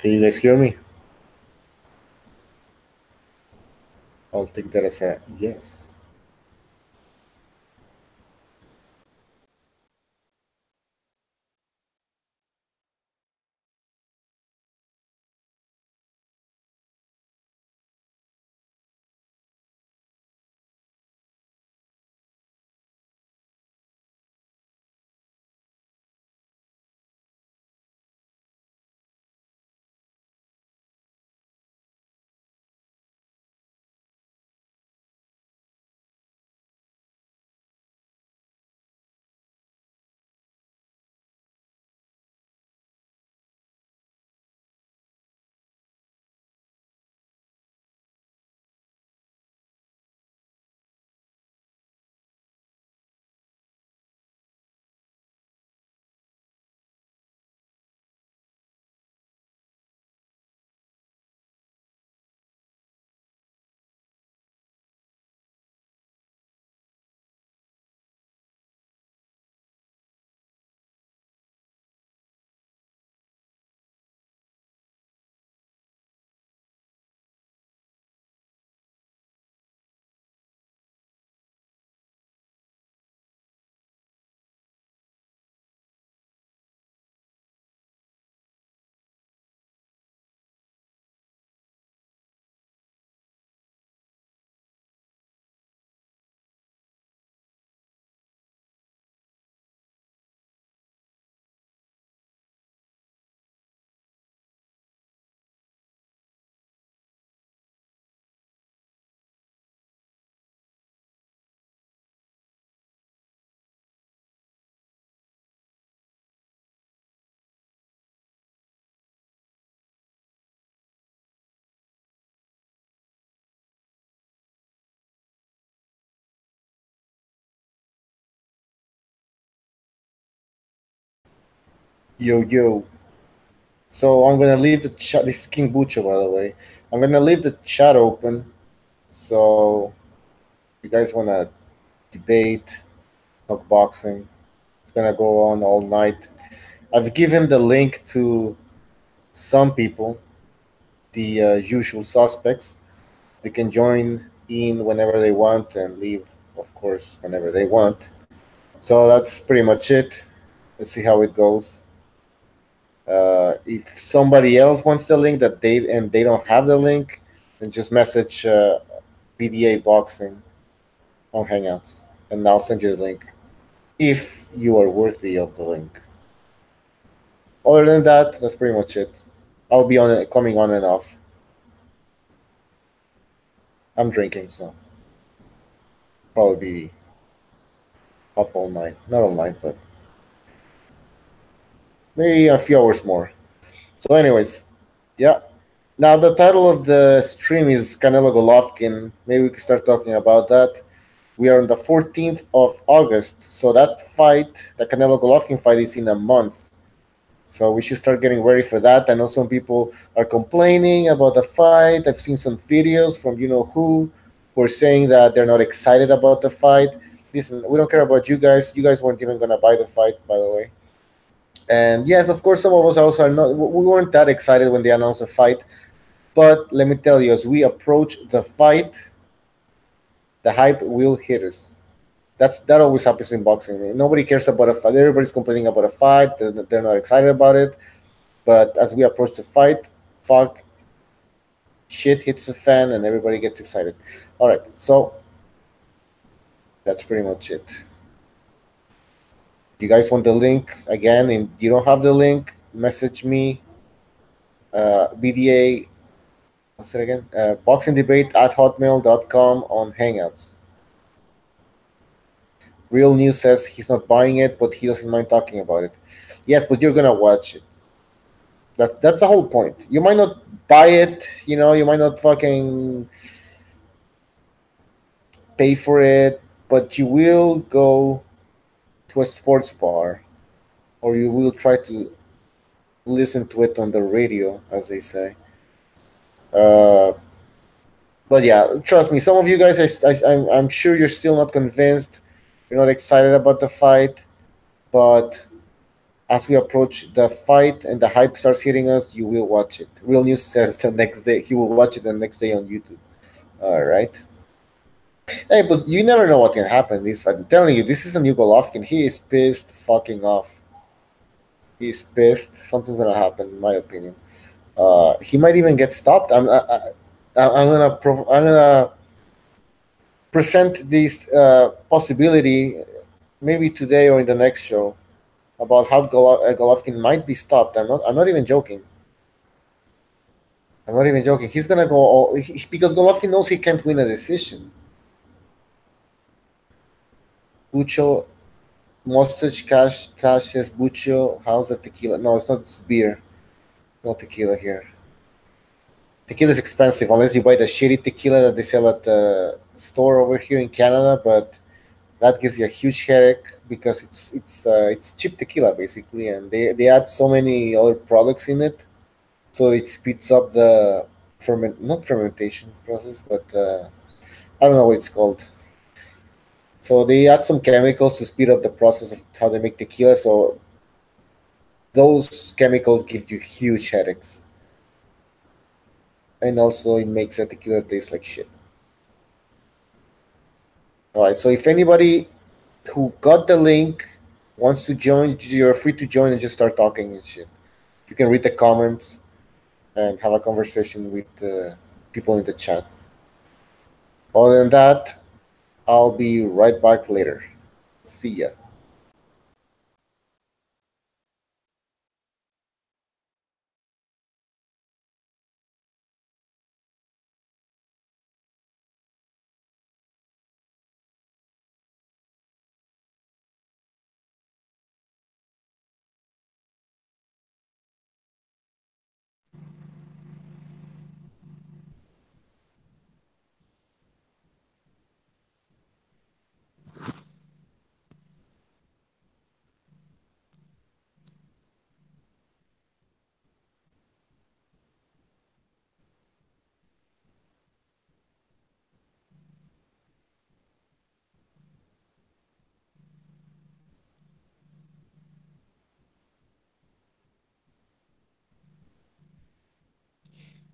Can you guys hear me? I'll take that as a yes. Yo, yo. So I'm gonna leave the chat. This is King Bucho, by the way. I'm gonna leave the chat open. So if you guys wanna debate, talk boxing, it's gonna go on all night. I've given the link to some people, the usual suspects. They can join in whenever they want and leave, of course, whenever they want. So that's pretty much it. Let's see how it goes. If somebody else wants the link they don't have the link, then just message BDA Boxing on Hangouts, and I'll send you the link if you are worthy of the link. Other than that, that's pretty much it. I'll be on it, coming on and off. I'm drinking, so probably be up all night. Not all night, but maybe a few hours more. So, anyways, yeah. Now the title of the stream is Canelo Golovkin. Maybe we can start talking about that. We are on the 14th of August, so that fight, the Canelo Golovkin fight, is in a month. So we should start getting ready for that. I know some people are complaining about the fight. I've seen some videos from who are saying that they're not excited about the fight. Listen, we don't care about you guys. You guys weren't even gonna buy the fight, by the way. And yes, of course, some of us also are not. We weren't that excited when they announced the fight. But let me tell you, as we approach the fight, the hype will hit us. That always happens in boxing. Nobody cares about a fight. Everybody's complaining about a fight. They're not excited about it. But as we approach the fight, fuck, shit hits the fan, and everybody gets excited. All right, so that's pretty much it. If you guys want the link again, and you don't have the link, message me. BDA, what's it again? Boxing debate at hotmail.com on Hangouts. Real News says he's not buying it, but he doesn't mind talking about it. Yes, but you're gonna watch it. That's the whole point. You might not buy it, you might not fucking pay for it, but you will go to a sports bar, or you will try to listen to it on the radio, as they say. Uh, but yeah, trust me, some of you guys, I'm sure you're still not convinced. You're not excited about the fight, but as we approach the fight and the hype starts hitting us, you will watch it. Real News says the next day he will watch it the next day on YouTube. All right. Hey, but you never know what can happen. This fight. I'm telling you, this is a new Golovkin. He is pissed fucking off. He's pissed. Something's gonna happen, in my opinion. He might even get stopped. I'm gonna present this possibility maybe today or in the next show about how Golovkin might be stopped. I'm not even joking. I'm not even joking. He's gonna go because Golovkin knows he can't win a decision. Bucho, Mostage Cash says Bucho. How's the tequila? No, it's not. It's beer. No tequila here. Tequila is expensive unless you buy the shitty tequila that they sell at the store over here in Canada. But that gives you a huge headache because it's cheap tequila basically, and they add so many other products in it, so it speeds up the not fermentation process, but I don't know what it's called. So they add some chemicals to speed up the process of how they make tequila. So those chemicals give you huge headaches, and also it makes a tequila taste like shit. All right. So if anybody who got the link wants to join, you're free to join and just start talking and shit. You can read the comments and have a conversation with people in the chat. Other than that, I'll be right back later. See ya.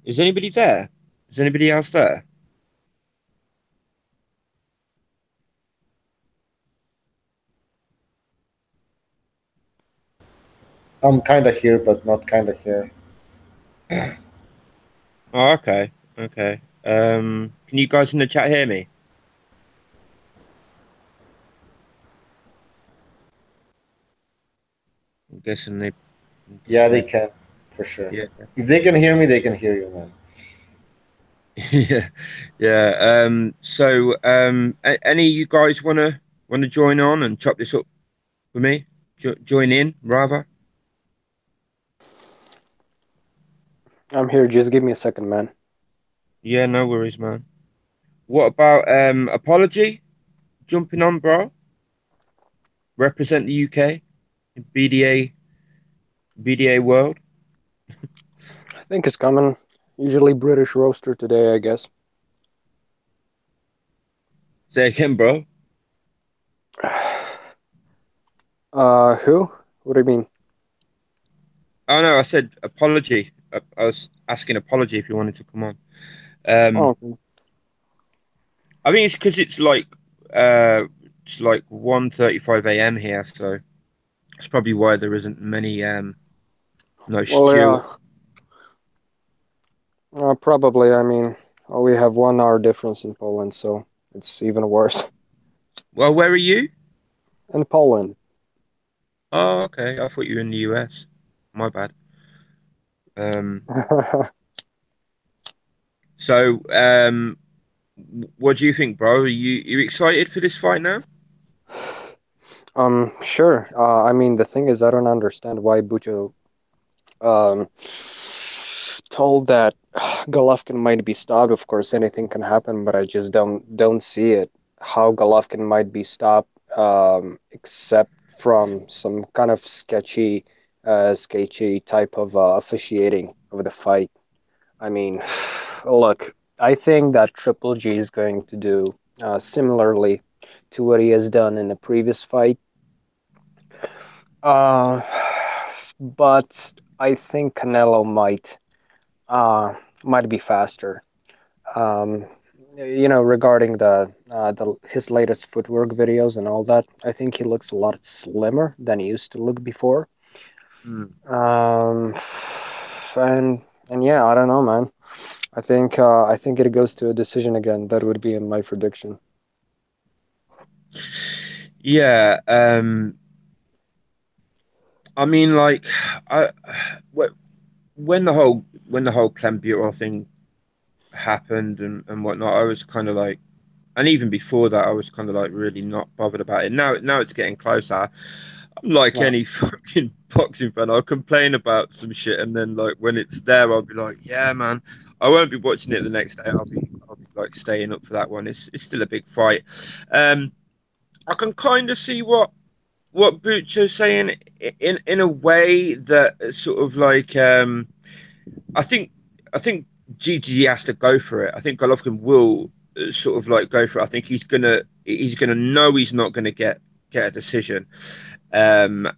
Is anybody there? Is anybody else there? I'm kinda here, but not kinda here. Oh, okay. Okay. Can you guys in the chat hear me? I'm guessing they. I'm Yeah, guessing they they. can, for sure. Yeah. If they can hear me, they can hear you, man. Yeah. Yeah. Any of you guys wanna join on and chop this up with me? Join in, rather. I'm here. Just give me a second, man. Yeah. No worries, man. What about apology? Jumping on, bro. Represent the UK, BDA world. I think it's coming. Usually British roaster today, I guess. Say again, bro. Who? What do you mean? Oh no, I said apology. I was asking apology if you wanted to come on. Um, Oh, okay. I think uh it's like 1:35 a.m. here, so that's probably why there isn't many no Well, stew. probably. I mean, we have 1 hour difference in Poland, so it's even worse. Well, where are you? In Poland. Oh, okay. I thought you were in the US. My bad. Um, so what do you think, bro? Are you excited for this fight now? Sure. I mean, the thing is, I don't understand why Bucho um told that Golovkin might be stopped. Of course, anything can happen, but I just don't see it. How Golovkin might be stopped, except from some kind of sketchy type of officiating of the fight. I mean, look, I think that Triple G is going to do similarly to what he has done in the previous fight. Uh, but I think Canelo might be faster. Um, regarding the his latest footwork videos and all that, I think he looks a lot slimmer than he used to look before. Mm. Um, and yeah, I don't know, man. I think it goes to a decision again. That would be in my prediction. Yeah. I mean, like, I when the whole Clenbuterol thing happened and whatnot, I was kind of like, and even before that, I was kind of like really not bothered about it. Now it's getting closer. I'm like Yeah. any fucking boxing fan. I'll complain about some shit, and then like when it's there, I'll be like, yeah, man. I won't be watching it the next day. I'll be like staying up for that one. It's still a big fight. Um, I can kind of see what Bucci's saying in a way that sort of like I think I think GGG has to go for it. I think Golovkin will sort of like go for it. I think he's gonna know he's not gonna get a decision, and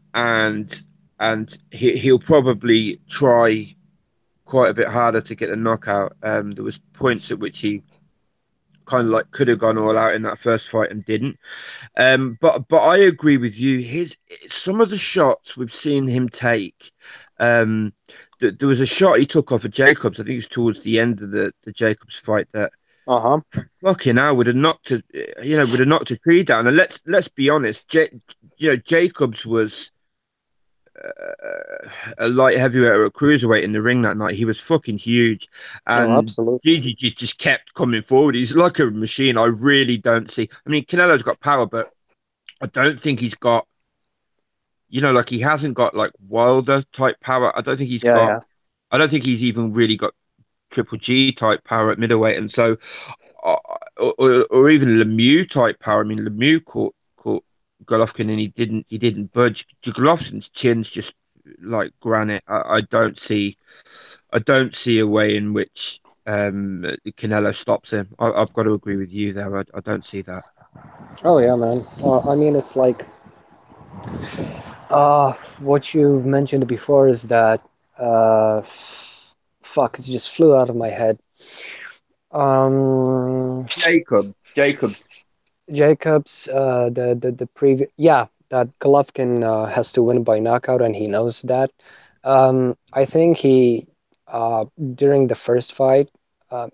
he'll probably try quite a bit harder to get a knockout. There was points at which he kind of like could have gone all out in that first fight and didn't. But I agree with you. His some of the shots we've seen him take. There was a shot he took off of Jacobs. I think it was towards the end of the Jacobs fight that Uh-huh. fucking hell would have knocked a tree down. And let's be honest, Jacobs was a light heavyweight or a cruiserweight in the ring that night. He was fucking huge, No, and absolutely. Gigi just kept coming forward. He's like a machine. I really don't see. I mean, Canelo's got power, but I don't think he's got, like he hasn't got like Wilder type power. Yeah, yeah. I don't think he's even really got Triple G type power at middleweight. And so, uh, or even Lemieux type power. I mean, Lemieux caught Golovkin and he didn't budge. Golovkin's chin's just like granite. I don't see a way in which Canelo stops him. I've got to agree with you there. I don't see that. Oh yeah, man. I mean, it's like what you've mentioned before is that uh, fuck, it just flew out of my head. Um, Jacobs. Jacobs, the previous, yeah, that Golovkin has to win by knockout, and he knows that. I think uh, during the first fight,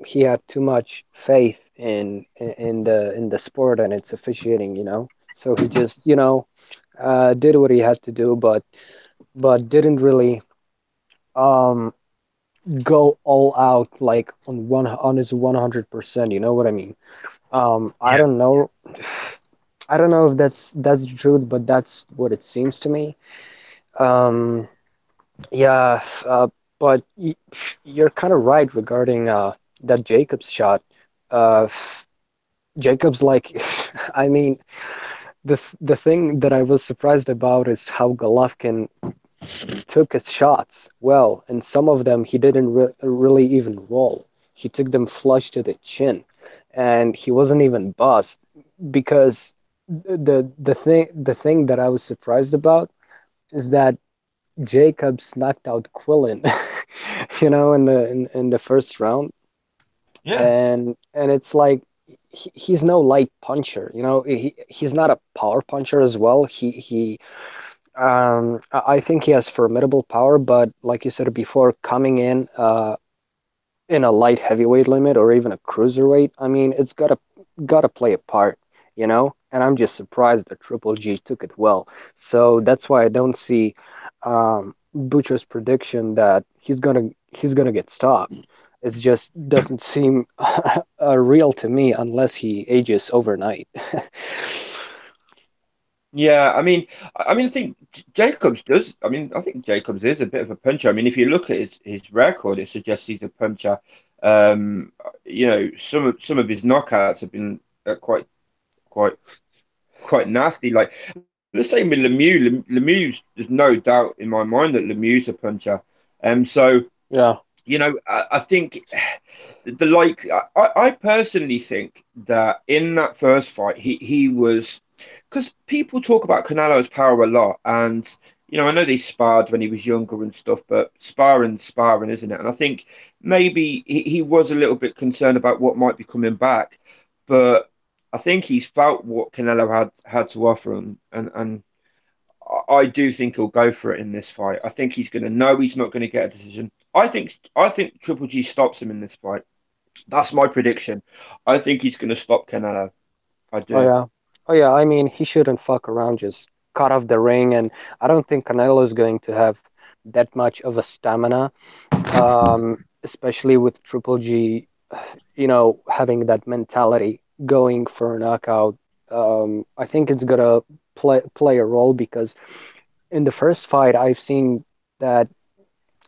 he had too much faith in the sport and its officiating, So he just, did what he had to do, but didn't really um go all out like on his 100%. You know what I mean? I Yeah. don't know. I don't know if that's the truth, but that's what it seems to me. Um, yeah, but you're kind of right regarding that Jacobs shot. Uh, Jacobs, like, I mean, the thing that I was surprised about is how Golovkin took his shots well, and some of them he didn't really even roll. He took them flush to the chin, and he wasn't even buzzed because the thing that I was surprised about is that Jacobs knocked out Quillen, in the first round, Yeah. and it's like he's no light puncher. He's not a power puncher as well. I think he has formidable power, but like you said before, coming in a light heavyweight limit or even a cruiserweight, I mean, it's gotta play a part. And I'm just surprised that Triple G took it well. So that's why I don't see Butcher's prediction that he's gonna get stopped. It just doesn't seem real to me unless he ages overnight. Yeah, I think Jacobs does. I mean, I think Jacobs is a bit of a puncher. I mean, if you look at his record, it suggests he's a puncher. Some of his knockouts have been quite quite nasty. Like the same with Lemieux. Lemieux, there's no doubt in my mind that Lemieux's a puncher. So Yeah. I think I personally think that in that first fight he was, because people talk about Canelo's power a lot, and I know they sparred when he was younger and stuff, but sparring, isn't it? And I think maybe he was a little bit concerned about what might be coming back, but I think he's felt what Canelo had to offer him, and I do think he'll go for it in this fight. I think he's going to know he's not going to get a decision. I think Triple G stops him in this fight. That's my prediction. I think he's going to stop Canelo. I Oh do. yeah. Oh yeah, I mean, he shouldn't fuck around, just cut off the ring, and I don't think Canelo is going to have that much of a stamina, especially with Triple G, having that mentality going for a knockout. I think it's gonna play a role because in the first fight, I've seen that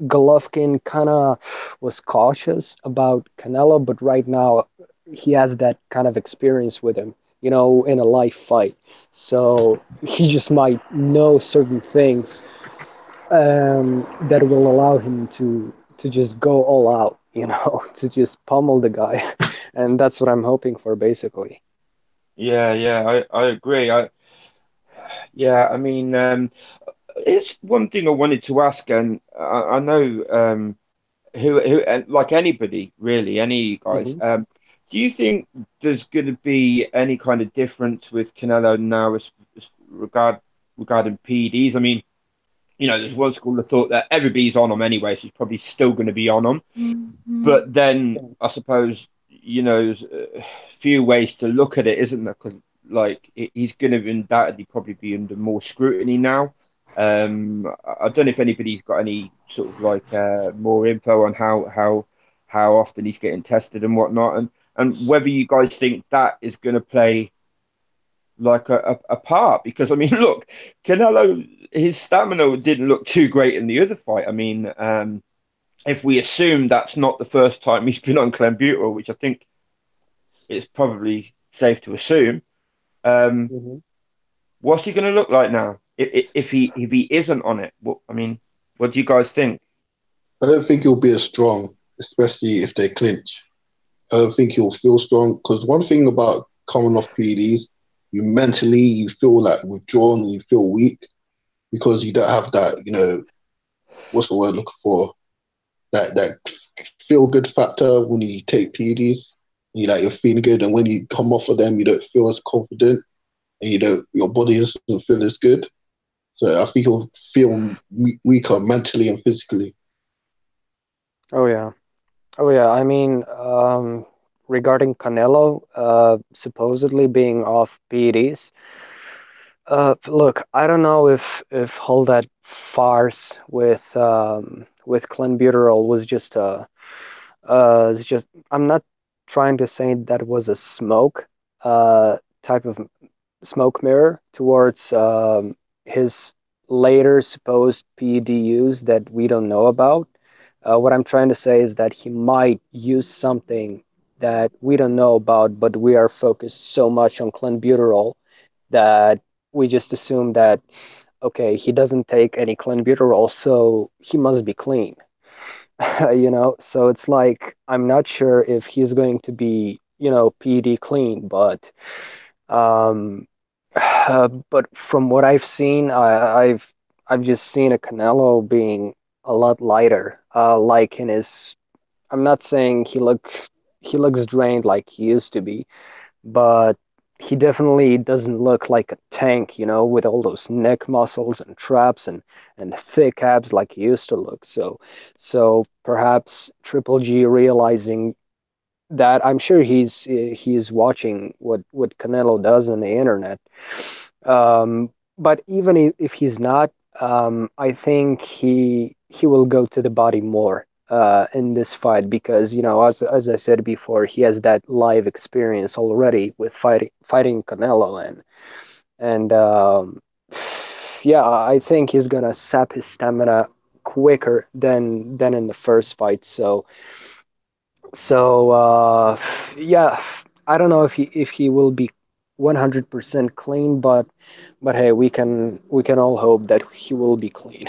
Golovkin kind of was cautious about Canelo, but right now he has that kind of experience with him, in a live fight. So he just might know certain things that will allow him to just go all out, to just pummel the guy, and that's what I'm hoping for, basically. Yeah, yeah, I agree. Yeah, I mean, it's one thing I wanted to ask, and I know who like anybody really, any guys. Hmm. Do you think there's going to be any kind of difference with Canelo now as regarding PEDs? I mean, there's one school of thought that everybody's on them anyway, so he's probably still going to be on them. But then I suppose there's a few ways to look at it, isn't there? Because like he's going to undoubtedly probably be under more scrutiny now. I don't know if anybody's got any sort of like more info on how often he's getting tested and whatnot, and whether you guys think that is going to play like a part. Because I mean, look, Canelo, his stamina didn't look too great in the other fight. I mean, if we assume that's not the first time he's been on clenbuterol, which I think it's probably safe to assume, um, Hmm. what's he going to look like now if he isn't on it? I mean, what do you guys think? I don't think he'll be as strong, especially if they clinch. I don't think he'll feel strong because one thing about coming off PEDs, you feel like withdrawn, you feel weak because you don't have that, what's the word looking for? That feel good factor when you take PEDs. You're feeling good, and when you come off of them, you don't feel as confident, and your body doesn't feel as good. So I think he'll feel weaker mentally and physically. Oh yeah. Oh yeah, I mean, regarding Canelo, supposedly being off PEDs, look, I don't know if all that farce with clenbuterol was just it's just, I'm not trying to say that was a smoke, type of smoke mirror towards his later supposed PED use that we don't know about. What I'm trying to say is that he might use something that we don't know about, but we are focused so much on clenbuterol that we just assume that, okay, he doesn't take any clenbuterol, so he must be clean. So it's like, I'm not sure if he's going to be, PED clean, um, but from what I've seen, I've just seen a Canelo being a lot lighter. Like in his, I'm not saying he looks drained like he used to be, but he definitely doesn't look like a tank, with all those neck muscles and traps and thick abs like he used to look. So perhaps Triple G realizing that, I'm sure he's watching what Canelo does on the internet. But even if he's not, I think he will go to the body more in this fight because, as I said before, he has that live experience already with fighting Canelo, and yeah, I think he's gonna sap his stamina quicker than in the first fight. So yeah, I don't know if he will be 100% clean, but hey, we can all hope that he will be clean.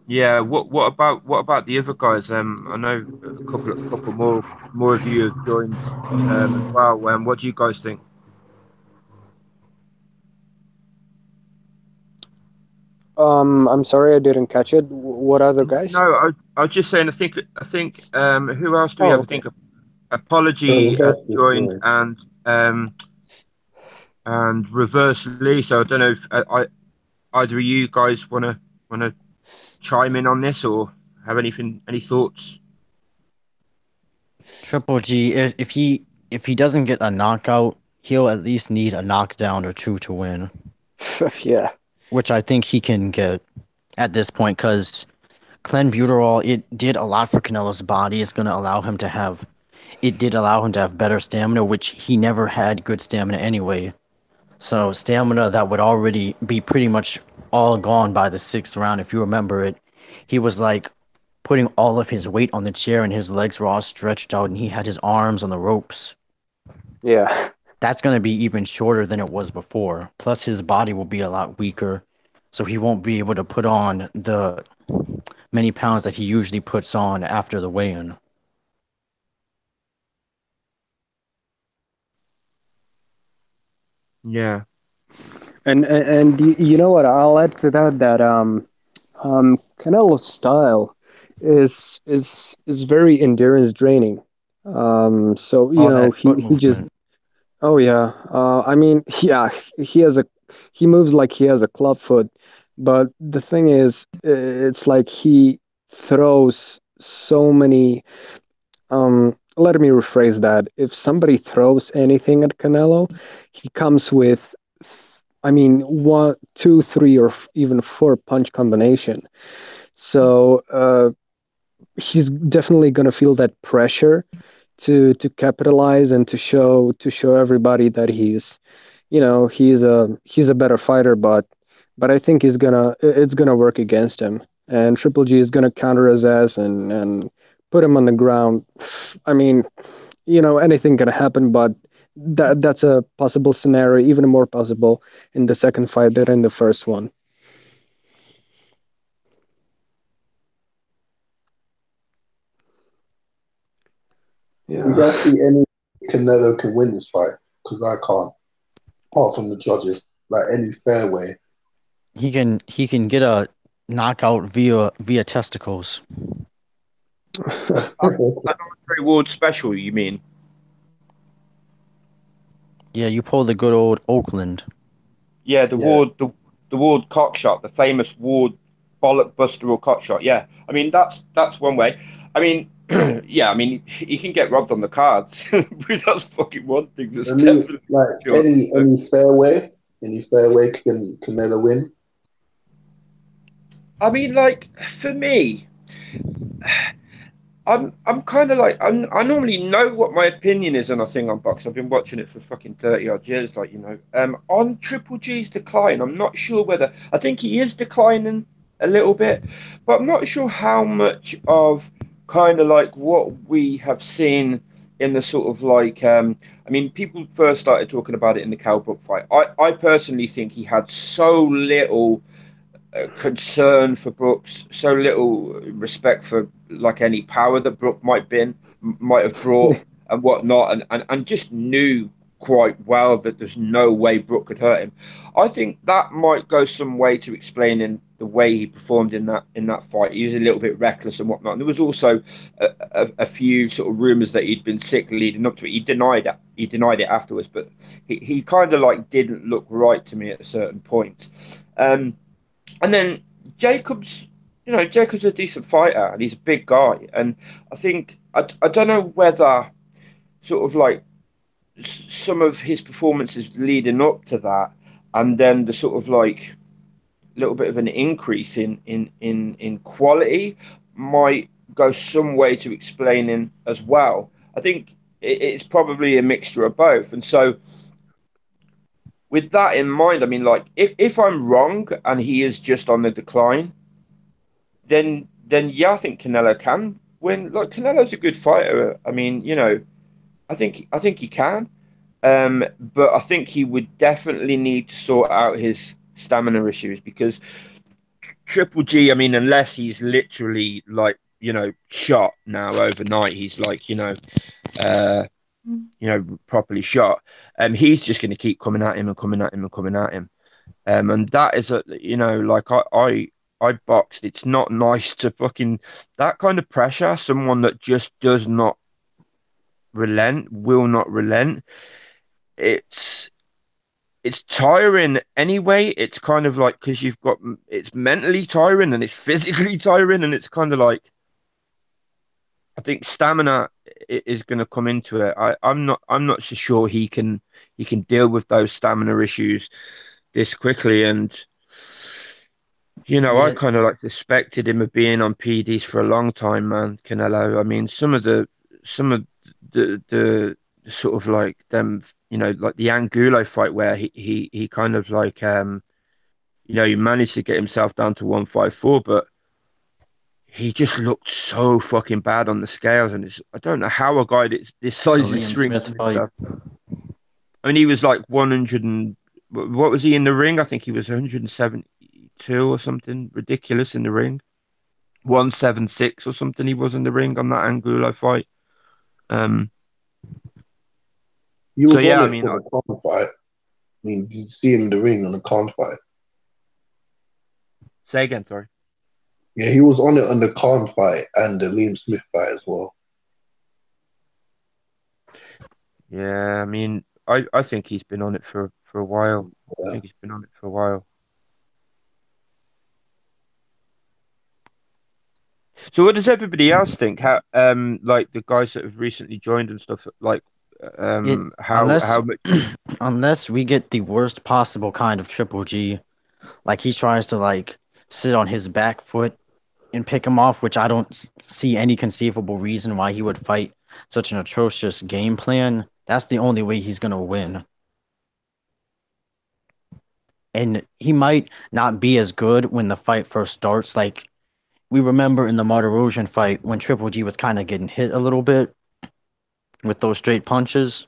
Yeah, what about the other guys? I know a couple more of you have joined as well. What do you guys think? I'm sorry I didn't catch it. What other guys? No, I was just saying. I think. Who else do we Oh, have? I okay. think Apology joined Yeah. and Reverse Lee. So I don't know if either of you guys want to chime in on this or have any thoughts. Triple G, if he doesn't get a knockout, he'll at least need a knockdown or two to win, Yeah. which I think he can get at this point because clenbuterol, it did a lot for Canelo's body. It's gonna allow him to have it did allow him to have better stamina, which he never had good stamina anyway. So stamina that would already be pretty much all gone by the sixth round, if you remember it. He was like putting all of his weight on the chair and his legs were all stretched out and he had his arms on the ropes. Yeah. That's going to be even shorter than it was before. Plus his body will be a lot weaker, so he won't be able to put on the many pounds that he usually puts on after the weigh-in. Yeah. And you know what? I'll add to that that Canelo's style is very endurance draining. So you All know that foot he just. movement. Oh yeah. I mean, yeah, he moves like he has a club foot, but the thing is, it's like he throws so many. Let me rephrase that. If somebody throws anything at Canelo, he comes with, I mean, one, two, three, or even four punch combination. So he's definitely gonna feel that pressure to capitalize and to show everybody that he's a better fighter, but I think it's gonna work against him, and Triple G is gonna counter his ass and put him on the ground. I mean, anything can happen, but that's a possible scenario, even more possible in the second fight than in the first one. You Yeah. guys see any Canelo can win this fight? Because I can't. Apart from the judges, like any fair way. He can get a knockout via testicles. An Andre Ward special, you mean? Yeah, you pulled the good old Oakland. Yeah, Yeah. The Ward cock shot, the famous Ward bollock buster or cock shot. Yeah, I mean that's one way. I mean, yeah, I mean he can get robbed on the cards. That's fucking one thing. That's Any definitely like sure. any fair way can Canelo win? I mean, like for me, I'm kind of like I normally know what my opinion is on a thing on box. I've been watching it for fucking 30 odd years, like on Triple G's decline. I'm not sure whether I think he is declining a little bit, but I'm not sure how much of kind of like what we have seen in the sort of like I mean, people first started talking about it in the Cal Brook fight. I personally think he had so little concern for Brooks, so little respect for like any power that Brook might have brought and whatnot, and just knew quite well that there's no way Brook could hurt him. I think that might go some way to explaining the way he performed in that fight. He was a little bit reckless and whatnot. And there was also a few sort of rumors that he'd been sick leading up to it. He denied it. He denied it afterwards, but he kind of like didn't look right to me at a certain point. And then Jacobs, Jacobs a decent fighter and he's a big guy. And I think, I don't know whether sort of like some of his performances leading up to that and then the sort of like little bit of an increase in quality might go some way to explaining as well. I think it's probably a mixture of both. And so with that in mind, I mean, like if I'm wrong and he is just on the decline, then yeah, I think Canelo can win. Like Canelo's a good fighter. I mean, I think he can. But I think he would definitely need to sort out his stamina issues because Triple G, I mean, unless he's literally like, shot now overnight, he's like, uh, properly shot. He's just going to keep coming at him and coming at him and coming at him. And that is like I boxed. It's not nice to fucking that kind of pressure. Someone that just does not relent, will not relent. It's it's tiring anyway. It's kind of like because it's mentally tiring and it's physically tiring, and it's kind of like I think stamina is going to come into it. I'm not so sure he can deal with those stamina issues this quickly. And I Yeah, kind of like suspected him of being on PDs for a long time, man. Canelo. I mean, some of the sort of like them, like the Angulo fight where he kind of like he managed to get himself down to 154, but he just looked so fucking bad on the scales, and I don't know how a guy this the size is Liam shrinks. Smith fight. I mean, he was like 100 and what was he in the ring? I think he was 172 or something ridiculous in the ring. 176 or something he was in the ring on that Angulo fight. Um, He so was on yeah, I it mean, for the con fight. I mean, you see him in the ring on the con fight. say again, sorry. Yeah, he was on it on the Khan fight and the Liam Smith fight as well. Yeah, I mean, I think he's been on it for a while. I Yeah. think he's been on it for a while. So what does everybody else think? How like the guys that have recently joined and stuff like It unless how much unless we get the worst possible kind of Triple G, like he tries to like sit on his back foot and pick him off, which I don't see any conceivable reason why he would fight such an atrocious game plan. That's the only way he's gonna win. And he might not be as good when the fight first starts. Like we remember in the Martirosian fight when Triple G was kind of getting hit a little bit with those straight punches.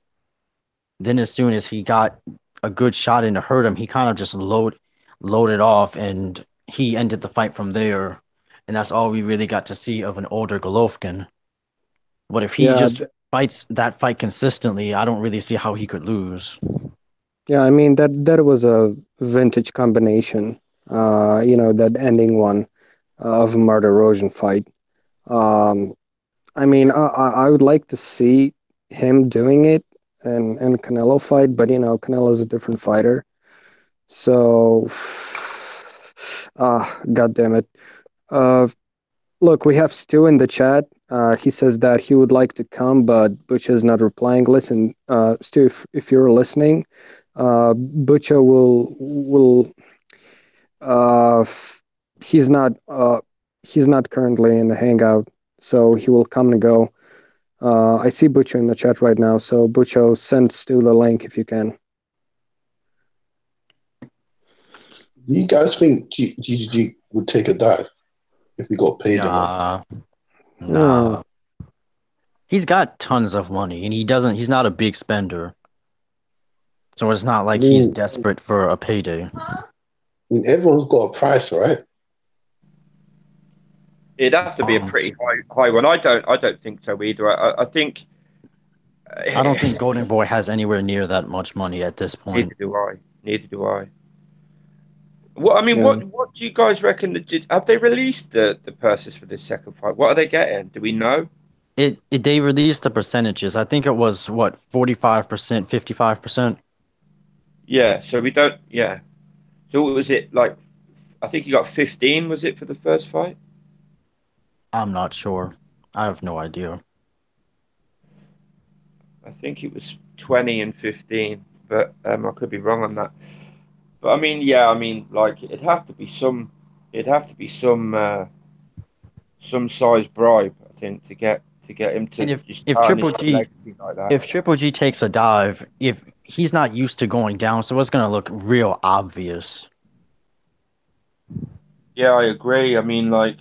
Then as soon as he got a good shot in to hurt him, he kind of just loaded off, and he ended the fight from there. And that's all we really got to see of an older Golovkin. But if he Yeah, just fights that fight consistently, I don't really see how he could lose. yeah. I mean that was a vintage combination. That ending one of a Martyr Erosion fight. Um, I mean, I would like to see him doing it in Canelo fight, but Canelo's a different fighter. So, God damn it. Uh, Look, we have Stu in the chat. He says that he would like to come, but Butcher is not replying. Listen, Stu, if you're listening, Butcher will uh, he's not currently in the hangout, so he will come and go. I see Butcher in the chat right now, so Butcher, send Stu the link if you can. Do you guys think GGG would take a dive if he got paid enough? Nah. He's got tons of money, and he's not a big spender. So it's not like he's desperate for a payday. I mean, everyone's got a price, right? it'd have to be a pretty high one. I don't think so either. I think I don't think Golden Boy has anywhere near that much money at this point. neither do I. Neither do I. What I mean, Yeah. what do you guys reckon? Have they released the purses for this second fight? What are they getting? Do we know? They released the percentages. I think it was what 45%, 55%. Yeah. So we don't. Yeah. So what was it like? I think you got 15. Was it for the first fight? I'm not sure. I have no idea. I think it was 20 and 15, but I could be wrong on that. But I mean, yeah, I mean, like it'd have to be some size bribe, I think, to get him to And just if tarnish Triple the G legacy like that. if Triple G takes a dive, if he's not used to going down, so it's gonna look real obvious. Yeah, I agree. I mean, like,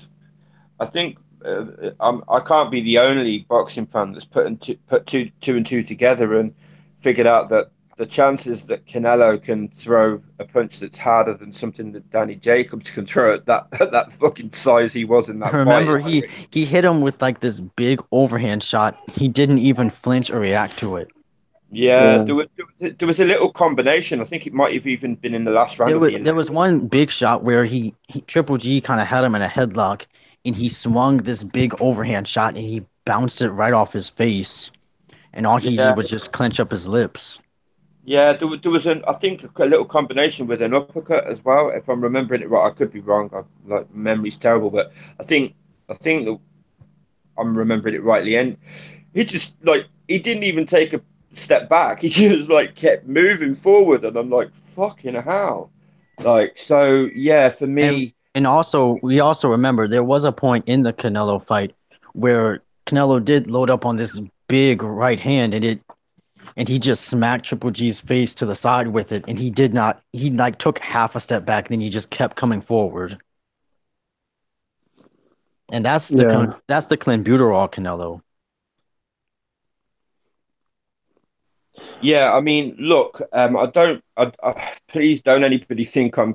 I think I can't be the only boxing fan that's put two and two together and figured out that the chances that Canelo can throw a punch that's harder than something that Danny Jacobs can throw at that fucking size he was in that fight. Remember, he hit him with like this big overhand shot. He didn't even flinch or react to it. Yeah, Yeah. there was a little combination. I think it might have even been in the last round of the There was 11th. one big shot where he Triple G kind of had him in a headlock, and he swung this big overhand shot, and he bounced it right off his face, and all he Yeah, did was just clench up his lips. yeah. There was I think a little combination with an uppercut as well. If I'm remembering it right, I could be wrong. Like memory's terrible, but I think that I'm remembering it rightly. And he just like he didn't even take a step back. He just like kept moving forward, and I'm like, fucking hell. Like so, yeah. For And me, and also we also remember there was a point in the Canelo fight where Canelo did load up on this big right hand, and he just smacked Triple G's face to the side with it, and he did not he like took half a step back, then he just kept coming forward. And Yeah. that's the clenbuterol Canelo. yeah. I mean, look, I don't. Please don't anybody think I'm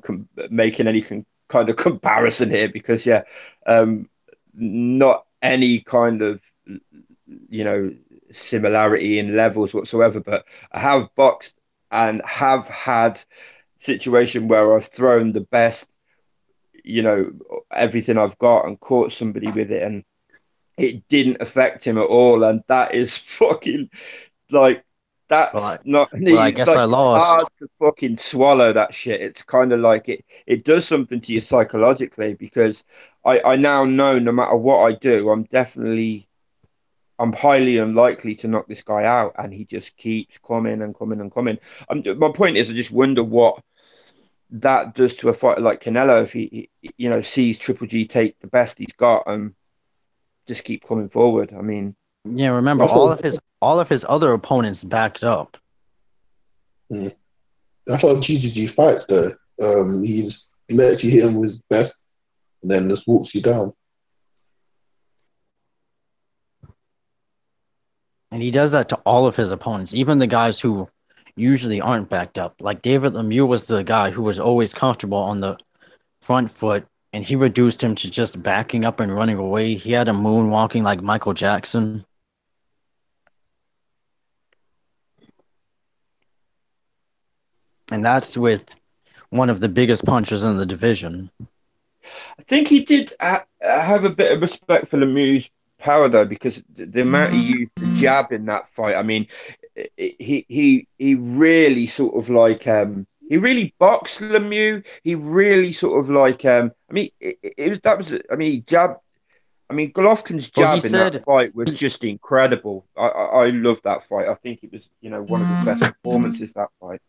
making any kind of comparison here because yeah, um, not any kind of you know similarity in levels whatsoever. But I have boxed and have had situation where I've thrown the best, you know, everything I've got and caught somebody with it, and it didn't affect him at all. And that is fucking like Well, I, that's not well, I it's guess I like it's lost. hard to fucking swallow that shit. It's kind of like it does something to you psychologically because I now know no matter what I do, I'm highly unlikely to knock this guy out, and he just keeps coming and coming and coming. My point is, I just wonder what that does to a fighter like Canelo if you know sees Triple G take the best he's got and just keep coming forward. I mean, Yeah, remember That's what all of his other opponents backed up. mm, that's how GGG fights though. He just lets you hit him with his best, and then just walks you down. And he does that to all of his opponents, even the guys who usually aren't backed up. Like David Lemieux was the guy who was always comfortable on the front foot, and he reduced him to just backing up and running away. He had him moonwalking like Michael Jackson. And that's with one of the biggest punchers in the division. I think he did have a bit of respect for Lemieux's power though, because the amount he used the jab in that fight. I mean, he really sort of like he really boxed Lemieux. He really sort of like I mean, it was that was I mean, he jab. I mean, Golovkin's Well, he jab in that said fight was just incredible. I love that fight. I think it was one of his best performances that fight.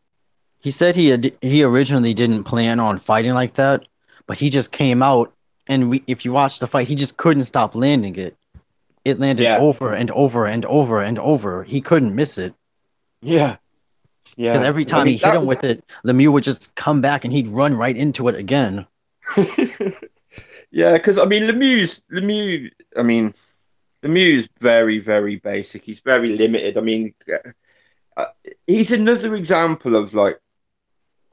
he originally didn't plan on fighting like that, but he just came out, and if you watch the fight, he just couldn't stop landing it. It landed Yeah, over and over and over and over. He couldn't miss it yeah, because yeah. every I time he mean hit that him was with it, Lemieux would just come back and he'd run right into it again. yeah, because I mean Lemieux. I mean Lemieux is very very basic. He's very limited. I mean, uh, he's another example of like,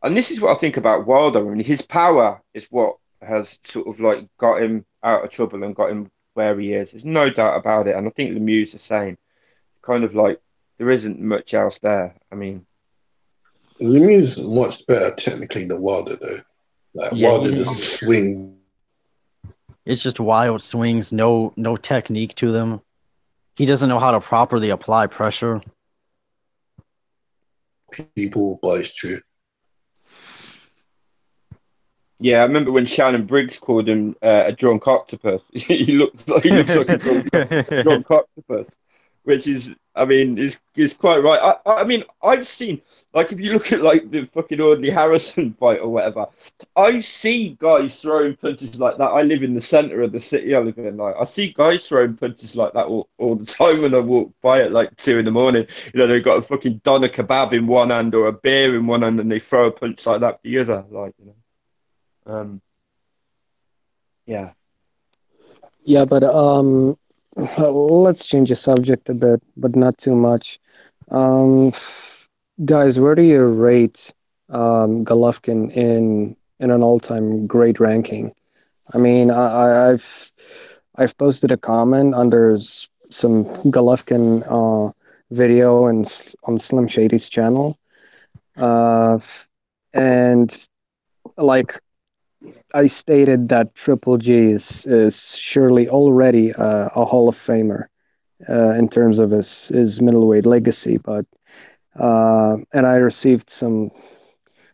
and this is what I think about Wilder. I mean, his power is what has sort of like got him out of trouble and got him where he is. There's no doubt about it. And I think Lemieux is the same. Kind of like there isn't much else there. I mean, Lemieux's much better technically than Wilder though. Like Yeah, Wilder just swing it's just wild swings, no technique to them. He doesn't know how to properly apply pressure. people, but it's true. yeah, I remember when Shannon Briggs called him a drunk octopus. He looks like a drunk octopus, which is, I mean, is quite right. I mean, I've seen like if you look at like the fucking Audley Harrison fight or whatever, I see guys throwing punches like that. I live in the center of the city I live in. Like I see guys throwing punches like that all the time when I walk by at like 2 in the morning. They've got a fucking doner kebab in one hand or a beer in one hand, and they throw a punch like that the other. Um, yeah. Yeah, but let's change the subject a bit, but not too much. Um, guys, where do you rate Golovkin in an all-time great ranking? I mean, I've posted a comment under some Golovkin video on Slim Shady's channel, uh, and like I stated that Triple G is surely already a Hall of Famer in terms of his middleweight legacy, but and I received some,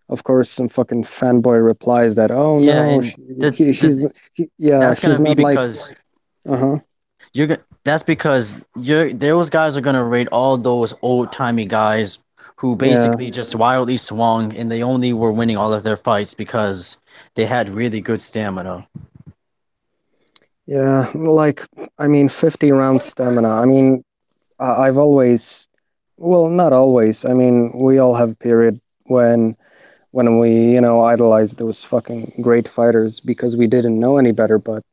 of course, some fucking fanboy replies that, oh Yeah, no, and yeah, that's he's gonna be not like, because uh-huh, that's because those guys are gonna rate all those old timey guys who yeah, basically just wildly swung and they only were winning all of their fights because they had really good stamina. yeah, like, I mean, 50 round stamina. I mean, I've always, well, not always. I mean, we all have a period when we, idolized those fucking great fighters because we didn't know any better. But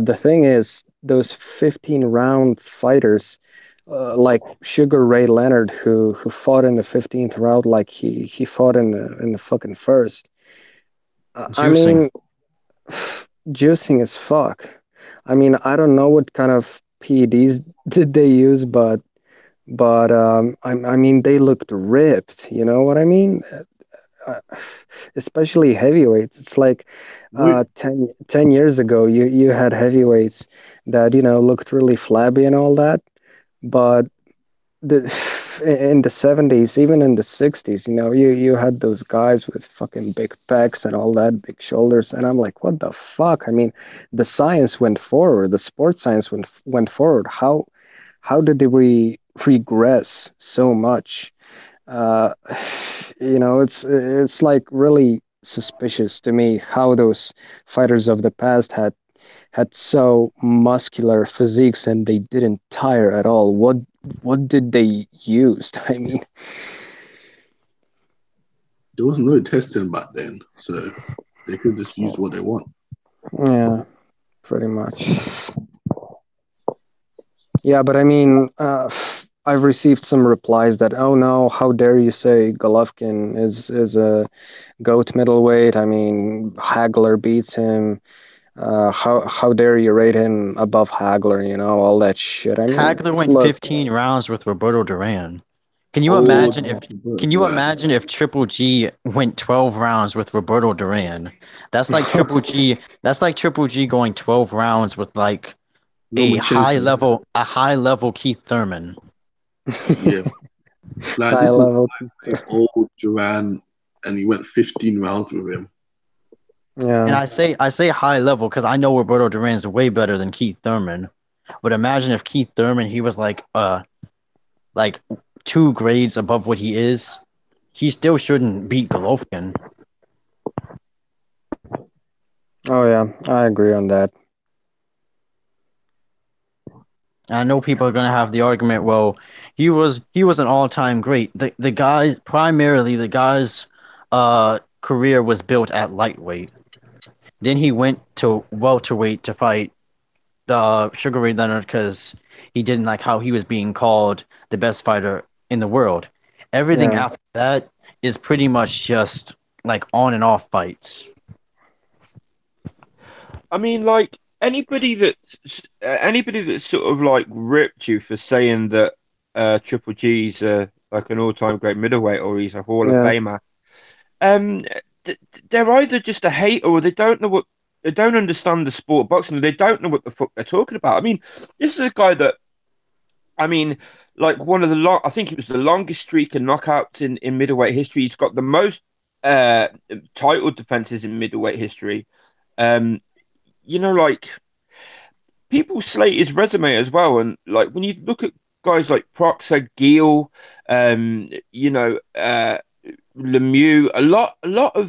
the thing is, those 15 round fighters, like Sugar Ray Leonard, who fought in the 15th round like he fought in the fucking first. I Juicing. mean, juicing as fuck. I mean, I don't know what kind of PEDs did they use, but I mean, they looked ripped. You know what I mean? uh, Especially heavyweights. It's like Wait, 10 years ago, you had heavyweights that, looked really flabby and all that. But the, in the 70s, even in the 60s, you had those guys with fucking big pecs and all that, big shoulders. And I'm like, what the fuck? I mean, the science went forward, the sports science went forward. How did we regress so much? uh, it's like really suspicious to me how those fighters of the past had so muscular physiques and they didn't tire at all. What did they use? I mean, there was no testing back then, so they could just use what they want. yeah, pretty much. Yeah, but I mean, I've received some replies that, oh no, how dare you say Golovkin is a GOAT middleweight? I mean, Hagler beats him. How dare you rate him above Hagler? All that shit. I mean, Hagler went look, 15 rounds with Roberto Duran. Can you Oh, imagine if the can you brand. imagine if Triple G went 12 rounds with Roberto Duran? That's like Triple G going 12 rounds with like Lomachenko. a high level Keith Thurman. Yeah, like high this is level. old Duran, and he went 15 rounds with him. And Yeah, I say high level because I know Roberto Duran is way better than Keith Thurman. But imagine if Keith Thurman he was like 2 grades above what he is. He still shouldn't beat Golovkin. oh yeah, I agree on that. I know people are gonna have the argument. Well, he was an all time great. The guy primarily the guy's career was built at lightweight. Then he went to welterweight to fight Sugar Ray Leonard because he didn't like how he was being called the best fighter in the world. Everything Yeah, after that is pretty much just like on and off fights. I mean, like anybody that's sort of like ripped you for saying that Triple G's like an all-time great middleweight or he's a Hall of yeah, Famer. Um, they're either just a hater or they don't understand the sport of boxing. They don't know what the fuck they're talking about. I mean, this is a guy that I mean, like one of the I think it was the longest streak of knockouts in middleweight history. He's got the most uh title defenses in middleweight history. Um, like people slate his resume as well, and like when you look at guys like Proxer, Gill, you know, Lemieux, a lot of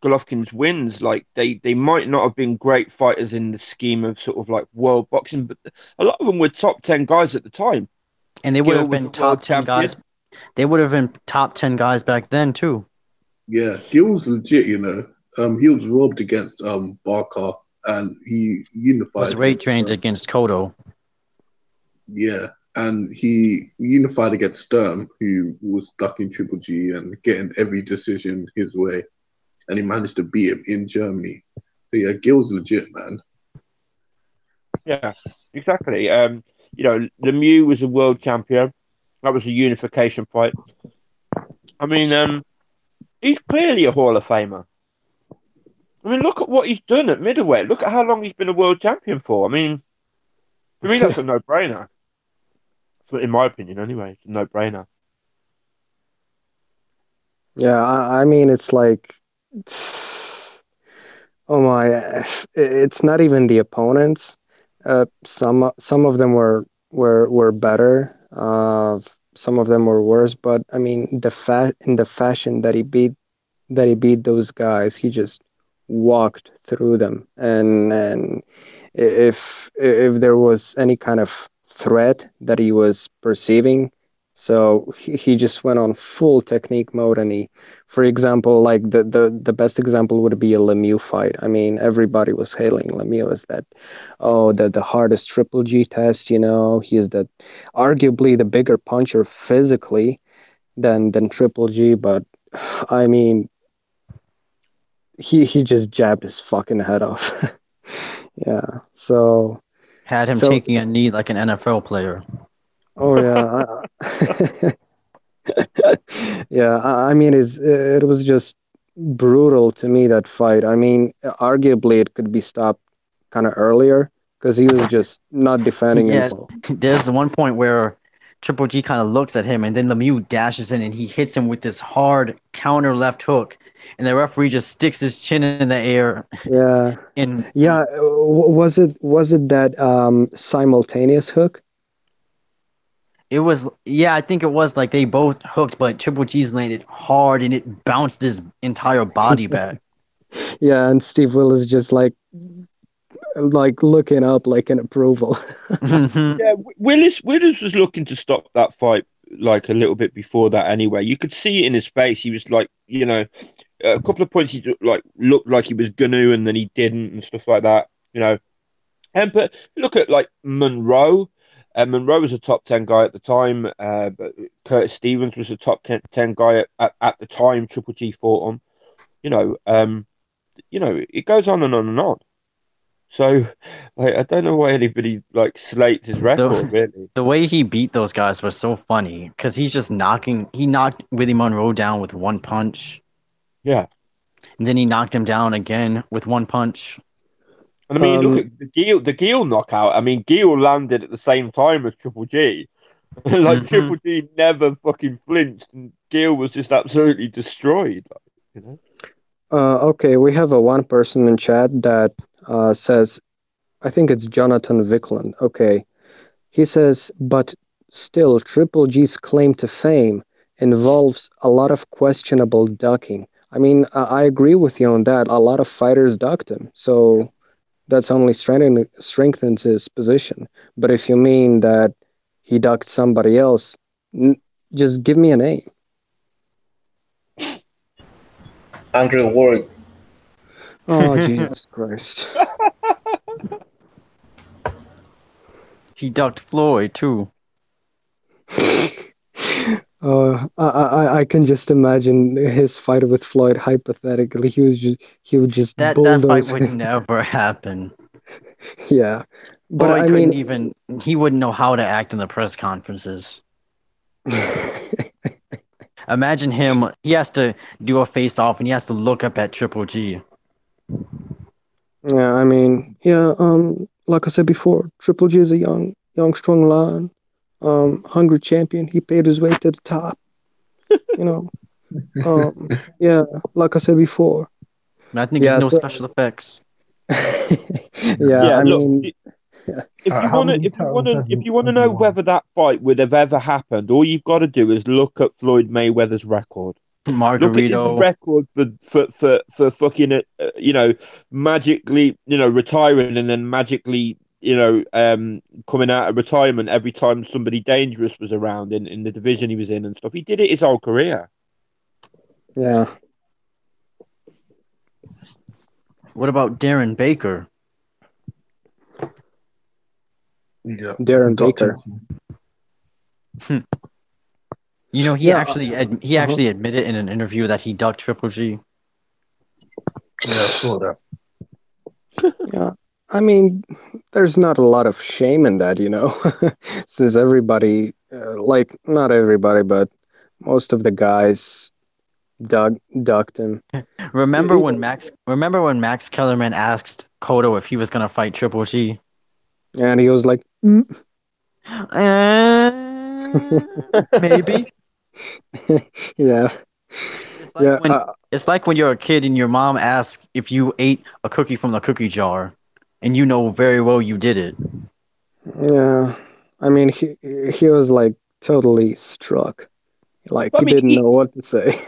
Golovkin's wins, like they might not have been great fighters in the scheme of sort of like world boxing, but a lot of them were top 10 guys at the time. And they would Gill have was been a world top 10 champion. guys. They would have been top 10 guys back then too. Yeah, Gill's legit. He was robbed against Barker, and he Was unified rate against trained against Kodo. yeah, and he unified against Sturm, who was stuck in Triple G and getting every decision his way, and he managed to beat him in Germany. So yeah, Gill's legit, man. Yeah, exactly. Lemieux was a world champion. That was a unification fight. I mean, he's clearly a Hall of Famer. I mean, look at what he's done at middleweight. Look at how long he's been a world champion for. I mean, to me, that's a no-brainer. In my opinion, anyway, it's a no-brainer. Yeah, I mean, it's like, oh my, it's not even the opponents. Some of them were better. Some of them were worse. But I mean, in the fashion that he beat those guys, he just walked through them. And if there was any kind of threat that he was perceiving, so he just went on full technique mode. And he, for example, like the best example would be a Lemieux fight. I mean, everybody was hailing Lemieux as that, oh, the hardest Triple G test. He is the arguably the bigger puncher physically than Triple G. But I mean, he just jabbed his fucking head off. Yeah. So Had him so taking a knee like an NFL player. oh yeah. Yeah, I mean, it was just brutal to me, that fight. I mean, arguably it could be stopped kind of earlier because he was just not defending Yeah, himself. there's the one point where Triple G kind of looks at him, and then Lemieux dashes in and he hits him with this hard counter left hook, and the referee just sticks his chin in the air. Yeah, And yeah. Was it that simultaneous hook? it was, yeah, I think it was like they both hooked, but Triple G's landed hard and it bounced his entire body back. Yeah, and Steve Willis just like looking up like in approval. Yeah, Willis was looking to stop that fight like a little bit before that anyway. You could see it in his face. He was like, a couple of points he looked like he was gonna and then he didn't and stuff like that, but look at like Monroe. Monroe was a top 10 guy at the time, but Curtis Stevens was a top 10 guy at the time Triple G fought him. It goes on and on and on. So, like, I don't know why anybody like slates his record, really. The way he beat those guys was so funny because he knocked Willie Monroe down with one punch. Yeah. And then he knocked him down again with one punch. And I mean, look at the Gil knockout. I mean, Gil landed at the same time as Triple G. Like, Triple G never fucking flinched, and Gil was just absolutely destroyed. Okay, we have one person in chat that says, I think it's Jonathan Vickland. Okay, he says, but still, Triple G's claim to fame involves a lot of questionable ducking. I mean, I agree with you on that. A lot of fighters ducked him, so that's only strengthens his position. But if you mean that he ducked somebody else, just give me a name. Andre Ward. Oh, Jesus Christ. He ducked Floyd too. I can just imagine his fight with Floyd. Hypothetically, he would just That bulldoze fight would him. never happen. Yeah, but Floyd I couldn't mean, even. He wouldn't know how to act in the press conferences. Imagine him. He has to do a face off, and he has to look up at Triple G. yeah, I mean, yeah. Like I said before, Triple G is a young, strong lion. Hungry champion. He paid his way to the top. Yeah, like I said before. I think there's no special effects. Yeah, I look, mean, if you want to know whether that fight would have ever happened, all you've got to do is look at Floyd Mayweather's record. Look at his record for fucking magically retiring and then magically coming out of retirement every time somebody dangerous was around in the division he was in and stuff. He did it his whole career. Yeah. What about Darren Baker? Yeah, Darren Baker. He actually admitted in an interview that he ducked Triple G. Yeah, I saw that. Yeah, I mean, there's not a lot of shame in that, since everybody like not everybody, but most of the guys ducked him. Remember Y- when Max Kellerman asked Cotto if he was gonna fight Triple G? And he was like, "Mm." Maybe. Yeah, It's like yeah, when it's like when you're a kid and your mom asks if you ate a cookie from the cookie jar, and you know very well you did it. yeah. I mean, he was like totally struck. Like But I he mean, didn't know what to say.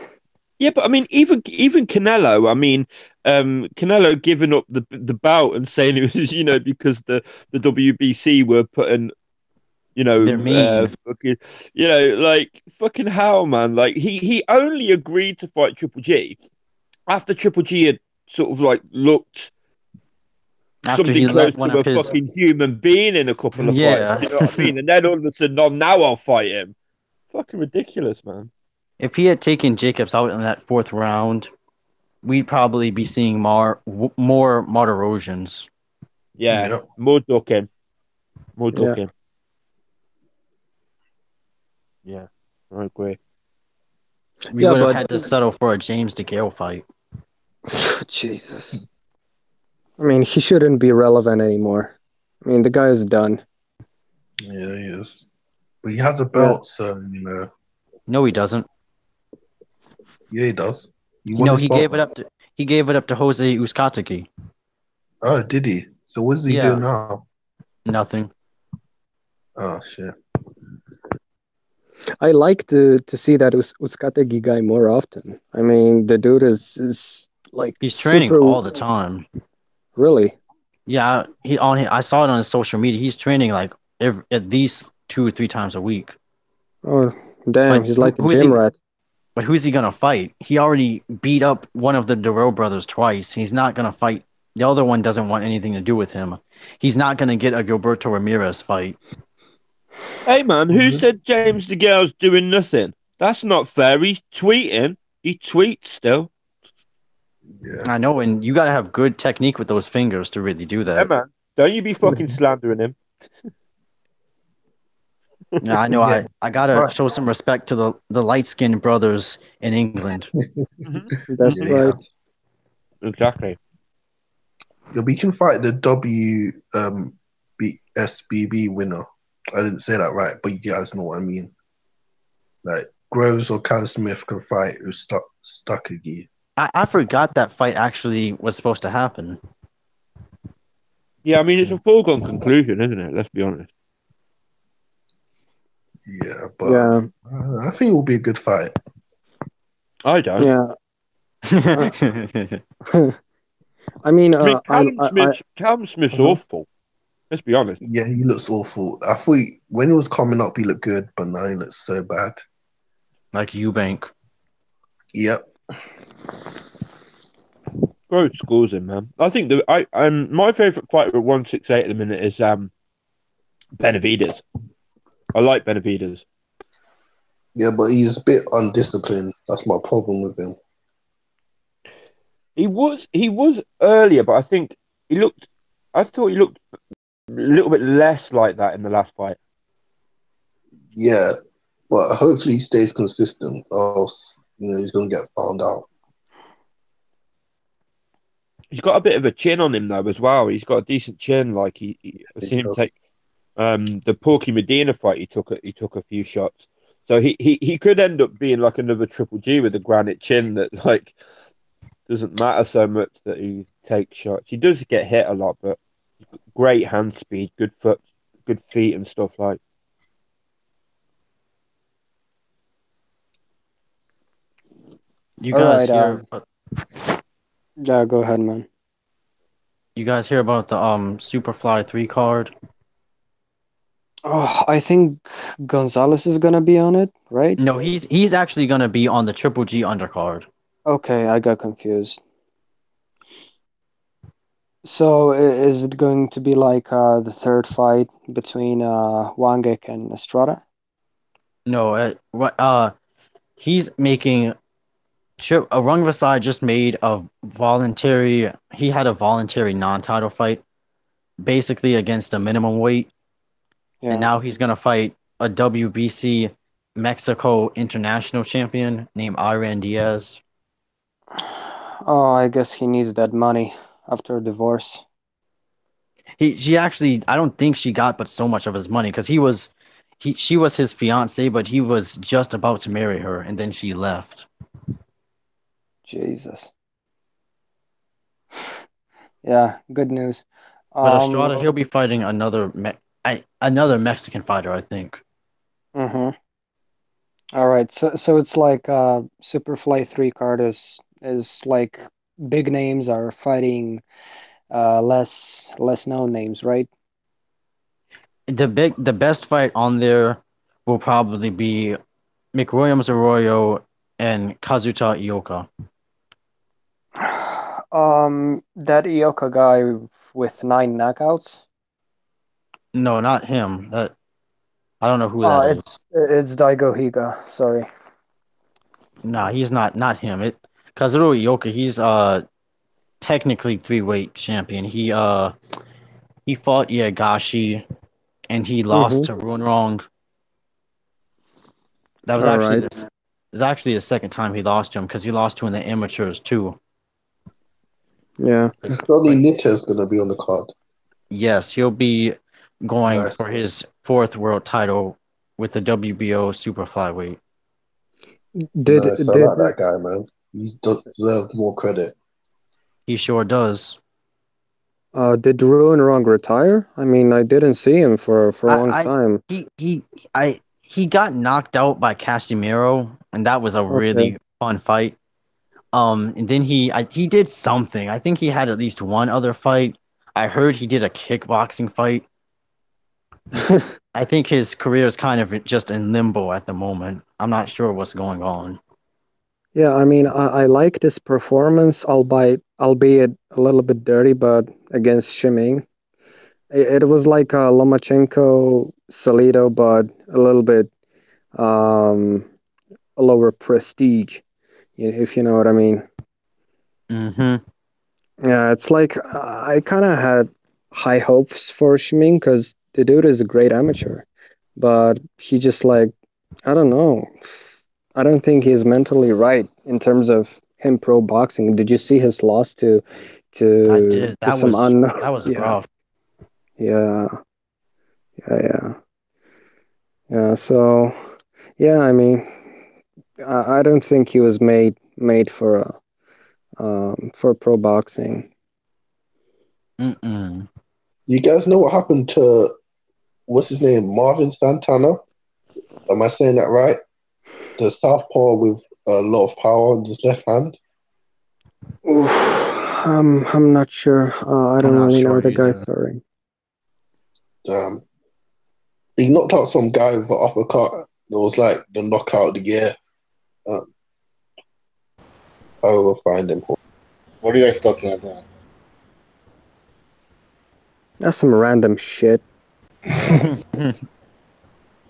yeah, but I mean, even Canelo. I mean, Canelo giving up the bout and saying it was, because the WBC were putting, They're mean. fucking, like fucking hell, man. Like he only agreed to fight Triple G after Triple G had sort of like looked After something he close let one to of a his fucking human being in a couple of fights. yeah. Do you know what I mean? And then all of a sudden, oh, now I'll fight him. Fucking ridiculous, man. If he had taken Jacobs out in that fourth round, we'd probably be seeing more Martirosians. Yeah, Yeah. more ducking, more Yeah. ducking. Yeah, I agree. We Yeah, would have but had to settle for a James DeGale fight. Jesus. I mean, he shouldn't be relevant anymore. I mean, the guy is done. Yeah, he is. But he has a Yeah. belt, so No, he doesn't. yeah, he does. He You won know, his belt. he gave it up to Jose Uzcategui. Oh, did he? So what is he Yeah, doing now? nothing. Oh shit. I like to see that Uzcategui guy more often. I mean, the dude is like He's training super, all the time. really. Yeah, I saw it on his social media. He's training like at least 2 or 3 times a week. Oh, damn, But he's like a who is gym he? rat. But who's he gonna fight? He already beat up one of the Durrell brothers twice. He's not gonna fight. The other one doesn't want anything to do with him. He's not gonna get a Gilberto Ramirez fight. Hey, man, who Mhm. said James DeGale's doing nothing? That's not fair. He's tweeting. He tweets still. Yeah. I know, and you gotta have good technique with those fingers to really do Yeah, that. man. Don't you be fucking slandering him. Yeah, I know. Yeah. I gotta Right. show some respect to the light skinned brothers in England. Mhm. That's Yeah, Mhm. right. yeah. Exactly. Yeah, we can fight the SBB winner. I didn't say that right, but you guys know what I mean. Like Groves or Cal Smith can fight who's stuck again. I forgot that fight actually was supposed to happen. Yeah, I mean, it's a foregone conclusion, isn't it? Let's be honest. Yeah, but Yeah, I think it will be a good fight. I don't. yeah. Uh, I mean, I mean, I Callum Smith's uh awful. Let's be honest. Yeah, he looks awful. I thought when he was coming up, he looked good, but now he looks so bad. Like Eubank. Yep. Bro scores him, man. I think my favorite fighter at 168 at the minute is Benavides. I like Benavides. Yeah, but he's a bit undisciplined. That's my problem with him. He was earlier, but I think I thought he looked a little bit less like that in the last fight. Yeah, but hopefully he stays consistent, or else he's gonna get found out. He's got a bit of a chin on him though as well. He's got a decent chin. Like I've He seen him does. take the Porky Medina fight. He took a few shots. So he could end up being like another Triple G with a granite chin that like doesn't matter so much that he takes shots. He does get hit a lot, but great hand speed, good foot, good feet and stuff like. You all guys right. hear? Yeah, go ahead, man. You guys hear about the Superfly 3 card? Oh, I think Gonzalez is gonna be on it, right? No, he's actually gonna be on the Triple G undercard. Okay, I got confused. So is it going to be like the third fight between Wangek and Estrada? No, he's making Rung Vasai just made a voluntary. He had a voluntary non-title fight, basically against a minimum weight, and Yeah. now he's gonna fight a WBC Mexico international champion named Iran Diaz. Oh, I guess he needs that money after a divorce. She actually, I don't think she got but so much of his money because she was his fiance, but he was just about to marry her, and then she left. Jesus. Yeah, good news. But Estrada, he'll be fighting another Mexican fighter, I think. Mm-hmm. All right, so it's like Superfly 3 card is like big names are fighting less known names, right? The best fight on there will probably be McWilliams Arroyo and Kazuta Ioka. That Ioka guy with 9 knockouts. No, not him. I don't know who that is. It's Daigo Higa. Sorry. Nah, he's not him. Kazuto Ioka, he's technically 3-weight champion. He fought Yagashi and he lost Mm-hmm. to Runrong. That was All right. actually the second time he lost to him because he lost to him in the amateurs too. Yeah. Is Johnny Nitters gonna be on the card? Yes, he'll be going Nice. for his 4th world title with the WBO super flyweight. Nice. I like that guy, man. He deserves more credit. He sure does. Did Ruin Wrong retire? I mean, I didn't see him for a long time. He got knocked out by Casimiro, and that was a really fun fight. And then he did something. I think he had at least one other fight. I heard he did a kickboxing fight. I think his career is kind of just in limbo at the moment. I'm not sure what's going on. Yeah, I mean, I like this performance, albeit a little bit dirty, but against Shiming. It was like Lomachenko, Salido, but a little bit lower prestige, if you know what I mean. Mm-hmm. Yeah, it's like I kind of had high hopes for Shiming because the dude is a great amateur, but he just like, I don't know. I don't think he's mentally right in terms of him pro boxing. Did you see his loss I did. to some unknown? That was Yeah, rough. yeah, yeah. So, yeah, I mean, I don't think he was made for pro boxing. Mm-mm. You guys know what happened to what's his name, Marvin Santana? Am I saying that right? The southpaw with a lot of power on his left hand. Oof, I'm not sure. I I'm don't not really know sure the guy. either. Sorry. He knocked out some guy with an uppercut. It was like the knockout of the year. I will find him. What are you guys talking about? That's some random shit.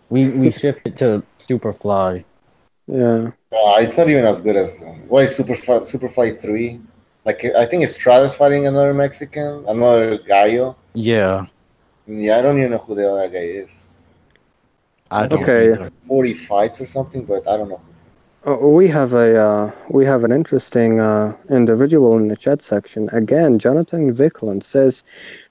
we shifted to Superfly. Yeah. It's not even as good as Superfly 3. Like I think Estrada's fighting another Mexican, another Gallo. Yeah, Yeah, I don't even know who the other guy is. I don't Okay. either. 40 fights or something, but I don't know. We have an interesting individual in the chat section. Again, Jonathan Vickland says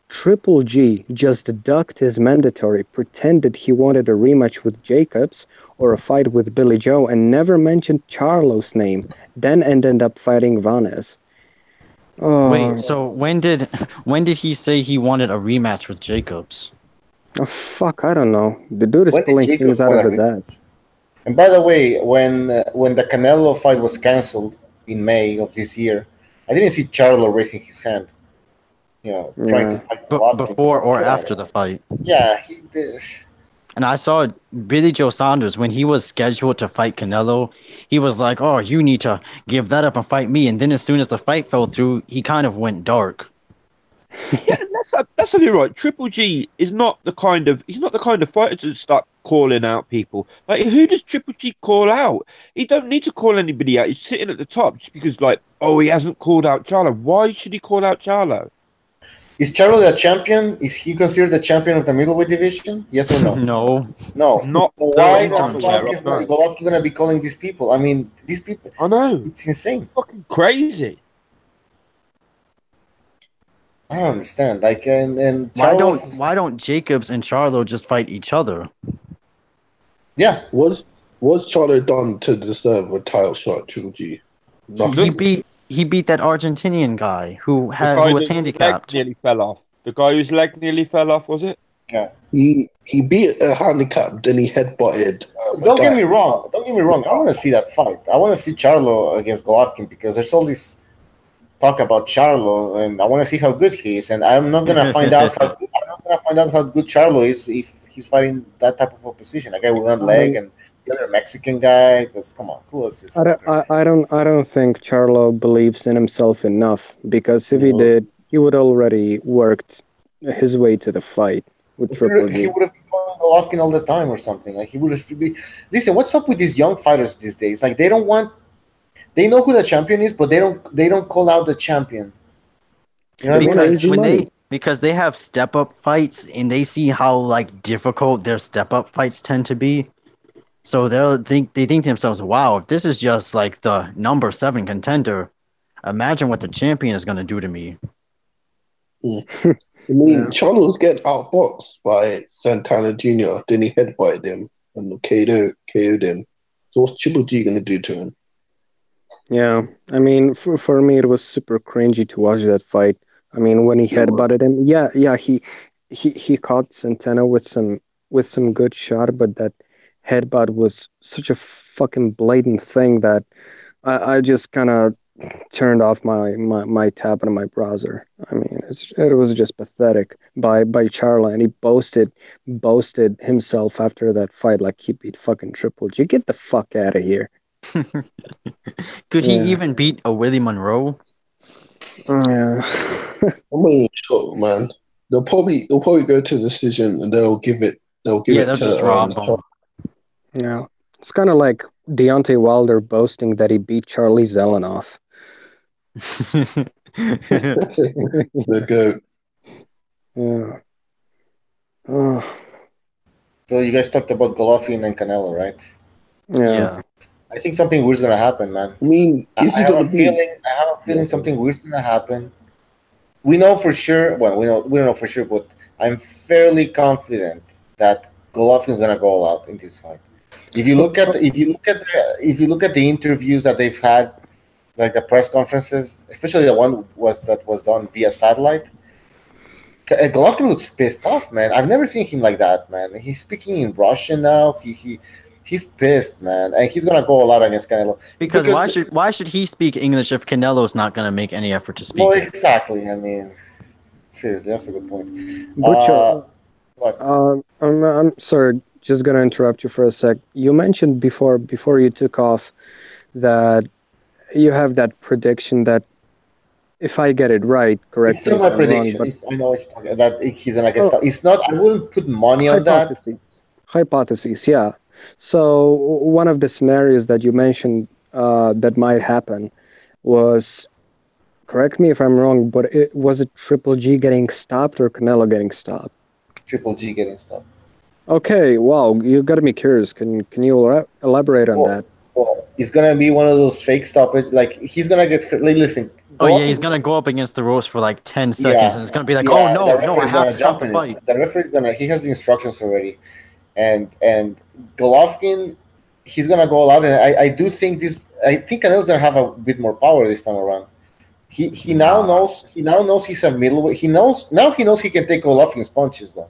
Triple G just ducked his mandatory, pretended he wanted a rematch with Jacobs or a fight with Billy Joe, and never mentioned Charlo's name. Then ended up fighting Vanez. Oh, Wait, so when did he say he wanted a rematch with Jacobs? oh, fuck, I don't know. The dude is When did pulling Jacobs things out of want his a ass. And by the way, when the Canelo fight was canceled in May of this year, I didn't see Charlo raising his hand, trying to Yeah. fight But Golovkin. before or So, after the fight? yeah, he did. And I saw Billy Joe Saunders when he was scheduled to fight Canelo. He was like, "Oh, you need to give that up and fight me." And then as soon as the fight fell through, he kind of went dark. Yeah, that's something right. Triple G is not the kind of fighter to start calling out people. Like, who does Triple G call out? He don't need to call anybody out. He's sitting at the top just because, like, oh, he hasn't called out Charlo. Why should he call out Charlo? Is Charlo a champion? Is he considered the champion of the middleweight division? Yes or no? No. No. Not So the why the interim fuck chair. is Golovkin gonna be calling these people? I mean, these people. I know. It's insane. Fucking crazy. I don't understand. Like, and Why Charlo, don't Jacobs and Charlo just fight each other? yeah, Was Charlo done to deserve a title shot, Triple G? Nothing. He beat that Argentinian guy who was handicapped. Leg nearly fell off. The guy whose leg nearly fell off, was it? yeah. He beat a handicap, then he headbutted. Don't get me wrong. Don't get me wrong. I want to see that fight. I want to see Charlo against Golovkin because there's all this talk about Charlo, and I want to see how good he is. And I'm not gonna find out how good, I'm not gonna find out how good Charlo is if he's fighting that type of opposition. A guy with one leg and the other Mexican guy. Because come on, who else is? I don't think Charlo believes in himself enough, because if he did, he would already worked his way to the fight with Triple G. He would have been calling Golovkin all the time or something. Like he would have be. Listen, what's up with these young fighters these days? Like they don't want. They know who the champion is, but they don't call out the champion. You know what I mean? Because they have step up fights and they see how like difficult their step up fights tend to be. So they think to themselves, wow, if this is just like the number 7 contender, imagine what the champion is gonna do to me. I mean, Charlo's getting outboxed by Santana Jr., then he headbutted him and KO'd him. So what's Triple G gonna do to him? Yeah, I mean, for me, it was super cringy to watch that fight. I mean, when he headbutted him, yeah, he caught Santana with some good shot, but that headbutt was such a fucking blatant thing that I just kind of turned off my tab on my browser. I mean, it was just pathetic by Charlo, and he boasted himself after that fight like he beat fucking Triple G. Get the fuck out of here. Could he even beat a Willie Monroe? Yeah. I mean, sure, man. They'll probably go to decision and they'll give it They'll to just drop him. Yeah. It's kind of like Deontay Wilder boasting that he beat Charlie Zelenoff. the goat. Yeah. Oh, So you guys talked about Golovkin and Canelo, right? yeah. I think something weird's gonna happen, man. I mean, I is he have gonna a be? feeling. I have a feeling something weird's gonna happen. We know for sure. Well, we don't know for sure, but I'm fairly confident that Golovkin's gonna go all out in this fight. If you look at the interviews that they've had, like the press conferences, especially the one that was done via satellite, Golovkin looks pissed off, man. I've never seen him like that, man. He's speaking in Russian now. He's pissed, man, and he's gonna go all out against Canelo. Because why should he speak English if Canelo's not gonna make any effort to speak? Well, exactly. I mean, seriously, that's a good point. What? I'm sorry, just gonna interrupt you for a sec. You mentioned before you took off that you have that prediction that, if I get it right, correct? It's still my prediction. I know what you're talking about. That he's gonna get stuck. It's not. I wouldn't put money on that. Hypotheses, yeah. So one of the scenarios that you mentioned that might happen was, correct me if I'm wrong, but was it Triple G getting stopped or Canelo getting stopped? Triple G getting stopped. Okay, wow, you got me curious. Can you elaborate on that? Well, it's gonna be one of those fake stoppage. Like he's gonna get. Like, listen. He's gonna go up against the ropes for like 10 seconds, and it's gonna be like, oh no, I have to stop the fight. The referee's he has the instructions already, and Golovkin, he's gonna go all out, and I do think I think Canelo's gonna have a bit more power this time around. He now knows he's a middleweight. He knows he can take Golovkin's punches though.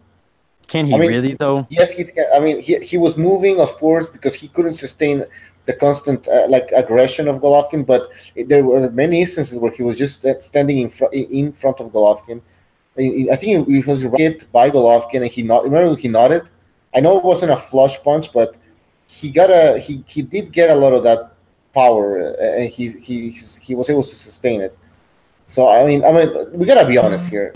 Can he really though? Yes, he can. I mean, he was moving, of course, because he couldn't sustain the constant aggression of Golovkin. But there were many instances where he was just standing in front of Golovkin. I think he was hit by Golovkin, and remember he nodded. I know it wasn't a flush punch, but he did get a lot of that power, and he was able to sustain it. So I mean, we gotta be honest here.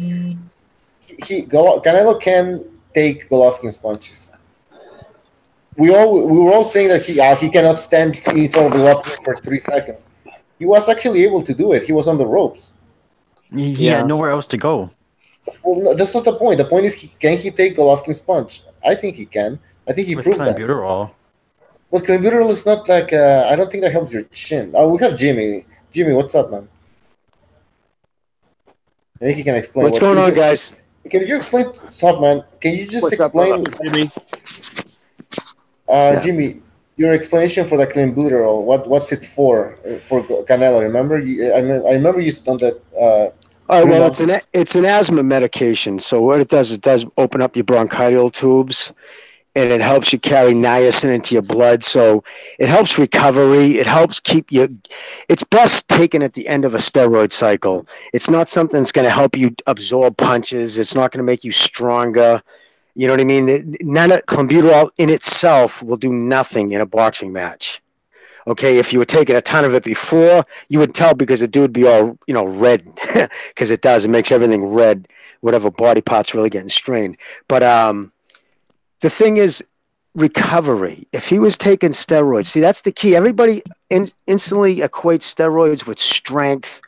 Canelo can take Golovkin's punches. We were all saying that he cannot stand in front of Golovkin for 3 seconds. He was actually able to do it. He was on the ropes. He had nowhere else to go. Well, no, that's not the point. The point is, can he take Golovkin's punch? I think he can. I think he with proved that. clenbuterol. But clenbuterol is not like. I don't think that helps your chin. Oh, we have Jimmy. Jimmy, what's up, man? I think he can explain. What's going on, guys? Can you explain? What's up, man? Can you just What's up, explain, Jimmy? up? Jimmy, your explanation for the clenbuterol? What's it for Canelo? Remember, I remember you done that. Oh well, it's an asthma medication. So what it does open up your bronchial tubes, and it helps you carry niacin into your blood. So it helps recovery. It helps keep you. It's best taken at the end of a steroid cycle. It's not something that's going to help you absorb punches. It's not going to make you stronger. You know what I mean? None of clenbuterol in itself will do nothing in a boxing match. Okay, if you were taking a ton of it before, you would tell because the dude would be all, red, because it does. It makes everything red, whatever body part's really getting strained. But the thing is recovery. If he was taking steroids, see, that's the key. Everybody instantly equates steroids with strength.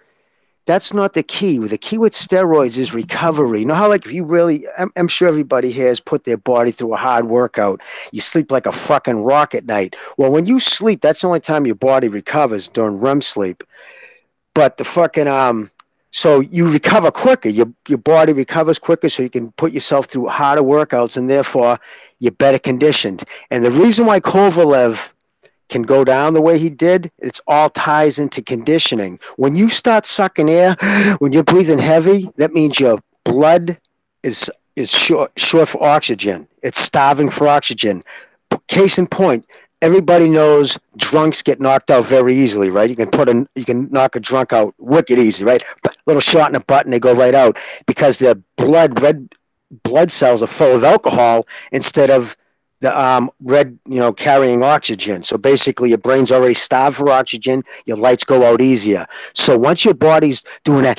That's not the key. The key with steroids is recovery. You know how, like, if you really, I'm sure everybody here has put their body through a hard workout. You sleep like a fucking rock at night. Well, when you sleep, that's the only time your body recovers, during REM sleep. But the fucking, so you recover quicker. Your body recovers quicker, so you can put yourself through harder workouts, and therefore you're better conditioned. And the reason why Kovalev can go down the way he did, it's all ties into conditioning. When you start sucking air, when you're breathing heavy, that means your blood is short for oxygen. It's starving for oxygen. Case in point, everybody knows drunks get knocked out very easily, right? You can knock a drunk out wicked easy, right? A little shot in the butt and they go right out because their red blood cells are full of alcohol instead of the red, carrying oxygen. So basically your brain's already starved for oxygen. Your lights go out easier. So once your body's doing that,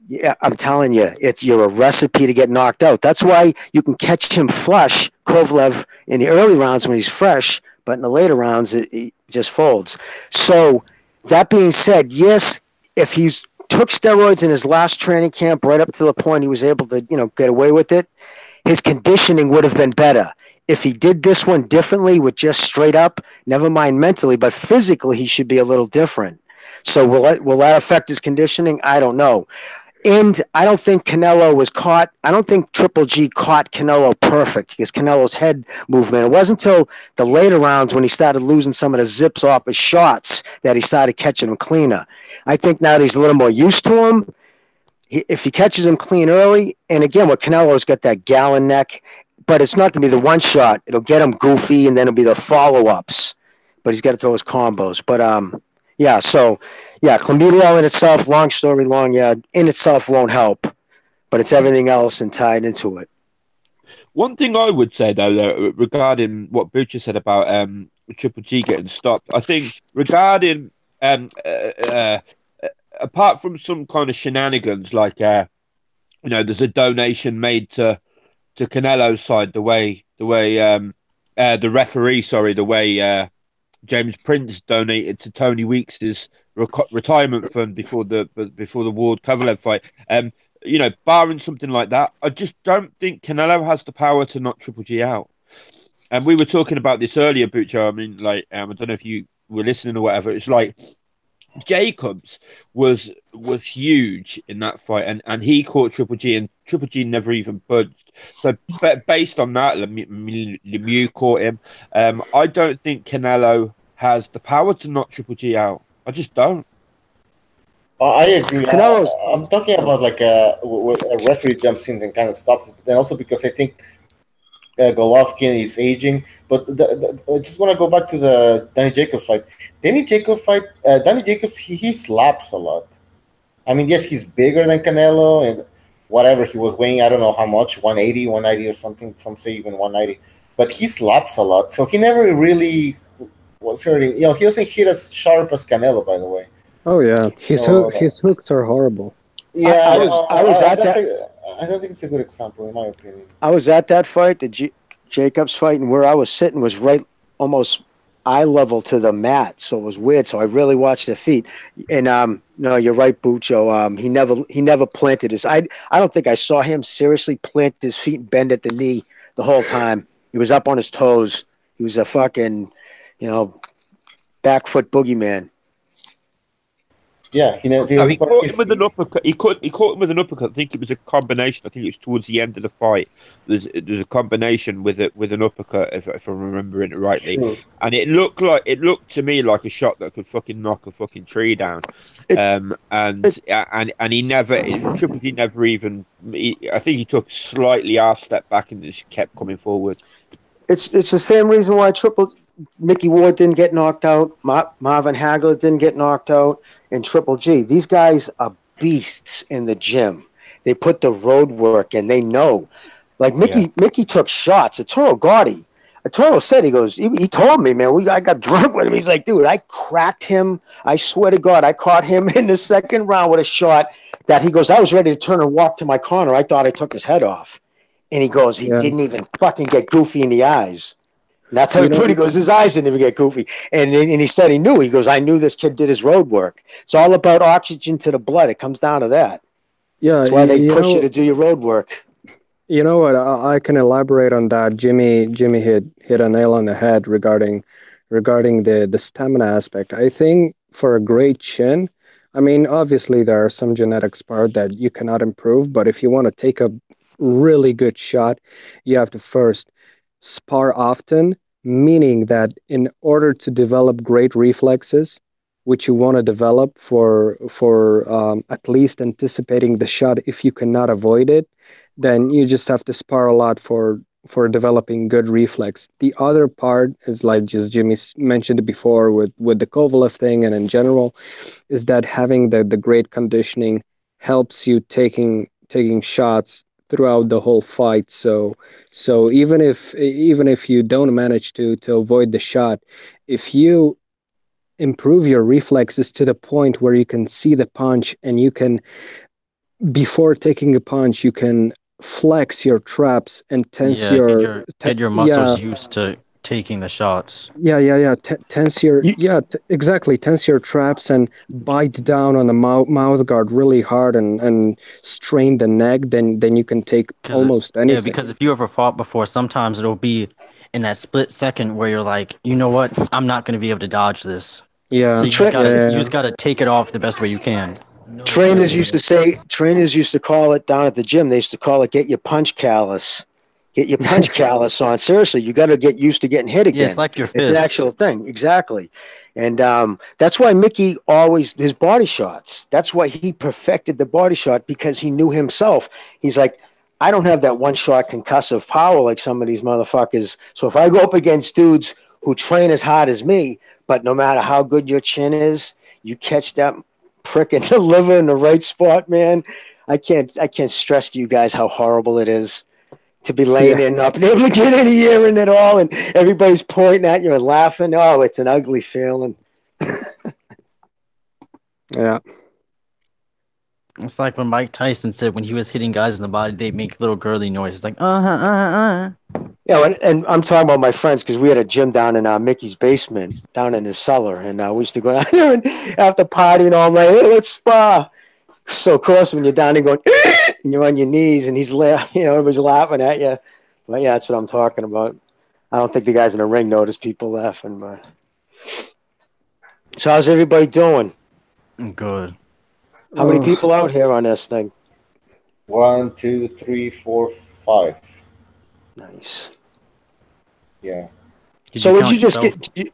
yeah, I'm telling you, you're a recipe to get knocked out. That's why you can catch him flush, Kovalev, in the early rounds when he's fresh, but in the later rounds, it just folds. So that being said, yes, if he's took steroids in his last training camp right up to the point he was able to, get away with it, his conditioning would have been better. If he did this one differently with just straight up, never mind mentally, but physically he should be a little different. So will that affect his conditioning? I don't know. And I don't think Canelo was caught. I don't think Triple G caught Canelo perfect because Canelo's head movement. It wasn't until the later rounds when he started losing some of the zips off his shots that he started catching him cleaner. I think now that he's a little more used to him, if he catches him clean early, and again, with Canelo's got that gallon neck, but it's not going to be the one shot. It'll get him goofy, and then it'll be the follow-ups. But he's got to throw his combos. But, clenbuterol in itself, long story long, in itself won't help. But it's everything else and tied into it. One thing I would say, though, regarding what Butcher said about Triple G getting stopped, I think regarding apart from some kind of shenanigans, like there's a donation made to Canelo's side, the way the referee, James Prince donated to Tony Weeks's retirement fund before the Ward Kovalev fight. Barring something like that, I just don't think Canelo has the power to knock Triple G out. And we were talking about this earlier, Butcher. I mean, like, I don't know if you were listening or whatever. It's like Jacobs was huge in that fight, and he caught Triple G, and Triple G never even budged. So, based on that, Lemieux caught him. I don't think Canelo has the power to knock Triple G out. I just don't. I agree. I'm talking about like a referee jumps in and kind of stops it, but then also because I think Golovkin is aging. But I just want to go back to the Danny Jacobs fight. Danny Jacobs, he slaps a lot. I mean, yes, he's bigger than Canelo, and whatever he was weighing, I don't know how much, 180 or something. Some say even 190. But he slaps a lot, so he never really was hurting. He doesn't hit as sharp as Canelo, by the way. Oh yeah, his hooks are horrible. Yeah, I was at that. I don't think it's a good example, in my opinion. I was at that fight, the Jacobs fight, and where I was sitting was right almost eye level to the mat, so it was weird. So I really watched the feet. And no, you're right, Bucho. He never planted his. I don't think I saw him seriously plant his feet and bend at the knee the whole time. He was up on his toes. He was a fucking, back foot boogeyman. Yeah, He caught him with an uppercut. He caught him with an uppercut. I think it was a combination. I think it was towards the end of the fight. There's a combination with an uppercut, if I'm remembering it rightly. True. And it looked to me like a shot that could fucking knock a fucking tree down. And he never Triple G never even. I think he took slightly half step back and just kept coming forward. It's the same reason why Mickey Ward didn't get knocked out, Marvin Hagler didn't get knocked out, and Triple G. These guys are beasts in the gym. They put the road work in. They know. Like Mickey took shots. Arturo Gotti. Arturo said, he told me, man, I got drunk with him. He's like, dude, I cracked him. I swear to God, I caught him in the second round with a shot that he goes, I was ready to turn and walk to my corner. I thought I took his head off. And he goes, he didn't even fucking get goofy in the eyes. And that's how he put it. He goes, his eyes didn't even get goofy. And he said he knew. He goes, I knew this kid did his road work. It's all about oxygen to the blood. It comes down to that. Yeah. That's why they push you to do your road work. You know what? I can elaborate on that. Jimmy hit a nail on the head regarding the stamina aspect. I think for a great chin, I mean, obviously there are some genetics part that you cannot improve, but if you want to take a really good shot, you have to first spar often, meaning that in order to develop great reflexes, which you want to develop for at least anticipating the shot, if you cannot avoid it, then you just have to spar a lot for developing good reflex. The other part is, like just Jimmy mentioned before with the Kovalev thing and in general, is that having the great conditioning helps you taking shots throughout the whole fight. So even if you don't manage to avoid the shot, if you improve your reflexes to the point where you can see the punch and you can, before taking a punch, you can flex your traps and tense get your muscles used to taking the shots. Tense your exactly. Tense your traps and bite down on the mouth guard really hard and strain the neck. Then you can take almost anything. Yeah, because if you ever fought before, sometimes it'll be in that split second where you're like, you know what, I'm not going to be able to dodge this. Yeah. So you just gotta take it off the best way you can. Trainers used to call it down at the gym. They used to call it "get your punch callus." Get your punch callus on. Seriously, you got to get used to getting hit again. Yeah, it's like your fist. It's an actual thing, exactly. And that's why Mickey his body shots. That's why he perfected the body shot, because he knew himself. He's like, I don't have that one shot concussive power like some of these motherfuckers. So if I go up against dudes who train as hard as me, but no matter how good your chin is, you catch that prick in the liver in the right spot, man. I can't stress to you guys how horrible it is to be laying there and not being able to get any air in at all, and everybody's pointing at you and laughing. Oh, it's an ugly feeling. Yeah. It's like when Mike Tyson said when he was hitting guys in the body, they make little girly noises like Yeah, and I'm talking about my friends, because we had a gym down in Mickey's basement, down in his cellar, and we used to go down there and after partying all night, hey, let's spa. So of course when you're down there going and you're on your knees and everybody's laughing at you. But yeah, that's what I'm talking about. I don't think the guys in the ring notice people laughing, but so how's everybody doing? Good. How many people out here on this thing? 1, 2, 3, 4, 5. Nice. Yeah. So would you just did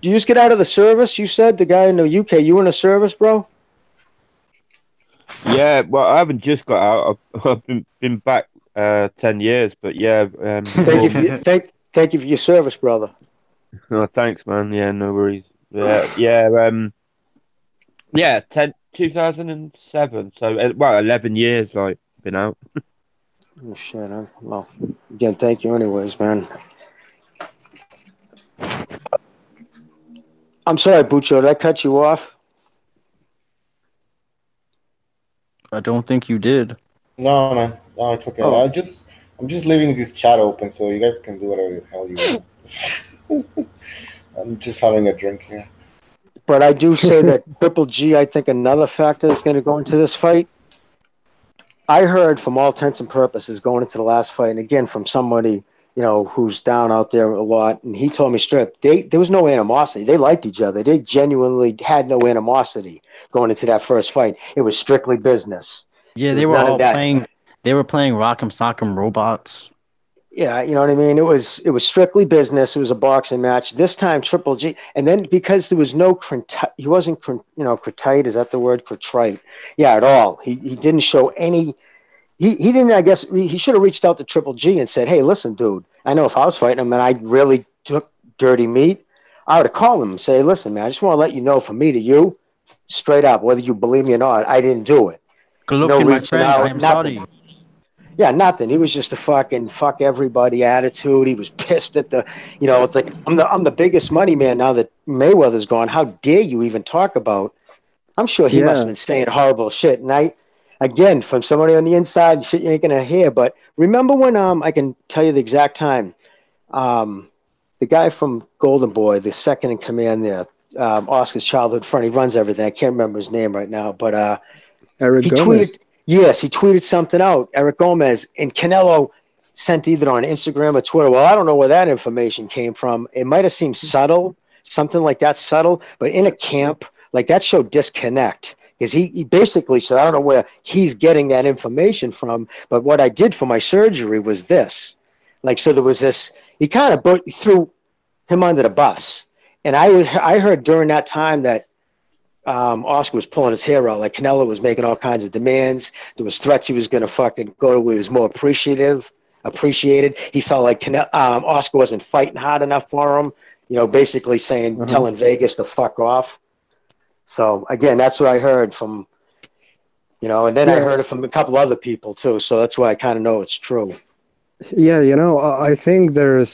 you just get out of the service? You said the guy in the UK. You in the service, bro? Yeah, well, I haven't just got out. I've been back 10 years, but yeah. Thank you for your service, brother. No, thanks, man. Yeah, no worries. Yeah, 2007. So 11 years I've been out. Oh shit! Well, again, thank you, anyways, man. I'm sorry, Bucho. Did I cut you off? I don't think you did. No, man. No, it's okay. Oh. I'm just leaving this chat open so you guys can do whatever the hell you want. I'm just having a drink here. But I do say that Triple G, I think another factor is going to go into this fight. I heard from all intents and purposes going into the last fight, and again from somebody who's down out there a lot, and he told me straight, there was no animosity. They liked each other. They genuinely had no animosity going into that first fight. It was strictly business. Yeah, they were all playing. They were playing Rock'em Sock'em Robots. Yeah, you know what I mean? It was strictly business. It was a boxing match. This time, Triple G. And then because there was no he wasn't, contrite. Is that the word? Contrite. Yeah, at all. He didn't show any. He didn't, I guess, he should have reached out to Triple G and said, hey, listen, dude, I know if I was fighting him and I really took dirty meat, I would have called him and say, listen, man, I just want to let you know from me to you, straight up, whether you believe me or not, I didn't do it. Golovkin, my friend, I'm sorry. Yeah, nothing. He was just a fucking fuck everybody attitude. He was pissed at the, it's like I'm the biggest money man now that Mayweather's gone. How dare you even talk about? I'm sure he must have been saying horrible shit. And again, from somebody on the inside, shit you ain't gonna hear. But remember when I can tell you the exact time, the guy from Golden Boy, the second in command there, Oscar's childhood friend, he runs everything. I can't remember his name right now, but Eric Gomez. He tweeted something out, Eric Gomez, and Canelo sent either on Instagram or Twitter. Well, I don't know where that information came from. It might have seemed subtle, something like that subtle, but in a camp, like that showed disconnect. Because he basically said, I don't know where he's getting that information from, but what I did for my surgery was this. Like, so there was this, he kind of threw him under the bus. And I heard during that time that Oscar was pulling his hair out. Like Canelo was making all kinds of demands. There was threats he was going to fucking go to where he was more appreciated. He felt like Oscar wasn't fighting hard enough for him, basically saying, telling Vegas to fuck off. So again, that's what I heard from, and then I heard it from a couple other people too. So that's why I kind of know it's true. Yeah, I think there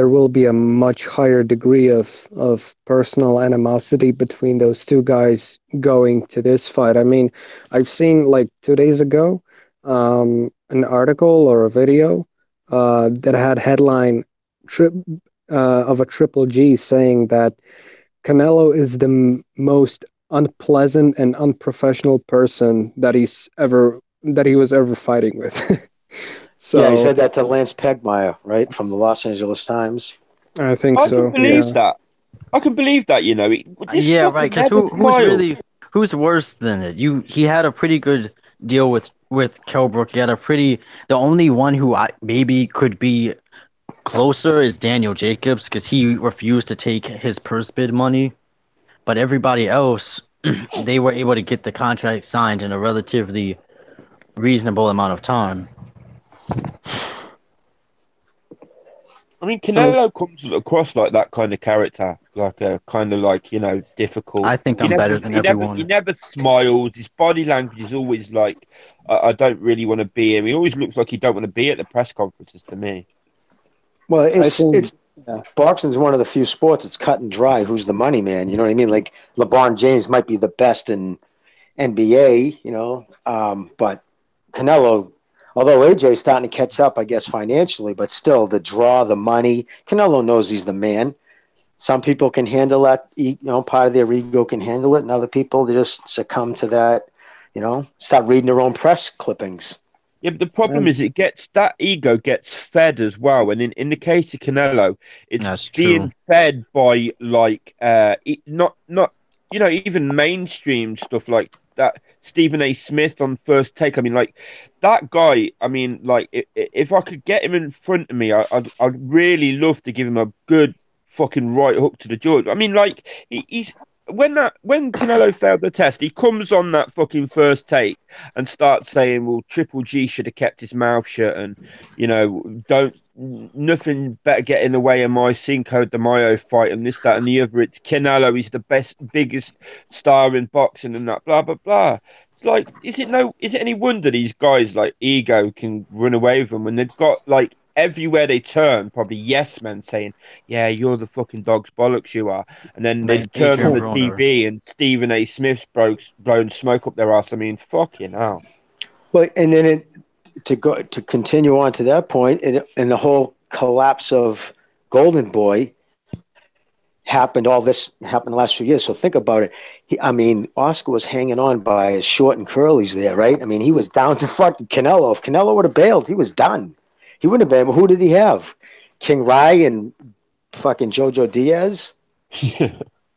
will be a much higher degree of personal animosity between those two guys going to this fight. I mean, I've seen like 2 days ago an article or a video that had headline of a Triple G saying that Canelo is the most unpleasant and unprofessional person that he was ever fighting with. So, yeah, he said that to Lance Pegmeyer, right, from the Los Angeles Times. I think so. I can believe that. I can believe that. Yeah, right. Because who's worse than it? He had a pretty good deal with Kell Brook. He had the only one who maybe could be closer is Daniel Jacobs because he refused to take his purse bid money, but everybody else they were able to get the contract signed in a relatively reasonable amount of time. I mean, Canelo comes across like that kind of character, like a kind of like difficult. I think I'm better than everyone. He never smiles. His body language is always like, I don't really want to be him. He always looks like he don't want to be at the press conferences to me. Well, boxing's one of the few sports that's cut and dry. Who's the money man? You know what I mean? Like LeBron James might be the best in NBA, but Canelo, although AJ's starting to catch up, I guess, financially, but still the draw, the money, Canelo knows he's the man. Some people can handle that, part of their ego can handle it, and other people, they just succumb to that, start reading their own press clippings. Yeah, but the problem is that ego gets fed as well. And in the case of Canelo, it's being fed by not even mainstream stuff like that. Stephen A. Smith on First Take. I mean, like that guy. I mean, like if I could get him in front of me, I'd really love to give him a good fucking right hook to the jaw. I mean, like he's when Canelo failed the test, he comes on that fucking First Take and starts saying, "Well, Triple G should have kept his mouth shut," and nothing better get in the way of my Cinco de Mayo fight and this, that, and the other. It's Canelo. He's the biggest star in boxing and that. Blah blah blah. Like, is it any wonder these guys like ego can run away with them when they've got like everywhere they turn, probably yes men saying, "Yeah, you're the fucking dog's bollocks, you are." And then they turn on the TV and Stephen A. Smith's blown smoke up their ass. I mean, fucking hell. Well, and then to continue on to that point, and the whole collapse of Golden Boy, All this happened the last few years. So think about it. Oscar was hanging on by his short and curlies there, right? I mean, he was down to fucking Canelo. If Canelo would have bailed, he was done. He wouldn't have been. Who did he have? King Rai and fucking Jojo Diaz? You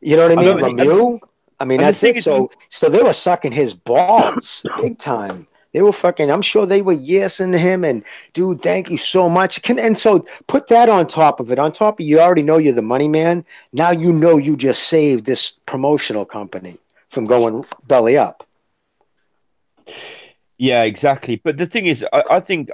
know what I mean? Lemieux? I mean, that's it. So they were sucking his balls big time. They were fucking, I'm sure they were yesing him and, dude, thank you so much. And so put that on top of it. On top of you already know you're the money man. Now you know you just saved this promotional company from going belly up. Yeah, exactly. But the thing is, I think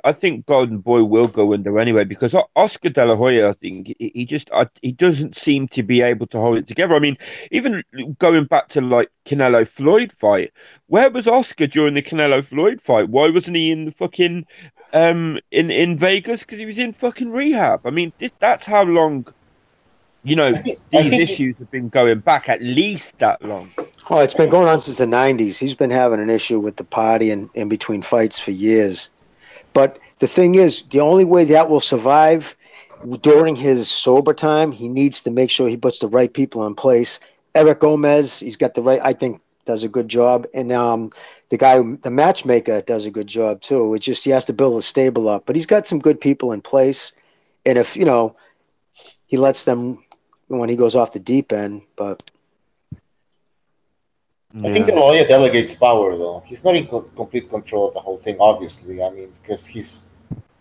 Golden Boy will go under anyway because Oscar De La Hoya, I think he doesn't seem to be able to hold it together. I mean, even going back to like Canelo Floyd fight, where was Oscar during the Canelo Floyd fight? Why wasn't he in the fucking in Vegas? Because he was in fucking rehab. I mean, that's how long. These issues have been going back at least that long. Oh, it's been going on since the 90s. He's been having an issue with the party and in between fights for years. But the thing is, the only way that will survive during his sober time, he needs to make sure he puts the right people in place. Eric Gomez, he's got the right, I think, does a good job. And the matchmaker does a good job too. It's just he has to build a stable up. But he's got some good people in place. And if, he lets them when he goes off the deep end, but... I think De La Hoya delegates power, though. He's not in complete control of the whole thing, obviously. I mean, because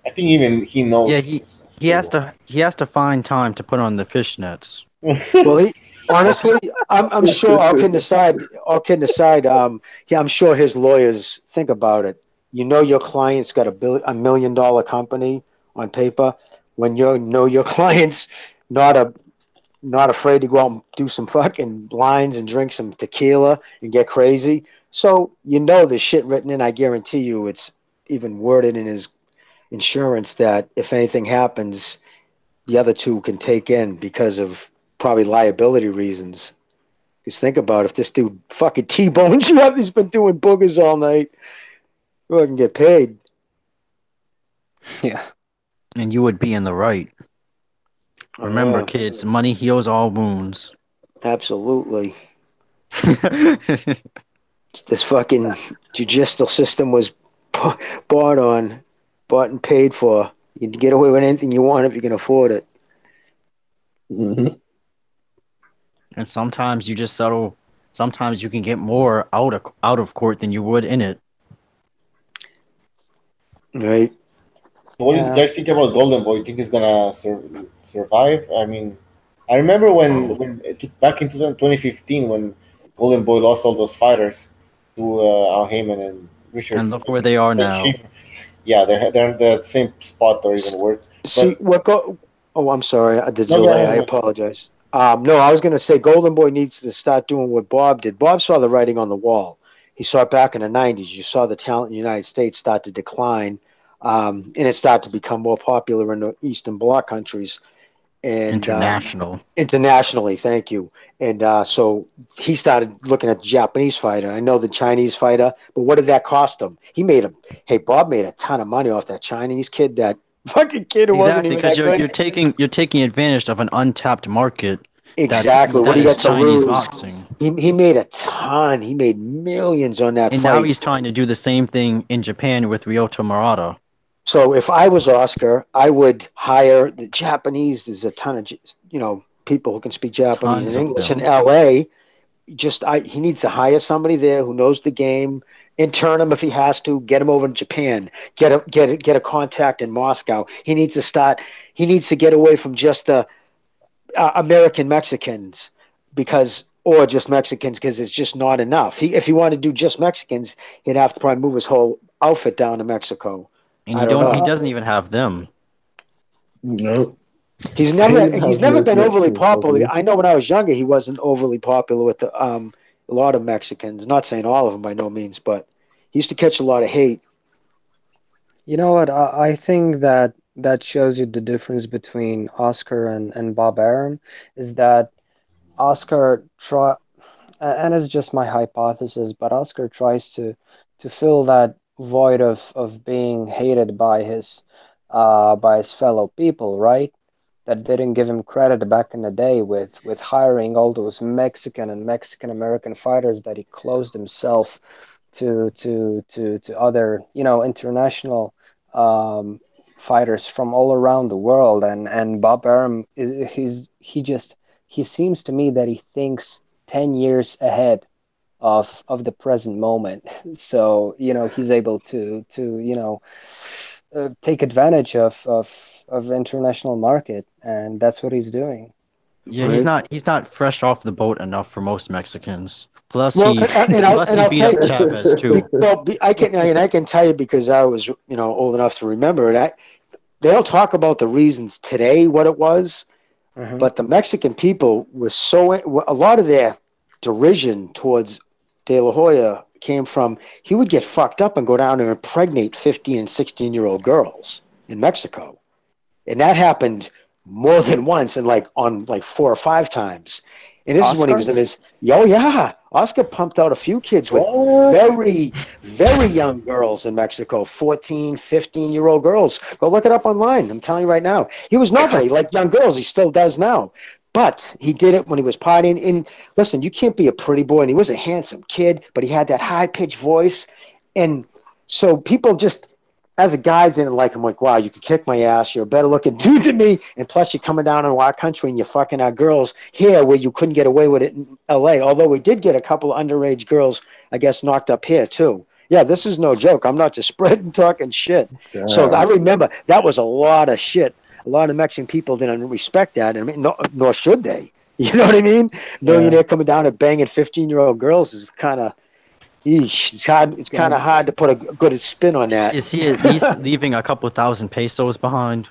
I think even he knows. Yeah, he has to find time to put on the fishnets. Well, honestly, I'm sure. All kidding aside, I'm sure his lawyers think about it. Your client's got $1 million company on paper. When your client's not afraid to go out and do some fucking lines and drink some tequila and get crazy. So there's shit written in. I guarantee you it's even worded in his insurance that if anything happens, the other two can take in because of probably liability reasons. Just think about if this dude fucking T-bones you up, he's been doing boogers all night. You can get paid. Yeah. And you would be in the right. Remember, kids, money heals all wounds. Absolutely. This fucking judicial system was bought and paid for. You can get away with anything you want if you can afford it. Mm-hmm. And sometimes you just settle. Sometimes you can get more out of court than you would in it. Right. What do you guys think about Golden Boy? You think he's gonna survive? I mean, I remember when back in 2015 when Golden Boy lost all those fighters to Al Heyman and Richard. And look where they are now. Schiefer. Yeah, they're in the same spot or even worse. Oh, I'm sorry. I did delay. I apologize. No, I was going to say Golden Boy needs to start doing what Bob did. Bob saw the writing on the wall. He saw it back in the 90s. You saw the talent in the United States start to decline, and it started to become more popular in the Eastern Bloc countries. And internationally, thank you. And so he started looking at the Japanese fighter. I know the Chinese fighter, but what did that cost him? Bob made a ton of money off that Chinese kid, that fucking kid who wasn't even that good. You're taking advantage of an untapped market. Exactly. What do you got to Chinese lose? Boxing. He made a ton. He made millions on that and fight. And now he's trying to do the same thing in Japan with Ryota Murata. So if I was Oscar, I would hire the Japanese. There's a ton of people who can speak Japanese and English in L.A. He needs to hire somebody there who knows the game. Intern him if he has to. Get him over to Japan. Get a contact in Moscow. He needs to get away from just the American Mexicans or just Mexicans because it's just not enough. If he wanted to do just Mexicans, he'd have to probably move his whole outfit down to Mexico. And he doesn't even have them. No. He's never been overly popular. I know when I was younger, he wasn't overly popular with a lot of Mexicans. Not saying all of them by no means, but he used to catch a lot of hate. You know what? I think that shows you the difference between Oscar and Bob Arum is that Oscar and it's just my hypothesis, but Oscar tries to fill that void of being hated by his fellow people, right? that didn't give him credit back in the day with hiring all those Mexican and Mexican American fighters that he closed himself to other, you know, international um, fighters from all around the world. And Bob Arum, he seems to me that he thinks 10 years ahead of the present moment. So, you know, he's able to you know, take advantage of international market, and that's what he's doing. Yeah, Right. he's not fresh off the boat enough for most Mexicans. Plus Well, plus and he I'll beat tell up you, Chavez too. I can tell you because I was, you know, old enough to remember it. They don't talk about the reasons today what it was, Hmm. but the Mexican people was so a lot of their derision towards De La Hoya came from he would get fucked up and go down and impregnate 15 and 16-year-old girls in Mexico. And that happened more than once and like on like 4 or 5 times. And this is when he Oscar? was in his, oh yeah, Oscar pumped out a few kids with What? very, very young girls in Mexico, 14, 15-year-old girls. Go look it up online. I'm telling you right now. He was not he liked young girls. He still does now. But he did it when he was partying. And listen, you can't be a pretty boy. And he was a handsome kid, but he had that high pitched voice. And so people just, as a guys didn't like him, like, wow, you could kick my ass. You're a better looking dude than me. And plus, you're coming down in our country and you're fucking our girls here where you couldn't get away with it in LA. Although we did get a couple of underage girls, I guess, knocked up here too. Yeah, this is no joke. I'm not just spreading talking shit. So I Damn. remember that was a lot of shit. A lot of Mexican people didn't respect that. I mean, nor should they. You know what I mean? Yeah. Millionaire coming down and banging 15-year-old girls is kind of, it's hard. It's kind of hard to put a good spin on that. Is he at least leaving a couple thousand pesos behind?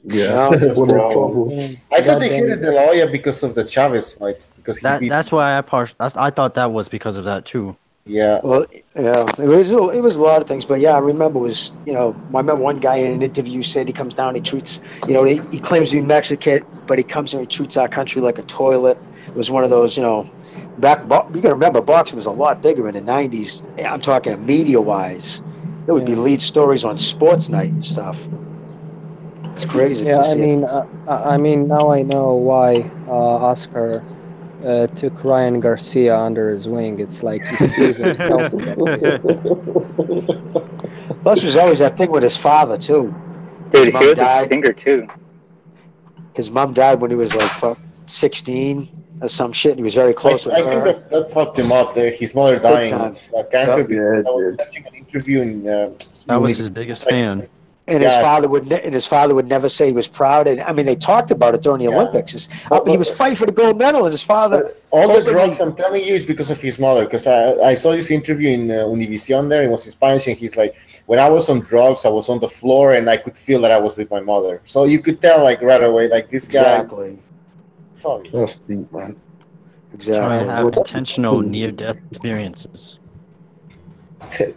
Yeah, No, just when they're in Bro. trouble. I thought they Goddamn. hated De La Hoya because of the Chavez fights because he beat. That's why I thought that was because of that too. Yeah. well, yeah, it was a lot of things, but yeah, I remember it was, you know, I remember one guy in an interview said he comes down, he treats, you know, he claims to be Mexican, but he comes and he treats our country like a toilet. It was one of those, you know, you got to remember, boxing was a lot bigger in the '90s. I'm talking media wise. There would be Yeah. lead stories on Sports Night and stuff. It's crazy Yeah, to see it. I mean, now I know why Oscar took Ryan Garcia under his wing. It's like he sees himself in that kid. Plus, there's always that thing with his father too. His Dude, he mom was a died. singer too. His mom died when he was like 16 or some shit. And he was very I, close with I think her. that fucked him up. His mother Big dying time. of cancer. Yep. Because Yeah, I was it did. watching an interview in. That was his biggest fan. And Yeah, his father would never say he was proud. And I mean, they talked about it during the Yeah. Olympics. He was fighting for the gold medal, and his father. All the openly- drugs I'm telling you is because of his mother. Because I saw this interview in Univision there. It was in Spanish, and he's like, when I was on drugs, I was on the floor, and I could feel that I was with my mother. So you could tell like right away, like this guy. Exactly. It's obvious. That's deep, man. Trying to Exactly. have intentional near-death experiences.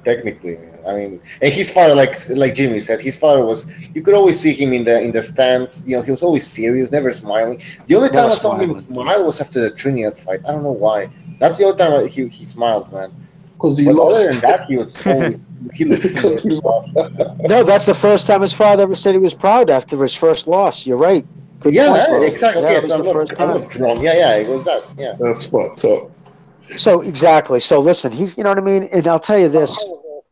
Technically, I mean, and his father, like Jimmy said, his father was. You could always see him in the stands. You know, he was always serious, never smiling. The only time Never I saw him smiling. smile was after the Trinidad fight. I don't know why. That's the only time he smiled, man. Because he But other lost. than that, he was always he looked Because he lost. No, that's the first time his father ever said he was proud after his first loss. You're right. Good yeah, point, bro. exactly. Yeah, Okay, it was so the first I'm time. not wrong. Yeah, it was that. Yeah. That's fucked up. So exactly. So listen, he's, you know what I mean? And I'll tell you this,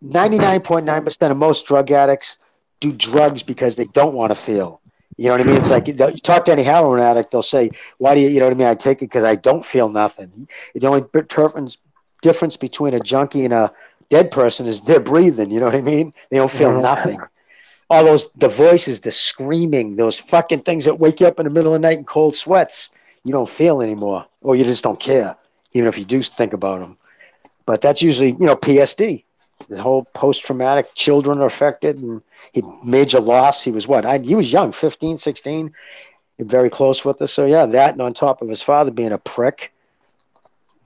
99.9% of most drug addicts do drugs because they don't want to feel. You know what I mean? It's like you talk to any heroin addict, they'll say, why do you know what I mean? I take it because I don't feel nothing. The only difference between a junkie and a dead person is they're breathing. You know what I mean? They don't feel nothing. All the voices, the screaming, those fucking things that wake you up in the middle of the night in cold sweats, you don't feel anymore, or you just don't care, even if you do think about them. But that's usually, you know, PSD. The whole post-traumatic, children are affected, and he major loss. He was he was young, 15, 16, very close with us. So yeah, that, and on top of his father being a prick,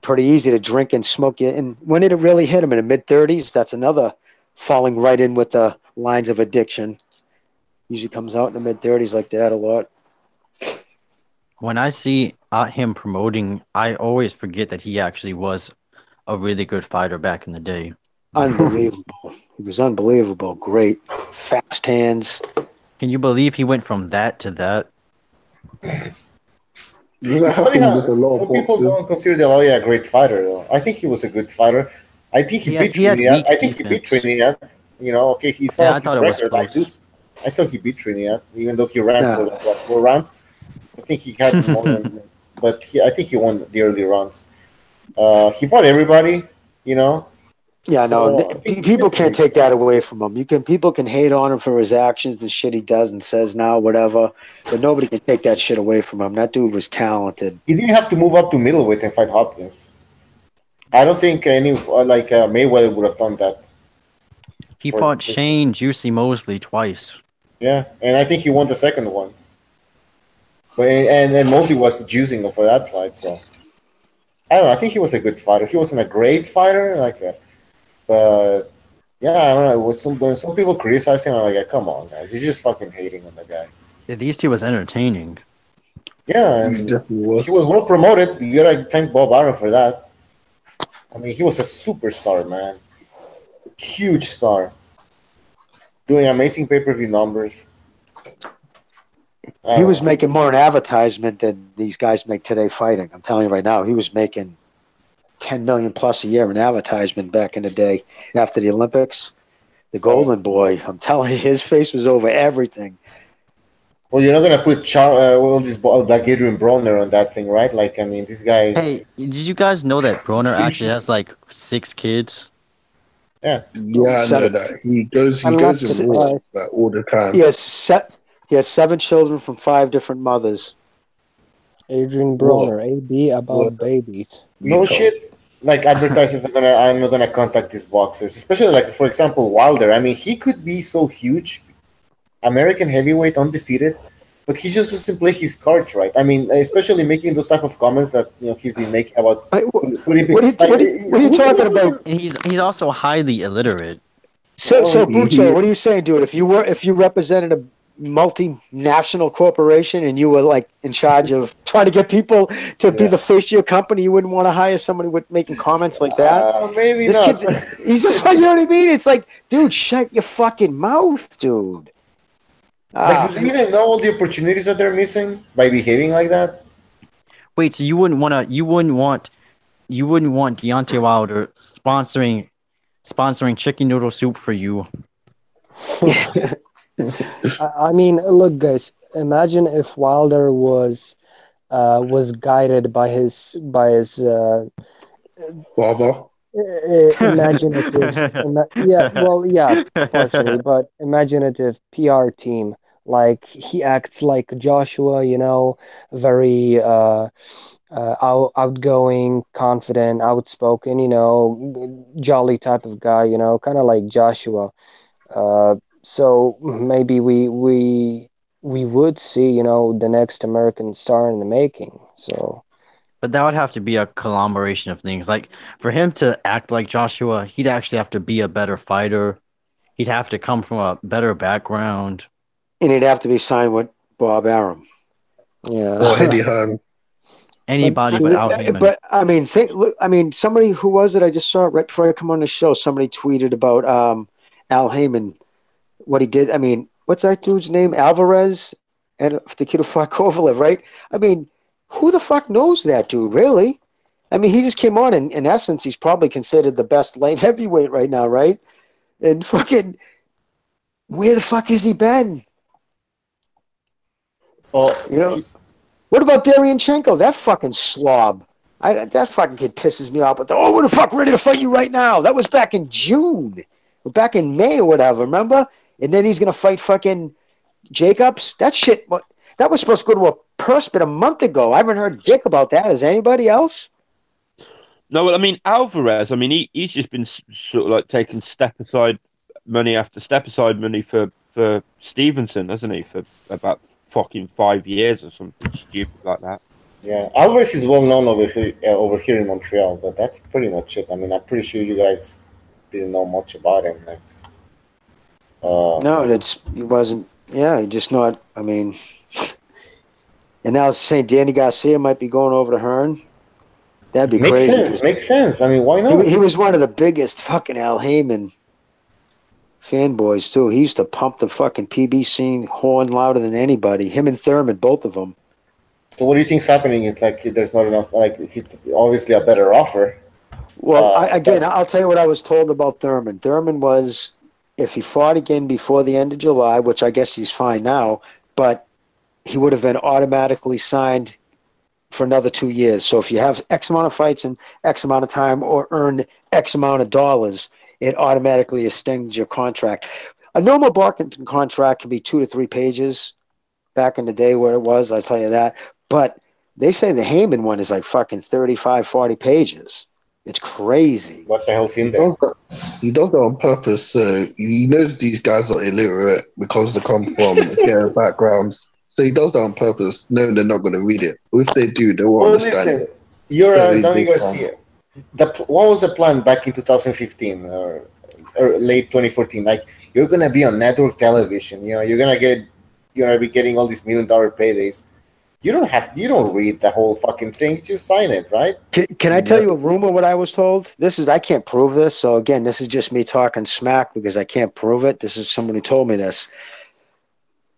pretty easy to drink and smoke you. And when did it really hit him? In the mid-30s? That's another falling right in with the lines of addiction. Usually comes out in the mid-30s like that a lot. When I see him promoting, I always forget that he actually was a really good fighter back in the day. Unbelievable. He was unbelievable. Great. Fast hands. Can you believe he went from that to that? Does that It's funny happen with how a lot of some people boxers? don't consider De La Hoya a great fighter, though. I think he was a good fighter. I think he beat He had Trinidad. weak I think he beat defense. Trinidad. You know, okay, he Yeah, saw I his thought it was record. close. I thought he beat Trinidad, even though he ran for Yeah. like what 4 rounds. I think he had more than, but I think he won the early rounds. He fought everybody, you know. Yeah, no, So I think he's people just a can't great take fighter. that away from him. People can hate on him for his actions and shit he does and says now, whatever, but nobody can take that shit away from him. That dude was talented. He didn't have to move up to middleweight and fight Hopkins. I don't think any Mayweather would have done that. He fought Shane Juicy Mosley twice. Yeah, and I think he won the second one. But and Mosley was juicing him for that fight, so I don't know. I think he was a good fighter. He wasn't a great fighter, but yeah, I don't know. When some people criticize him, I'm like, come on, guys, you're just fucking hating on the guy. At least he was entertaining. Yeah, He and definitely was. he was well promoted. You gotta thank Bob Arum for that. I mean, he was a superstar, man. Huge star. Doing amazing pay-per-view numbers. He was making more in advertisement than these guys make today fighting. I'm telling you right now, he was making 10 million plus a year in advertisement back in the day after the Olympics. The Golden Boy, I'm telling you, his face was over everything. Well, you're not gonna put like Adrian Broner on that thing, right? Like, I mean, this guy. Hey, did you guys know that Broner actually has like 6 kids? Yeah. Yeah, I know that. He goes in war like, all the time. He has 7 children from 5 different mothers. Adrian Broner, AB about babies. No shit. Like advertisers I'm not gonna contact these boxers, especially like for example Wilder. I mean, he could be so huge, American heavyweight, undefeated, but he just doesn't play his cards right. I mean, especially making those type of comments that he's been making about. What are you talking about? And he's also highly illiterate. So Bucho, what are you saying, dude? If you represented a multinational corporation and you were like in charge of trying to get people to be the face of your company, you wouldn't want to hire somebody with making comments like that? Maybe this not. He's a, you know what I mean? It's like, dude, shut your fucking mouth, dude. Like, do you even know all the opportunities that they're missing by behaving like that? Wait, so you wouldn't want Deontay Wilder sponsoring chicken noodle soup for you? I mean, look, guys. Imagine if Wilder was guided by his father. Imaginative. Partially, but imaginative PR team. Like he acts like Joshua, very outgoing, confident, outspoken, jolly type of guy, kind of like Joshua. So maybe we would see, the next American star in the making. So, but that would have to be a conglomeration of things. Like for him to act like Joshua, he'd actually have to be a better fighter. He'd have to come from a better background, and he'd have to be signed with Bob Arum. Yeah, or Eddie Hearn. Anybody but Al Heyman. But I mean, somebody who was it? I just saw it right before I come on the show. Somebody tweeted about Al Heyman. What he did, I mean, what's that dude's name? Alvarez and the kid who fought Kovalev, right? I mean, who the fuck knows that dude, really? I mean, he just came on, and in essence, he's probably considered the best light heavyweight right now, right? And fucking, where the fuck has he been? Oh, what about Darianchenko? That fucking slob. That fucking kid pisses me off. But we're the fuck ready to fight you right now. That was back in June, or back in May or whatever. Remember? And then he's going to fight fucking Jacobs? That shit, that was supposed to go to a purse bid a month ago. I haven't heard dick about that. Is anybody else? No, well, I mean, Alvarez, I mean, he's just been sort of like taking step-aside money after step-aside money for Stevenson, hasn't he? For about fucking 5 years or something stupid like that. Yeah, Alvarez is well known over here in Montreal, but that's pretty much it. I mean, I'm pretty sure you guys didn't know much about him. Like, no, he wasn't. Yeah, he just not. I mean, and now it's saying Danny Garcia might be going over to Hearn. That'd be crazy. Makes sense. I mean, why not? He was one of the biggest fucking Al Heyman fanboys too. He used to pump the fucking PB scene horn louder than anybody. Him and Thurman, both of them. So what do you think's happening? It's like there's not enough. Like it's obviously a better offer. Well, But I'll tell you what I was told about Thurman. Thurman was, if he fought again before the end of July, which I guess he's fine now, but he would have been automatically signed for another 2 years. So if you have X amount of fights in X amount of time or earned X amount of dollars, it automatically extends your contract. A normal boxing contract can be 2 to 3 pages. Back in the day where it was, I'll tell you that. But they say the Heyman one is like fucking 35, 40 pages. It's crazy. what the hell's He in there? does that. He does that on purpose. So he knows these guys are illiterate because they come from ghetto backgrounds. So he does that on purpose, knowing they're not going to read it. Or if they do, they won't Well, understand listen, it. you're So he Danny goes on. Garcia. What was the plan back in 2015 or late 2014? Like you're gonna be on network television. You know, you're gonna be getting all these $1 million paydays. You don't read the whole fucking thing. Just sign it, right? Can I tell you a rumor what I was told? I can't prove this. So again, this is just me talking smack because I can't prove it. This is someone who told me this.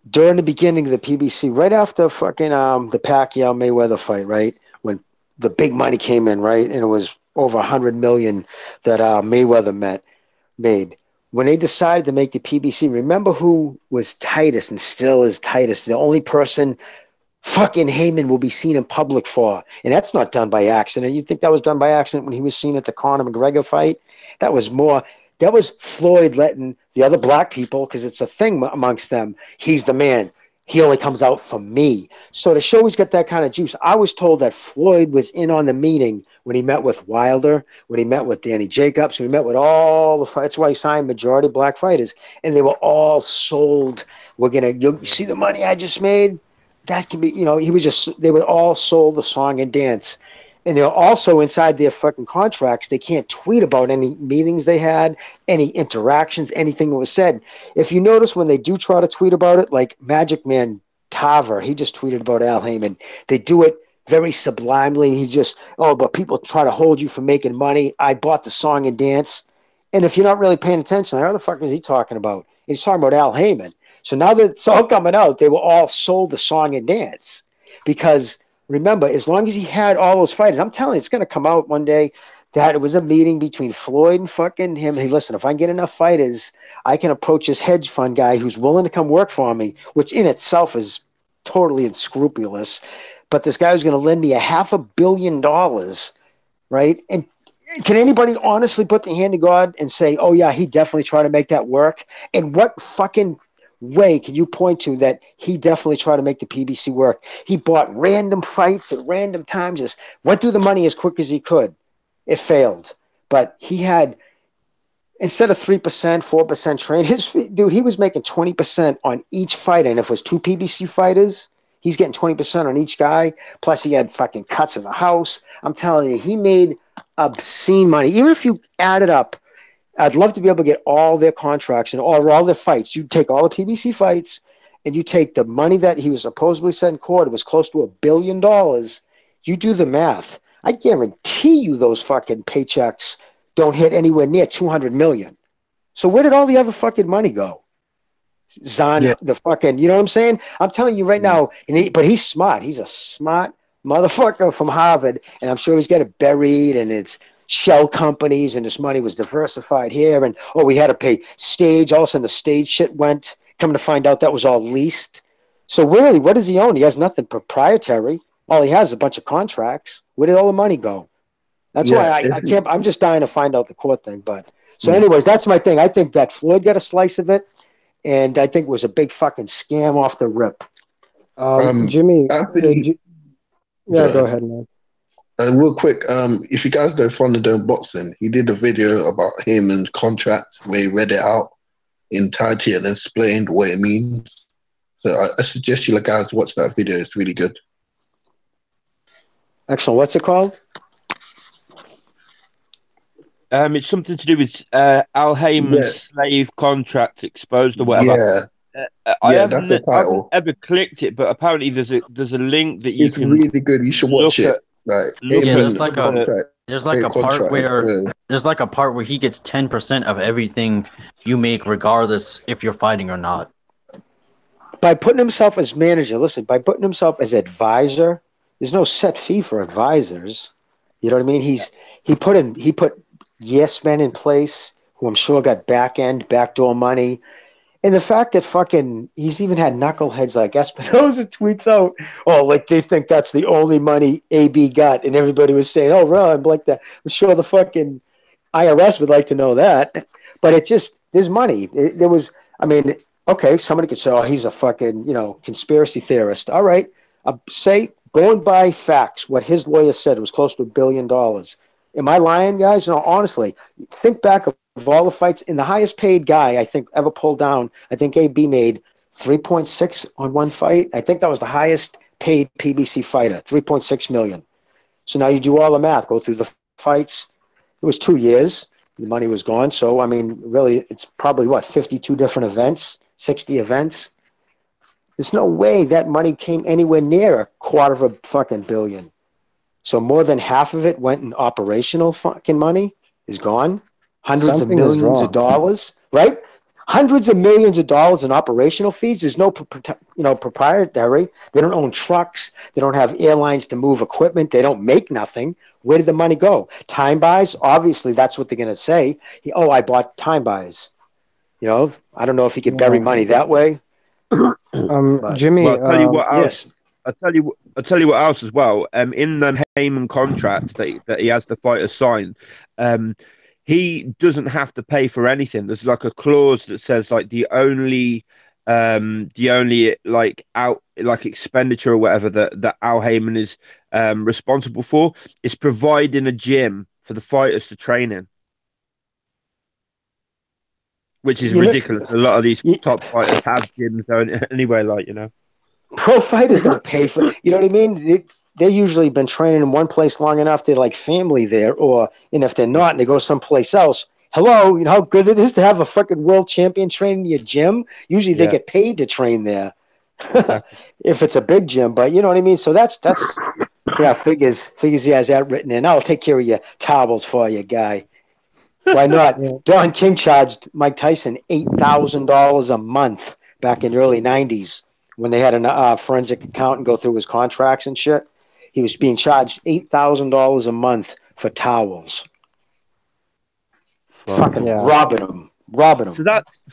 During the beginning of the PBC, right after fucking the Pacquiao Mayweather fight, right? When the big money came in, right? And it was over 100 million that Mayweather made. When they decided to make the PBC, remember who was tightest and still is tightest? The only person fucking Heyman will be seen in public for. And that's not done by accident. You think that was done by accident when he was seen at the Conor McGregor fight? That was Floyd letting the other black people, because it's a thing amongst them, he's the man. He only comes out for me. So to show he's got that kind of juice, I was told that Floyd was in on the meeting when he met with Wilder, when he met with Danny Jacobs, when he met with all the fights. That's why he signed majority black fighters. And they were all sold. You see the money I just made? That can be, they were all sold the song and dance. And they're also inside their fucking contracts. They can't tweet about any meetings they had, any interactions, anything that was said. If you notice when they do try to tweet about it, like Magic Man Tarver, he just tweeted about Al Heyman. They do it very sublimely. But people try to hold you for making money. I bought the song and dance. And if you're not really paying attention, how the fuck is he talking about? He's talking about Al Heyman. So now that it's all coming out, they were all sold the song and dance. Because remember, as long as he had all those fighters, I'm telling you, it's going to come out one day that it was a meeting between Floyd and fucking him. Hey, listen, if I get enough fighters, I can approach this hedge fund guy who's willing to come work for me, which in itself is totally unscrupulous. But this guy was going to lend me $500 million, right? And can anybody honestly put the hand to God and say, oh, yeah, he definitely tried to make that work? And what fucking way can you point to that he definitely tried to make the PBC work? He bought random fights at random times, just went through the money as quick as he could. It failed. But he had, instead of 3%, 4% trade, he was making 20% on each fighter. And if it was 2 PBC fighters, he's getting 20% on each guy. Plus he had fucking cuts in the house. I'm telling you, he made obscene money. Even if you add it up, I'd love to be able to get all their contracts and all their fights. You take all the PBC fights and you take the money that he was supposedly set in court. It was close to $1 billion. You do the math. I guarantee you those fucking paychecks don't hit anywhere near 200 million. So where did all the other fucking money go? The fucking, you know what I'm saying? I'm telling you right now, but he's smart. He's a smart motherfucker from Harvard, and I'm sure he's got it buried, and it's shell companies, and this money was diversified here, and we had to pay stage. All of a sudden the stage shit went. Coming to find out that was all leased. So really, what does he own? He has nothing proprietary. All he has is a bunch of contracts. Where did all the money go? That's why I can't. I'm just dying to find out the court thing. But so, anyways, that's my thing. I think that Floyd got a slice of it, and I think it was a big fucking scam off the rip. Jimmy, Anthony, go ahead, man. Real quick, if you guys don't follow Don't Boxing, he did a video about him and contract where he read it out in entirety and explained what it means. So I suggest you guys watch that video. It's really good. Excellent. What's it called? It's something to do with Al Heyman's slave contract exposed or whatever. That's the title. I haven't ever clicked it, but apparently there's a link that you can. It's really good. You should watch it. There's like a part where he gets 10% of everything you make, regardless if you're fighting or not. by putting himself as manager, listen, by putting himself as advisor, there's no set fee for advisors. You know what I mean? He put yes men in place who I'm sure got backdoor money. And the fact that fucking he's even had knuckleheads like Espinosa tweets out, oh, like they think that's the only money AB got, and everybody was saying, oh, really? I'm like that. I'm sure the fucking IRS would like to know that, but it just there's money. There was, I mean, okay, somebody could say, oh, he's a fucking conspiracy theorist. All right, say going by facts, what his lawyer said was close to $1 billion. Am I lying, guys? No, honestly, think back of all the fights, and the highest paid guy I think ever pulled down. I think AB made 3.6 on one fight. I think that was the highest paid PBC fighter, 3.6 million. So now you do all the math, go through the fights. It was 2 years. The money was gone. So, I mean, really, it's probably, 52 different events, 60 events. There's no way that money came anywhere near $250 million. So more than half of it went in operational fucking money is gone. Hundreds Something of is millions wrong. of dollars, right? Hundreds of millions of dollars in operational fees. There's no, proprietary. They don't own trucks. They don't have airlines to move equipment. They don't make nothing. Where did the money go? Time buys. Obviously, that's what they're going to say. I bought time buys. I don't know if he could bury money that way. But, Jimmy, Well, I'll tell you what else. yes. I'll tell you what else as well. In the Heyman contract that he has the fighter sign, he doesn't have to pay for anything. There's like a clause that says like the only like expenditure or whatever that Al Heyman is responsible for is providing a gym for the fighters to train in, which is ridiculous. A lot of these top fighters have gyms anyway, Pro fighters don't pay for. You know what I mean? They usually been training in one place long enough. They're like family there, and if they're not, and they go someplace else. Hello, you know how good it is to have a fucking world champion train in your gym. Usually they get paid to train there, Exactly. if it's a big gym. But you know what I mean. So that's figures he has that written in. I'll take care of your towels for you, guy. Why not? Yeah. Don King charged Mike Tyson $8,000 a month back in the early '90s when they had a forensic accountant go through his contracts and shit. He was being charged $8,000 a month for towels. Fucking robbing him. So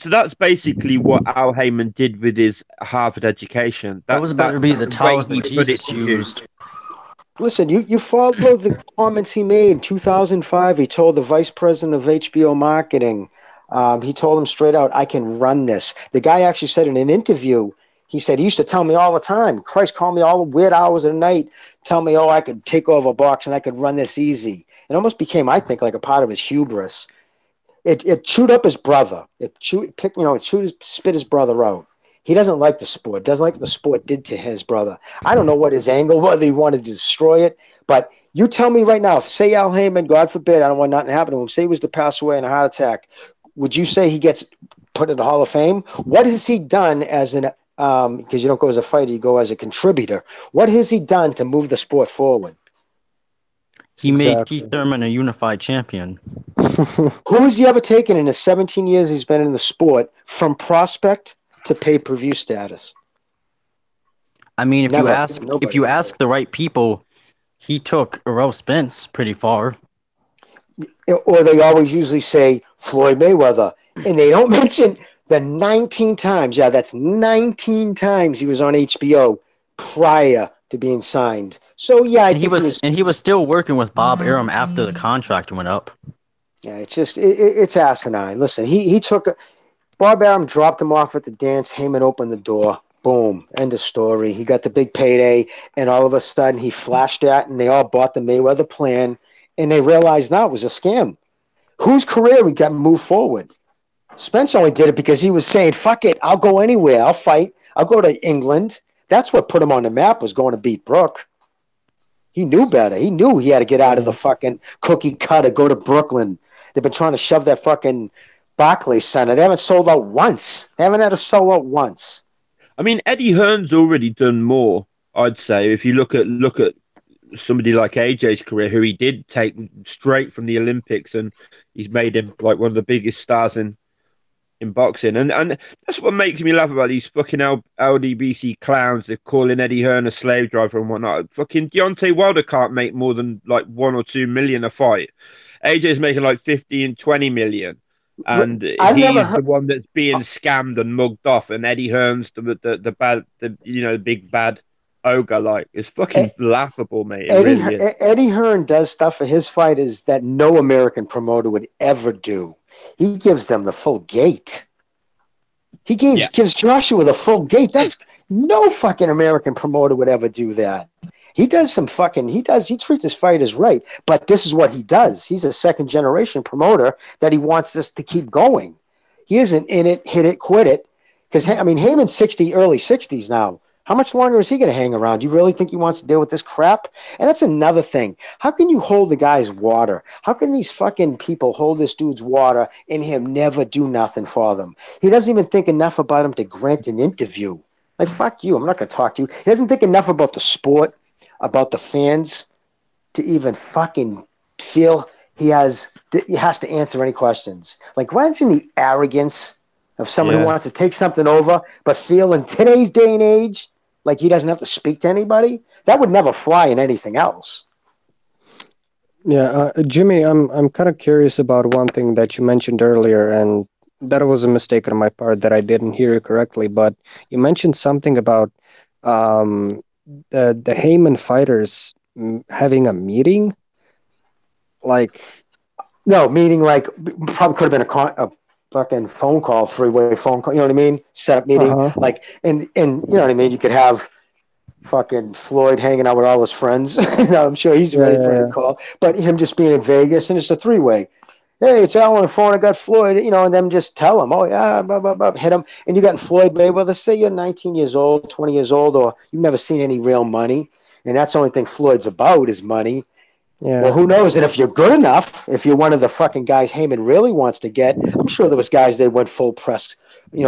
that's basically what Al Heyman did with his Harvard education. That was about to be the towels that Jesus used. Listen, you follow the comments he made in 2005. He told the vice president of HBO marketing, he told him straight out, I can run this. The guy actually said in an interview, he said, he used to tell me all the time, Christ called me all the weird hours of the night, tell me, I could take over a box and I could run this easy. It almost became, I think, like a part of his hubris. It chewed up his brother. It spit his brother out. He doesn't like the sport. Doesn't like what the sport did to his brother. I don't know what his angle, whether he wanted to destroy it. But you tell me right now, if say Al Heyman, God forbid, I don't want nothing to happen to him, say he was to pass away in a heart attack, would you say he gets put in the Hall of Fame? What has he done as an because you don't go as a fighter, you go as a contributor. What has he done to move the sport forward? He made Keith Thurman a unified champion. Who has he ever taken in the 17 years he's been in the sport from prospect to pay-per-view status? I mean, if Nobody. you ask the right people, he took Errol Spence pretty far. Or they always usually say Floyd Mayweather, and they don't mention the 19 times. Yeah, that's 19 times he was on HBO prior to being signed. So yeah, he was still working with Bob Arum after the contract went up. Yeah, it's just it's asinine. Listen, he took Bob Arum dropped him off at the dance. Heyman opened the door. Boom, end of story. He got the big payday, and all of a sudden he flashed that, and they all bought the Mayweather plan, and they realized now it was a scam. Whose career we got moved forward? Spence only did it because he was saying, "Fuck it, I'll go anywhere. I'll fight. I'll go to England." That's what put him on the map, was going to beat Brooke. He knew better. He knew he had to get out of the fucking cookie cutter, go to Brooklyn. They've been trying to shove that fucking Barclays Center. They haven't sold out once. They haven't had to sell out once. I mean, Eddie Hearn's already done more, I'd say. If you look at somebody like AJ's career, who he did take straight from the Olympics, and he's made him like one of the biggest stars in in boxing, and that's what makes me laugh about these fucking LDBC clowns. They're calling Eddie Hearn a slave driver and whatnot. Fucking Deontay Wilder can't make more than like 1 or 2 million a fight. AJ's making like 15, 20 million. And he's the one that's being scammed and mugged off, and Eddie Hearn's the bad, the big bad ogre. Like, it's fucking laughable, mate. Eddie Hearn does stuff for his fighters that no American promoter would ever do. He gives them the full gate. He gives Joshua the full gate. That's no fucking American promoter would ever do that. He treats his fighters right, but this is what he does. He's a second generation promoter that he wants this to keep going. He isn't in it, hit it, quit it. Because, I mean, Heyman's early 60s now. How much longer is he going to hang around? Do you really think he wants to deal with this crap? And that's another thing. How can you hold the guy's water? How can these fucking people hold this dude's water and him never do nothing for them? He doesn't even think enough about him to grant an interview. Like, fuck you. I'm not going to talk to you. He doesn't think enough about the sport, about the fans, to even fucking feel he has to answer any questions. Like, imagine the arrogance of someone who wants to take something over, but feel in today's day and age like he doesn't have to speak to anybody. That would never fly in anything else. Yeah, Jimmy, I'm kind of curious about one thing that you mentioned earlier, and that was a mistake on my part that I didn't hear you correctly. But you mentioned something about the Heyman fighters having a meeting. Like, no meeting, like probably could have been a fucking phone call, three-way phone call. You know what I mean? Set up meeting, like, and you know what I mean. You could have fucking Floyd hanging out with all his friends. I'm sure he's ready for a call. But him just being in Vegas, and it's a three-way. Hey, it's Al on the phone. I got Floyd. You know, and them just tell him, oh yeah, blah, blah, blah, hit him. And you got Floyd Mayweather. Say you're 19 years old, 20 years old, or you've never seen any real money, and that's the only thing Floyd's about is money. Yeah. Well, who knows? And if you're good enough, if you're one of the fucking guys Heyman really wants to get, I'm sure there was guys they went full press,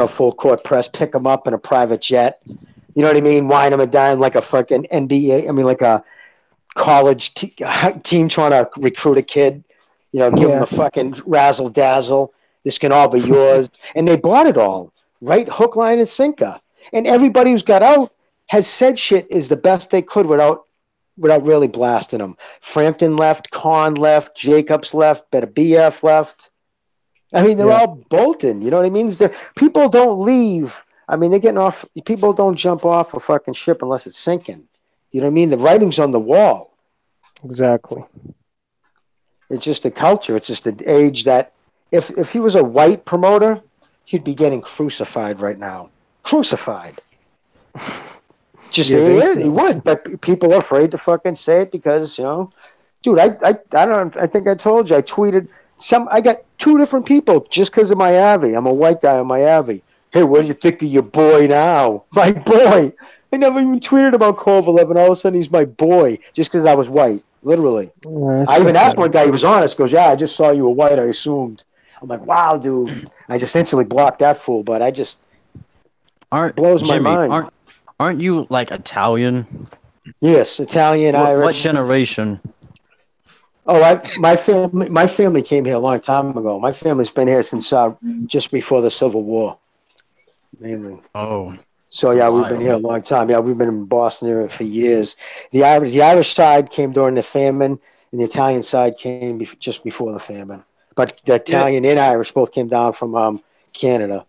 full court press, pick them up in a private jet. You know what I mean? Wine them and dine like a fucking NBA. I mean, like a college team trying to recruit a kid. Give them a fucking razzle dazzle. This can all be yours. And they bought it all, right? Hook, line, and sinker. And everybody who's got out has said shit is the best they could without really blasting them. Frampton left, Kahn left, Jacobs left, BF left. I mean, they're all bolting. You know what I mean? People don't leave. I mean, they're getting off. People don't jump off a fucking ship unless it's sinking. You know what I mean? The writing's on the wall. Exactly. It's just the culture. It's just the age that if he was a white promoter, he'd be getting crucified right now. Crucified. Just he would, but people are afraid to fucking say it because dude. I think I told you I tweeted I got 2 different people just because of my Avi. I'm a white guy on my Avi. Hey, what do you think of your boy now? My boy. I never even tweeted about Kovalev, and all of a sudden he's my boy just because I was white. Literally. I even asked one guy. He was honest. Goes, yeah, I just saw you were white. I assumed. I'm like, wow, dude. I just instantly blocked that fool. But I just blows my mind. Aren't you like Italian? Yes, Italian, Irish. What generation? Oh, my family came here a long time ago. My family's been here since just before the Civil War, mainly. Oh. So yeah, we've been here a long time. Yeah, we've been in Boston area for years. The Irish side came during the famine, and the Italian side came just before the famine. But the Italian and Irish both came down from Canada.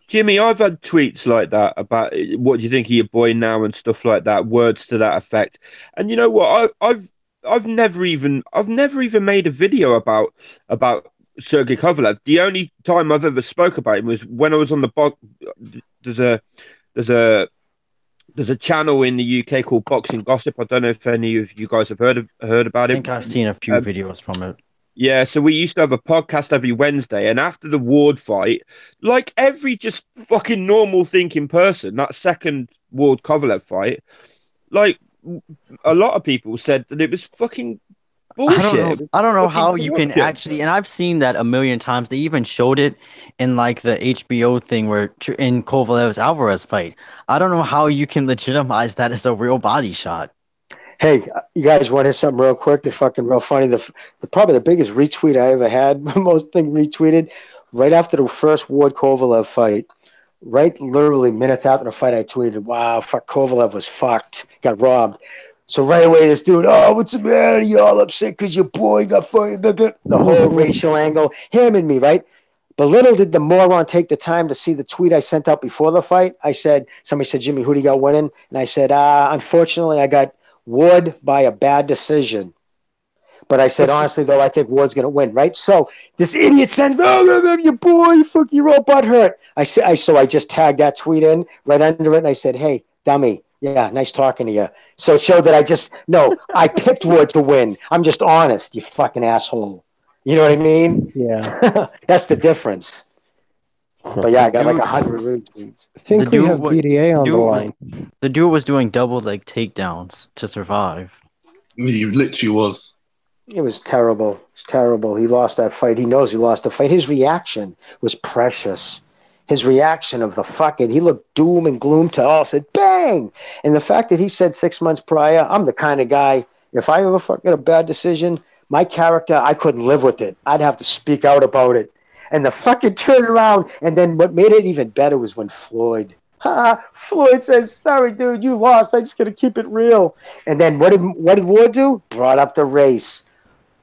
Jimmy, I've had tweets like that about what do you think of your boy now and stuff like that, words to that effect. And you know what? I've never even made a video about Sergey Kovalev. The only time I've ever spoke about him was when I was on the there's a channel in the UK called Boxing Gossip. I don't know if any of you guys have heard about it. I think I've seen a few videos from it. Yeah, so we used to have a podcast every Wednesday, and after the Ward fight, like every just fucking normal thinking person, that second Ward Kovalev fight, like a lot of people said that it was fucking bullshit. I don't know how you can actually, and I've seen that a million times. They even showed it in like the HBO thing where in Kovalev's Alvarez fight. I don't know how you can legitimize that as a real body shot. Hey, you guys want to hear something real quick? They're fucking real funny. Probably the biggest retweet I ever had, most thing retweeted, right after the first Ward Kovalev fight, right literally minutes after the fight, I tweeted, wow, fuck, Kovalev was fucked, got robbed. So right away, this dude, oh, what's the matter? You all upset because your boy got fucked. The whole racial angle, him and me, right? But little did the moron take the time to see the tweet I sent out before the fight. I said, somebody said, Jimmy, who do you got winning? And I said, unfortunately, I got Ward by a bad decision. But I said, honestly, though, I think Ward's going to win, right? So this idiot sent, oh, your boy, fuck, you're all butt hurt. So I just tagged that tweet in right under it, and I said, hey, dummy, yeah, nice talking to you. So it showed that I picked Ward to win. I'm just honest, you fucking asshole. You know what I mean? Yeah. That's the difference. But yeah, I got like 100 retweets. I think The we dude have wa- BDA on the dude was- line. The dude was doing double leg takedowns to survive. He literally was. It was terrible. It's terrible. He lost that fight. He knows he lost the fight. His reaction was precious. His reaction of the fuck it. He looked doom and gloom to all. Said bang. And the fact that he said 6 months prior, I'm the kind of guy, if I ever fucking a bad decision, my character, I couldn't live with it. I'd have to speak out about it. And the fucking turnaround. And then what made it even better was when Floyd says, sorry, dude, you lost. I'm just going to keep it real. And then what did Ward do? Brought up the race.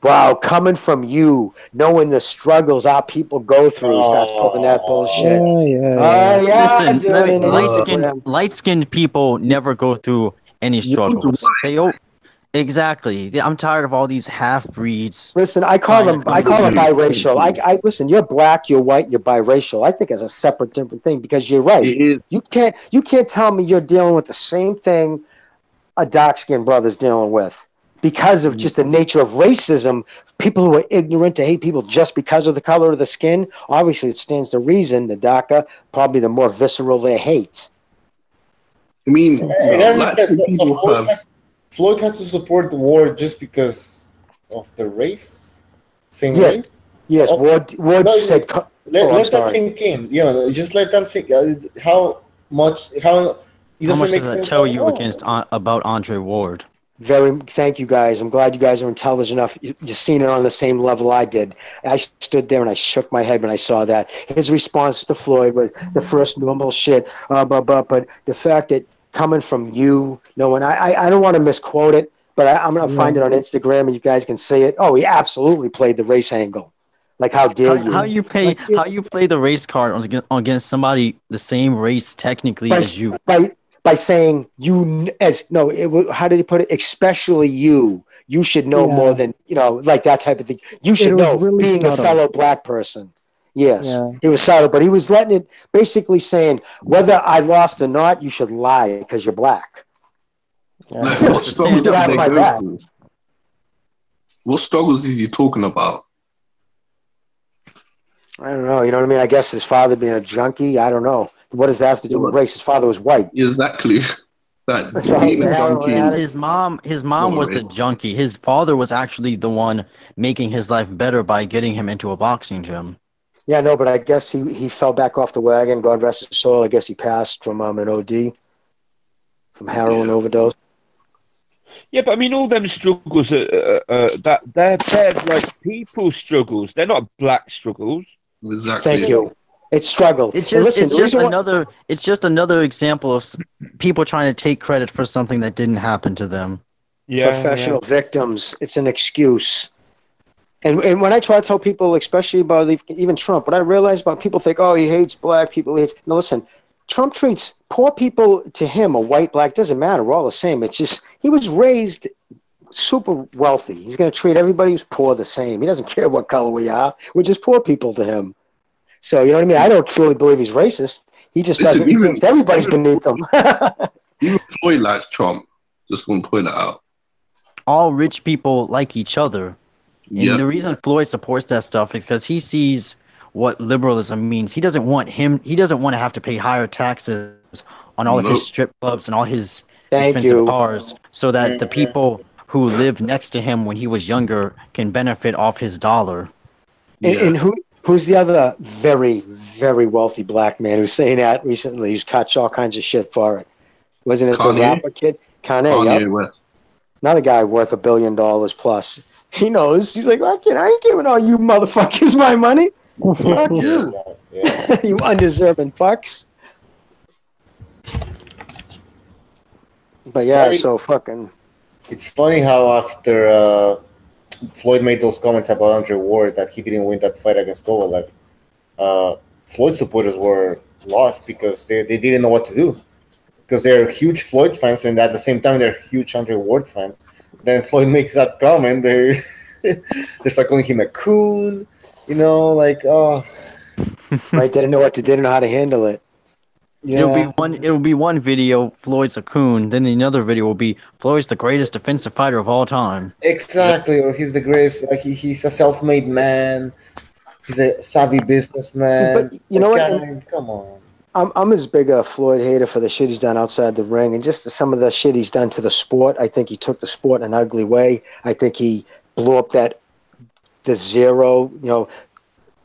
Wow, coming from you, knowing the struggles our people go through, he starts pulling that bullshit. Listen, dude, light-skinned people never go through any struggles. Exactly. I'm tired of all these half-breeds. Listen, I call them biracial. I listen. You're black, you're white, you're biracial. I think it's a separate, different thing because you're right. You can't tell me you're dealing with the same thing a dark-skinned brother's dealing with. Because of just the nature of racism, people who are ignorant to hate people just because of the color of the skin, obviously it stands to reason the darker, probably the more visceral their hate. I mean, Floyd has to support the war just because of the race? Same Yes. race? Yes, Okay. Ward said... Let that sink in. Just let that sink in. How much does that tell you about Andre Ward? Thank you guys. I'm glad you guys are intelligent enough. You've seen it on the same level I did. I stood there and I shook my head when I saw that. His response to Floyd was the first normal shit. But the fact that coming from you, and I don't want to misquote it, but I'm going to find it on Instagram and you guys can see it. Oh, he absolutely played the race angle. Like, how dare you? How you play the race card against somebody the same race technically as you? By saying how did he put it? Especially you should know more than like that type of thing. You should know, really being subtle. A fellow black person. Yes, he was subtle, but he was letting it basically saying whether I lost or not, you should lie because you're black. Like, what struggles is he talking about? I don't know. You know what I mean? I guess his father being a junkie. I don't know. What does that have to do with race? His father was white. Exactly. That's right. His mom was the junkie. His father was actually the one making his life better by getting him into a boxing gym. Yeah, no, but I guess he fell back off the wagon. God rest his soul. I guess he passed from an OD, from heroin overdose. Yeah, but I mean, all them struggles they're like people struggles. They're not black struggles. Exactly. Thank you. It's struggle. It's just another example of people trying to take credit for something that didn't happen to them. Yeah, professional victims. It's an excuse. And when I try to tell people, especially about even Trump, what I realize about people think, oh, he hates black people. No, listen, Trump treats poor people to him, a white, black, doesn't matter. We're all the same. It's just he was raised super wealthy. He's going to treat everybody who's poor the same. He doesn't care what color we are. We're just poor people to him. So, you know what I mean? I don't truly believe he's racist. He just doesn't. He thinks everybody's beneath him. Even Floyd likes Trump. Just want to point that out. All rich people like each other. And the reason Floyd supports that stuff is because he sees what liberalism means. He doesn't want to have to pay higher taxes on all of his strip clubs and all his expensive cars so that the people who lived next to him when he was younger can benefit off his dollar. And who's the other very, very wealthy black man who's saying that recently? He's caught all kinds of shit for it. Wasn't it the rapper kid? Kanye West. Another guy worth $1 billion plus. He knows. He's like, I ain't giving all you motherfuckers my money. Fuck you. Yeah. You undeserving fucks. But yeah, Funny. so fucking. It's funny how after Floyd made those comments about Andre Ward that he didn't win that fight against Kovalev, Floyd supporters were lost because they didn't know what to do. Because they're huge Floyd fans and at the same time they're huge Andre Ward fans. Then Floyd makes that comment, they start calling him a coon, like Right, they didn't know what to, didn't know how to handle it. yeah. It'll be one video, Floyd's a coon, then the other video will be Floyd's the greatest defensive fighter of all time. Exactly, or he's the greatest. Like he's a self-made man. He's a savvy businessman. But you know what? Guy, come on. I'm as big a Floyd hater for the shit he's done outside the ring, and just some of the shit he's done to the sport. I think he took the sport in an ugly way. I think he blew up the zero.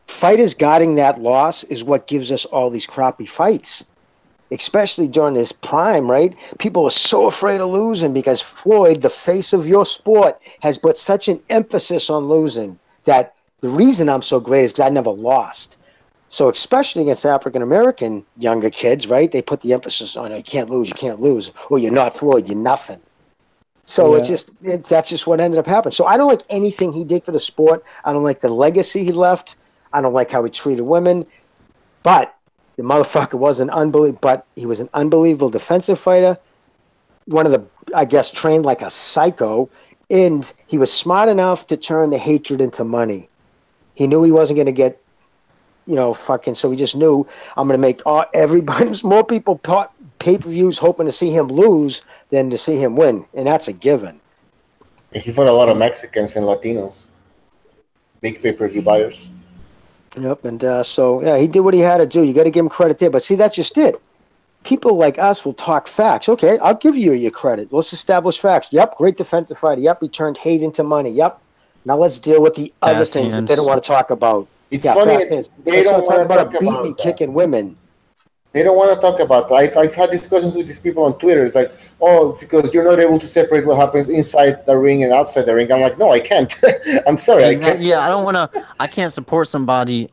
Fighters guarding that loss is what gives us all these crappy fights, especially during his prime, right? People are so afraid of losing because Floyd, the face of your sport, has put such an emphasis on losing that the reason I'm so great is because I never lost. So especially against African-American younger kids, right? They put the emphasis on, you can't lose. Or you're not Floyd, you're nothing. So that's just what ended up happening. So I don't like anything he did for the sport. I don't like the legacy he left. I don't like how he treated women. But the motherfucker was he was an unbelievable defensive fighter. One of the, I guess, trained like a psycho. And he was smart enough to turn the hatred into money. He knew he wasn't going to get, so he just knew, I'm going to make more people pay-per-views hoping to see him lose than to see him win. And that's a given. And he fought a lot of Mexicans and Latinos. Big pay-per-view buyers. Yep, and he did what he had to do. You got to give him credit there. But see, that's just it. People like us will talk facts. Okay, I'll give you your credit. Let's establish facts. Yep, great defensive fighter. Yep, he turned hate into money. Yep. Now let's deal with the other things that they don't want to talk about. It's funny. They don't want to talk about beating, kicking women. They don't want to talk about that. I've had discussions with these people on Twitter. It's like, because you're not able to separate what happens inside the ring and outside the ring. I'm like, no, I can't. I'm sorry, I can't. Yeah, I can't support somebody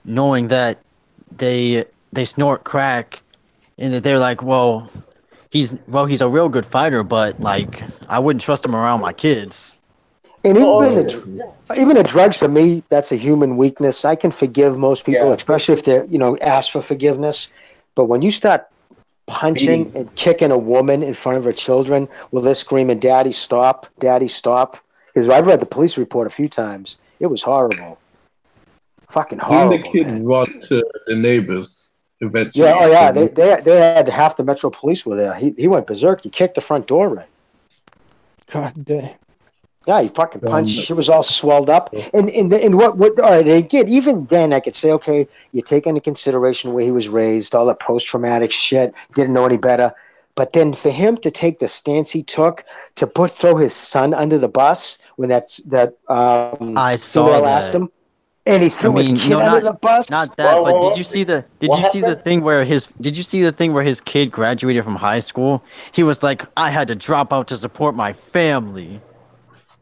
knowing that they snort crack and that they're like, well, he's a real good fighter, but like I wouldn't trust him around my kids. And even the drugs, for me, that's a human weakness. I can forgive most people, especially if they ask for forgiveness. But when you start punching and kicking a woman in front of her children, well, they're screaming, "Daddy, stop! Daddy, stop!" Because I've read the police report a few times. It was horrible, fucking horrible. Didn't the kid run to the neighbors eventually? Yeah, they had half the Metro Police were there. He went berserk. He kicked the front door in. God damn. Yeah, he fucking punched. She was all swelled up. And what all right, again, even then I could say, okay, you take into consideration where he was raised, all the post-traumatic shit, didn't know any better. But then for him to take the stance he took to throw his son under the bus when I saw that. Asked him, and he threw his kid under the bus. Not that, but did you see the thing where his kid graduated from high school? He was like, I had to drop out to support my family.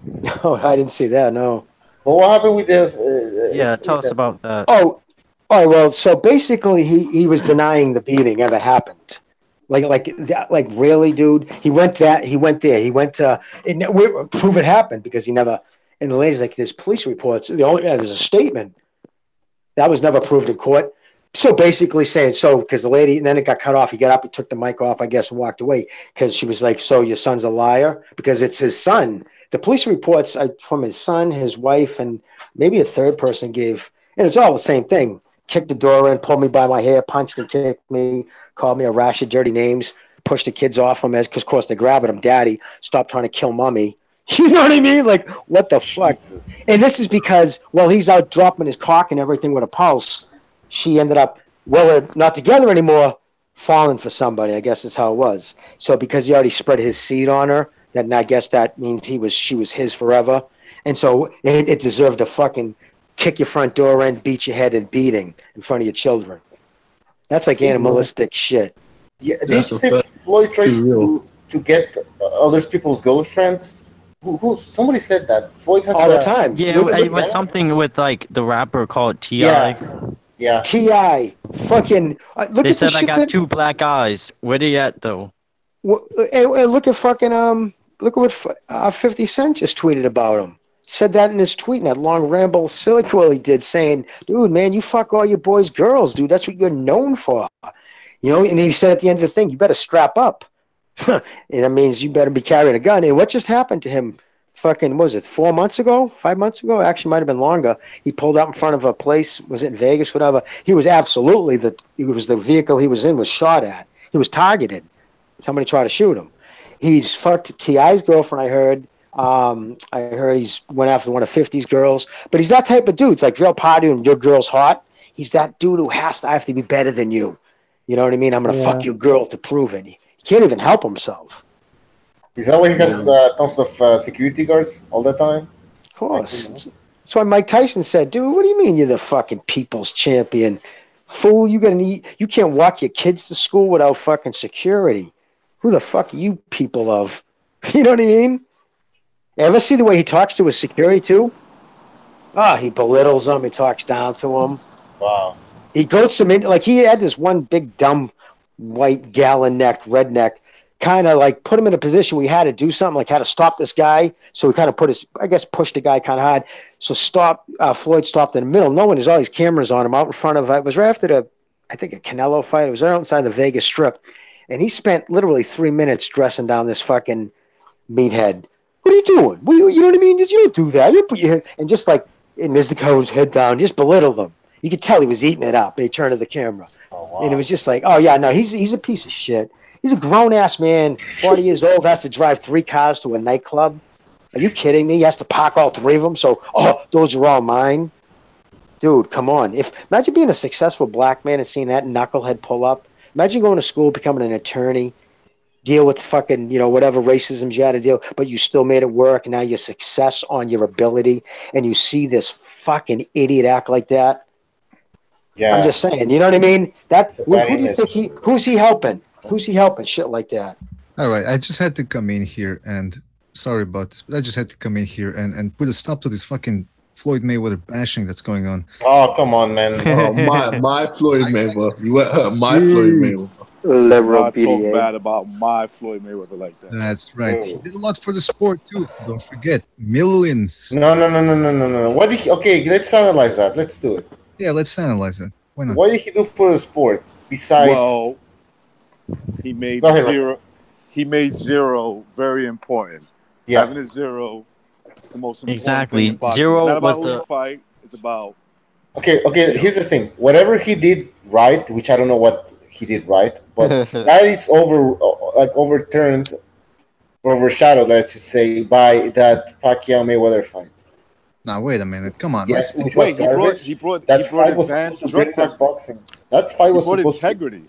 No, I didn't see that. No. Well, what happened with the? Tell us about that. Oh, all right. Well, so basically, he was denying the beating ever happened. Like really, dude. He went there. He went to prove it happened because he never. And the lady's like, there's police reports. There's a statement that was never proved in court. So basically saying because the lady, and then it got cut off. He got up, he took the mic off, I guess, and walked away because she was like, so your son's a liar? Because it's his son. The police reports from his son, his wife, and maybe a third person gave, and it's all the same thing. Kicked the door in, pulled me by my hair, punched and kicked me, called me a rash of dirty names, pushed the kids off him because, of course, they're grabbing him. Daddy, stop trying to kill mommy. You know what I mean? Like, what the fuck? And this is because, he's out dropping his cock and everything with a pulse. She ended up, not together anymore, falling for somebody. I guess that's how it was. So because he already spread his seed on her, then I guess that means she was his forever. And so it deserved to fucking kick your front door in, beat your head, and beating in front of your children. That's like animalistic shit. Yeah, did you say Floyd tries to get other people's girlfriends Somebody said that Floyd has all the time. Yeah, it was something with like the rapper called Ti. Yeah. Ti, fucking look They at the said I shit got that. 2 black eyes. Where they at though? And look at fucking look at what 50 Cent just tweeted about him. Said that in his tweet, in that long ramble soliloquy he did, saying, "Dude, man, you fuck all your boys' girls, dude. That's what you're known for." You know, and he said at the end of the thing, "You better strap up." And that means you better be carrying a gun. And what just happened to him? Fucking, what was it, 4 months ago? 5 months ago? Actually, might have been longer. He pulled out in front of a place. Was it in Vegas? Whatever. He was absolutely the vehicle he was in was shot at. He was targeted. Somebody tried to shoot him. He's fucked T.I.'s girlfriend, I heard. I heard he's went after one of 50's girls. But he's that type of dude. It's like, girl party and your girl's hot. He's that dude who I have to be better than you. You know what I mean? I'm going to fuck your girl to prove it. He can't even help himself. Is that why he has tons of security guards all the time? Of course. That's why Mike Tyson said, dude, what do you mean you're the fucking people's champion? Fool, you can't walk your kids to school without fucking security. Who the fuck are you people of? You know what I mean? Ever see the way he talks to his security too? He belittles them. He talks down to them. Wow. He goats them in. Like, he had this one big, dumb, white, gallon-necked, redneck, kind of like put him in a position where he had to do something, like had to stop this guy. So he kind of pushed the guy kind of hard. So Floyd stopped in the middle. No one, there's all these cameras on him out in front of, it was right after I think a Canelo fight. It was right outside the Vegas Strip. And he spent literally 3 minutes dressing down this fucking meathead. What are you doing? You know what I mean? You don't do that. You put your and just like, and this guy was head down, just belittled him. You could tell he was eating it up. And he turned to the camera. Oh, wow. And it was just like, oh, yeah, no, he's a piece of shit. He's a grown-ass man, 40 years old, has to drive 3 cars to a nightclub. Are you kidding me? He has to park all 3 of them, so, those are all mine? Dude, come on. Imagine being a successful black man and seeing that knucklehead pull up. Imagine going to school, becoming an attorney, deal with fucking, whatever racisms you had to deal, but you still made it work, and now you're success on your ability, and you see this fucking idiot act like that. Yeah. I'm just saying, you know what I mean? Who do you think who's he helping? Who's he helping? Shit like that. All right, I just had to come in here and sorry about this, but I just had to come in here and put a stop to this fucking Floyd Mayweather bashing that's going on. Oh, come on, man. my Floyd Mayweather. You hurt my Floyd Mayweather. Liberal not BDA. talk bad about my Floyd Mayweather like that. That's right. He did a lot for the sport too. Don't forget, millions. No. Okay, let's analyze that. Let's do it. Yeah, let's analyze that. Why not? What did he do for the sport besides? Well, he made zero. He made zero very important. Yeah. Having a zero, the most important Exactly. thing in boxing. Zero It's not about was who the you fight. It's about Okay. Here's the thing. Whatever he did right, which I don't know what he did right, but that is overturned, or overshadowed, let's just say, by that Pacquiao Mayweather fight. Now wait a minute. Come on. Yes, Let's which was garbage. he brought That fight was advanced supposed to drug bring back testing. boxing. That fight He was brought supposed integrity.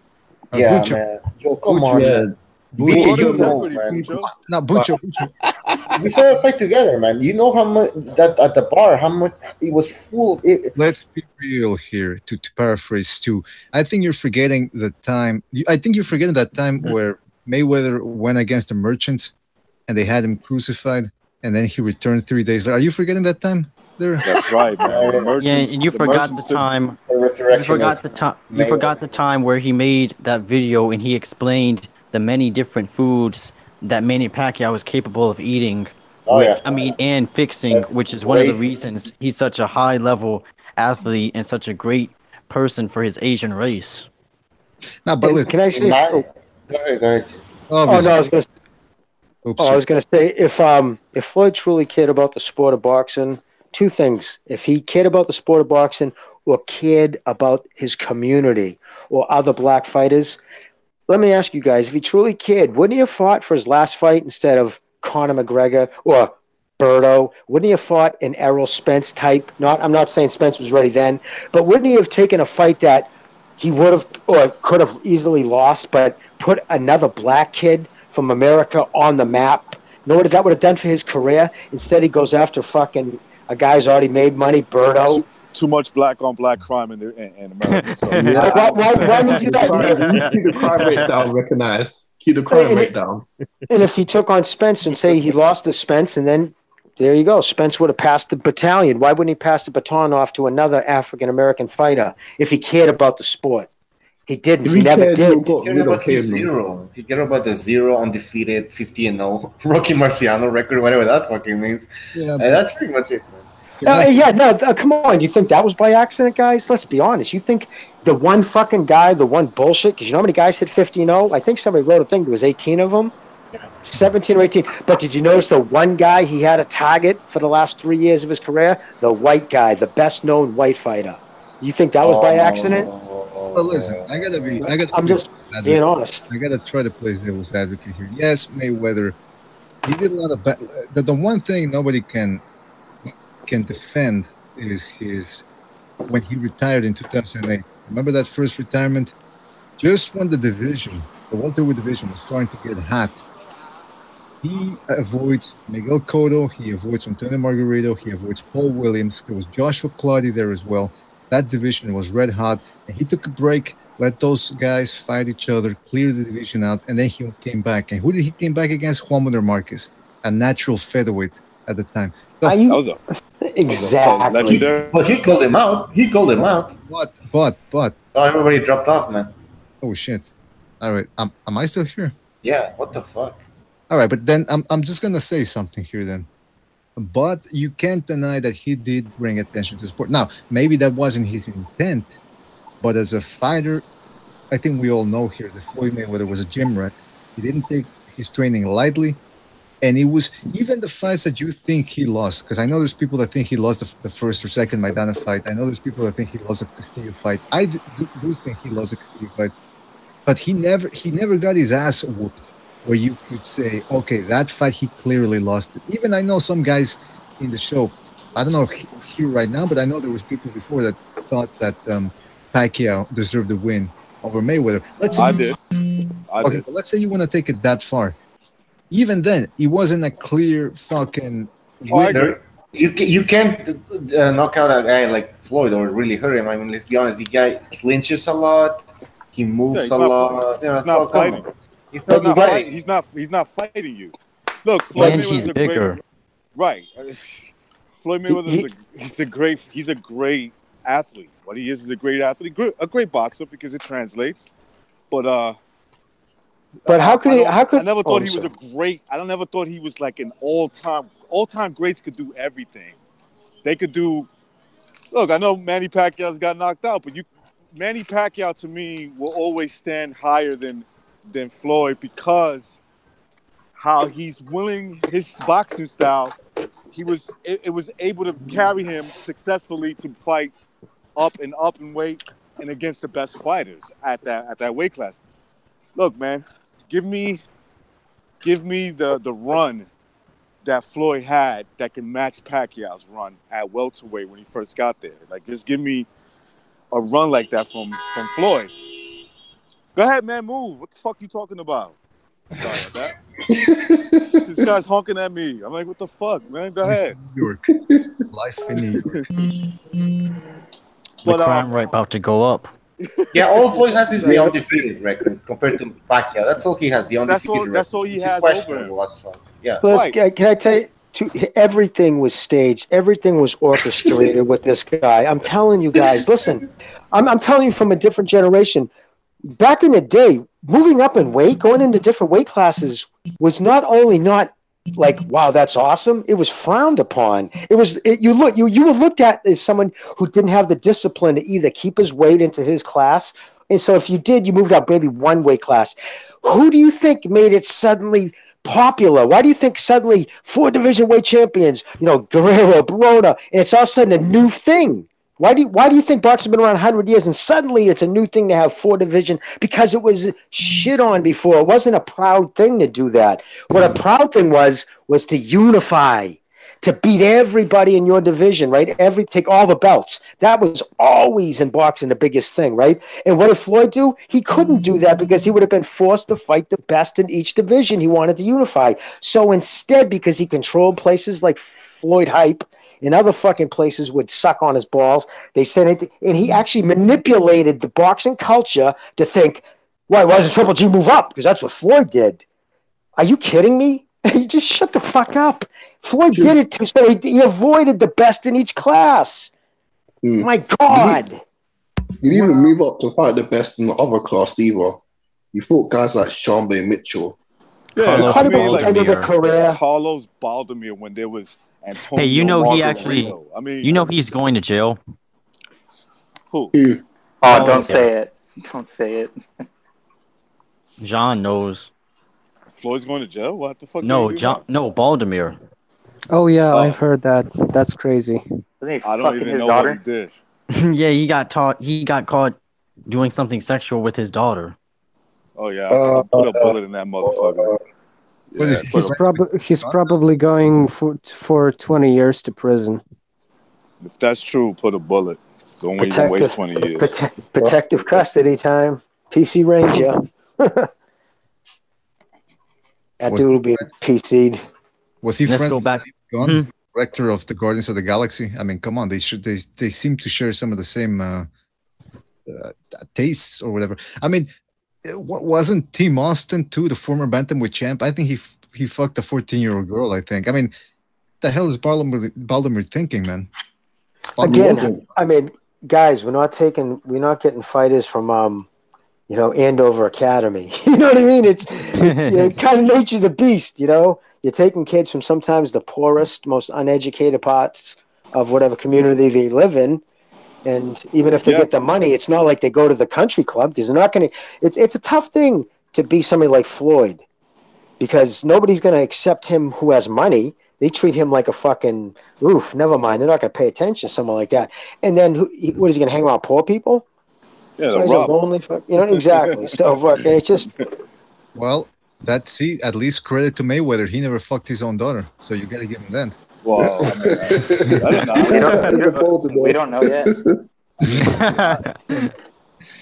to. Yeah, Bucho. man. Yo, come Bucho. on, Yeah. man. He Bucho, brought you know, integrity, man. Bucho. Now, Bucho. We saw a fight together, man. You know how much that at the bar, how much it was full. Let's be real here. To paraphrase too, I think you're forgetting the time. I think you're forgetting that time where Mayweather went against the Merchants, and they had him crucified, and then he returned 3 days later. Are you forgetting that time? There. That's right, man. The merchants, and you the forgot the merchants did- time. The You resurrection. forgot the time. You forgot the time where he made that video and he explained the many different foods that Manny Pacquiao is capable of eating. Oh, yeah. And fixing, That's which is one of the crazy. reasons he's such a high-level athlete and such a great person for his Asian race. Now, but listen. Can I say? Go ahead. Obviously, I was going to. oops, I was going to say if Floyd truly cared about the sport of boxing, 2 things: if he cared about the sport of boxing or cared about his community or other black fighters, let me ask you guys: if he truly cared, wouldn't he have fought for his last fight instead of Conor McGregor or Berto? Wouldn't he have fought an Errol Spence type? I'm not saying Spence was ready then, but wouldn't he have taken a fight that he would have or could have easily lost, but put another black kid from America on the map? You know what that would have done for his career? Instead, he goes after fucking a guy's already made money, Berto. too much black on black crime in America. So Why would you do that? You see the crime rate down, recognize. Keep the crime And rate it- down. And if he took on Spence and say he lost to Spence, and then there you go, Spence would have passed the baton. Why wouldn't he pass the baton off to another African American fighter if he cared about the sport? He didn't. If He he never cared, he did. would got He cared rid of about his him. zero. He cared about the zero undefeated 50-0 Rocky Marciano record, whatever that fucking means. Yeah, That's pretty much it, man. Come on. You think that was by accident, guys? Let's be honest. You think the one fucking guy, the one bullshit, because you know how many guys hit 50-0? I think somebody wrote a thing. There was 18 of them. 17 or 18. But did you notice the one guy he had a target for the last 3 years of his career? The white guy, the best known white fighter. You think that was by accident? Well, listen, I'm just being honest. I gotta try to play devil's advocate here. Yes, Mayweather, he did a lot of bad. The one thing nobody can defend is his when he retired in 2008. Remember that first retirement? Just when the welterweight division was starting to get hot, he avoids Miguel Cotto, he avoids Antonio Margarito, he avoids Paul Williams. There was Joshua Clottey there as well. That division was red hot, and he took a break, let those guys fight each other, clear the division out, and then he came back. And who did he came back against? Juan Manuel Marquez, a natural featherweight at the time. So, Exactly. But he called him out. But Oh, everybody dropped off, man. oh shit! All right, am I still here? Yeah, what the fuck? All right, but then I'm just gonna say something here then. But you can't deny that he did bring attention to the sport. Now, maybe that wasn't his intent, but as a fighter, I think we all know here that Floyd Mayweather was a gym rat. He didn't take his training lightly, and it was even the fights that you think he lost. Because I know there's people that think he lost the first or second Maidana fight. I know there's people that think he lost the Castillo fight. I do think he lost the Castillo fight, but he never got his ass whooped. Where you could say, okay, that fight he clearly lost it. Even I know some guys in the show, I don't know here right now, but I know there was people before that thought that Pacquiao deserved the win over Mayweather. I did. But let's say you want to take it that far. Even then, it wasn't a clear fucking win. You can't knock out a guy like Floyd or really hurt him. I mean, let's be honest, the guy clinches a lot. He moves a lot. He's not fighting. He's not fighting you. Look, Floyd And Mayweather's he's a bigger. Right. Floyd Mayweather he's a great athlete. What he is a great athlete, a great boxer because it translates. But how could he? I never thought he was a great. I never thought he was like an all-time greats could do everything. They could do. Look, I know Manny Pacquiao's got knocked out, but Manny Pacquiao to me will always stand higher than Floyd because how he's willing his boxing style. It was able to carry him successful to fight up in weight and against the best fighters at that weight class. Look, man, give me the run that Floyd had that can match Pacquiao's run at welterweight when he first got there. Like, just give me a run like that from Floyd. Go ahead, man, move. What the fuck you talking about? Sorry about that. This guy's honking at me. I'm like, what the fuck, man? Go ahead. New York. Life in New York. The crime rate about to go up. Yeah, all Floyd has is the undefeated record compared to Pacquiao. That's all he has, the undefeated record. That's all he has over him. Yeah. Plus, can I tell you, everything was staged. Everything was orchestrated with this guy. I'm telling you guys, listen, I'm telling you from a different generation. Back in the day, moving up in weight, going into different weight classes was not only not like, wow, that's awesome. It was frowned upon. You were looked at as someone who didn't have the discipline to either keep his weight into his class. And so if you did, you moved up maybe one weight class. Who do you think made it suddenly popular? Why do you think suddenly 4 division weight champions, Guerrero, Barona, and it's all of a sudden a new thing? Why do you think boxing's been around 100 years and suddenly it's a new thing to have 4 division? Because it was shit on before. It wasn't a proud thing to do that. What a proud thing was to unify, to beat everybody in your division, right? Take all the belts. That was always in boxing the biggest thing, right? And what did Floyd do? He couldn't do that because he would have been forced to fight the best in each division. He wanted to unify. So instead, because he controlled places like Floyd Hype, and other fucking places would suck on his balls. They said it, and he actually manipulated the boxing culture to think, Why doesn't Triple G move up? Because that's what Floyd did. Are you kidding me? You just shut the fuck up. Floyd did it too, so he avoided the best in each class. My God. He didn't even move up to fight the best in the other class either. You thought guys like Shambe Mitchell. Yeah, Carlos I mean, like end of the career. Carlos Baldomir when there was Antonio. Hey, you know he Margarito. actually. I mean, You know he's going to jail. who? Oh, don't say it. Don't say it. John knows. Floyd's going to jail? What the fuck? No, did he do John. now? No, Baldomir. Oh yeah, Oh. I've heard that. That's crazy. Wasn't he I don't fucking even his know daughter? what he did. Yeah, he got caught doing something sexual with his daughter. Oh yeah, I'll put a bullet in that motherfucker. What Yeah, is He's probably going for 20 years to prison. if that's true, put a bullet. Don't even waste 20 years. Protective custody time. PC Ranger. That dude will be PC'd. Was he Let's friends go with back. Gunn, director of the Guardians of the Galaxy? I mean, come on, they seem to share some of the same tastes or whatever. I mean, wasn't Team Austin too the former bantamweight champ? I think he fucked a 14-year-old girl. I think. I mean, the hell is Baldomir thinking, man? Again, I mean, guys, we're not getting fighters from Andover Academy. You know what I mean? It's kind of nature of the beast. You're taking kids from sometimes the poorest, most uneducated parts of whatever community they live in. And even if they get the money, it's not like they go to the country club because they're not going to. It's a tough thing to be somebody like Floyd because nobody's going to accept him who has money. They treat him like a fucking roof. Never mind. They're not going to pay attention to someone like that. And then what is he going to hang around poor people? Yeah, so he's a lonely fuck. Exactly. So it's just. Well, at least credit to Mayweather. He never fucked his own daughter, so you got to give him that. Well, we don't know yet.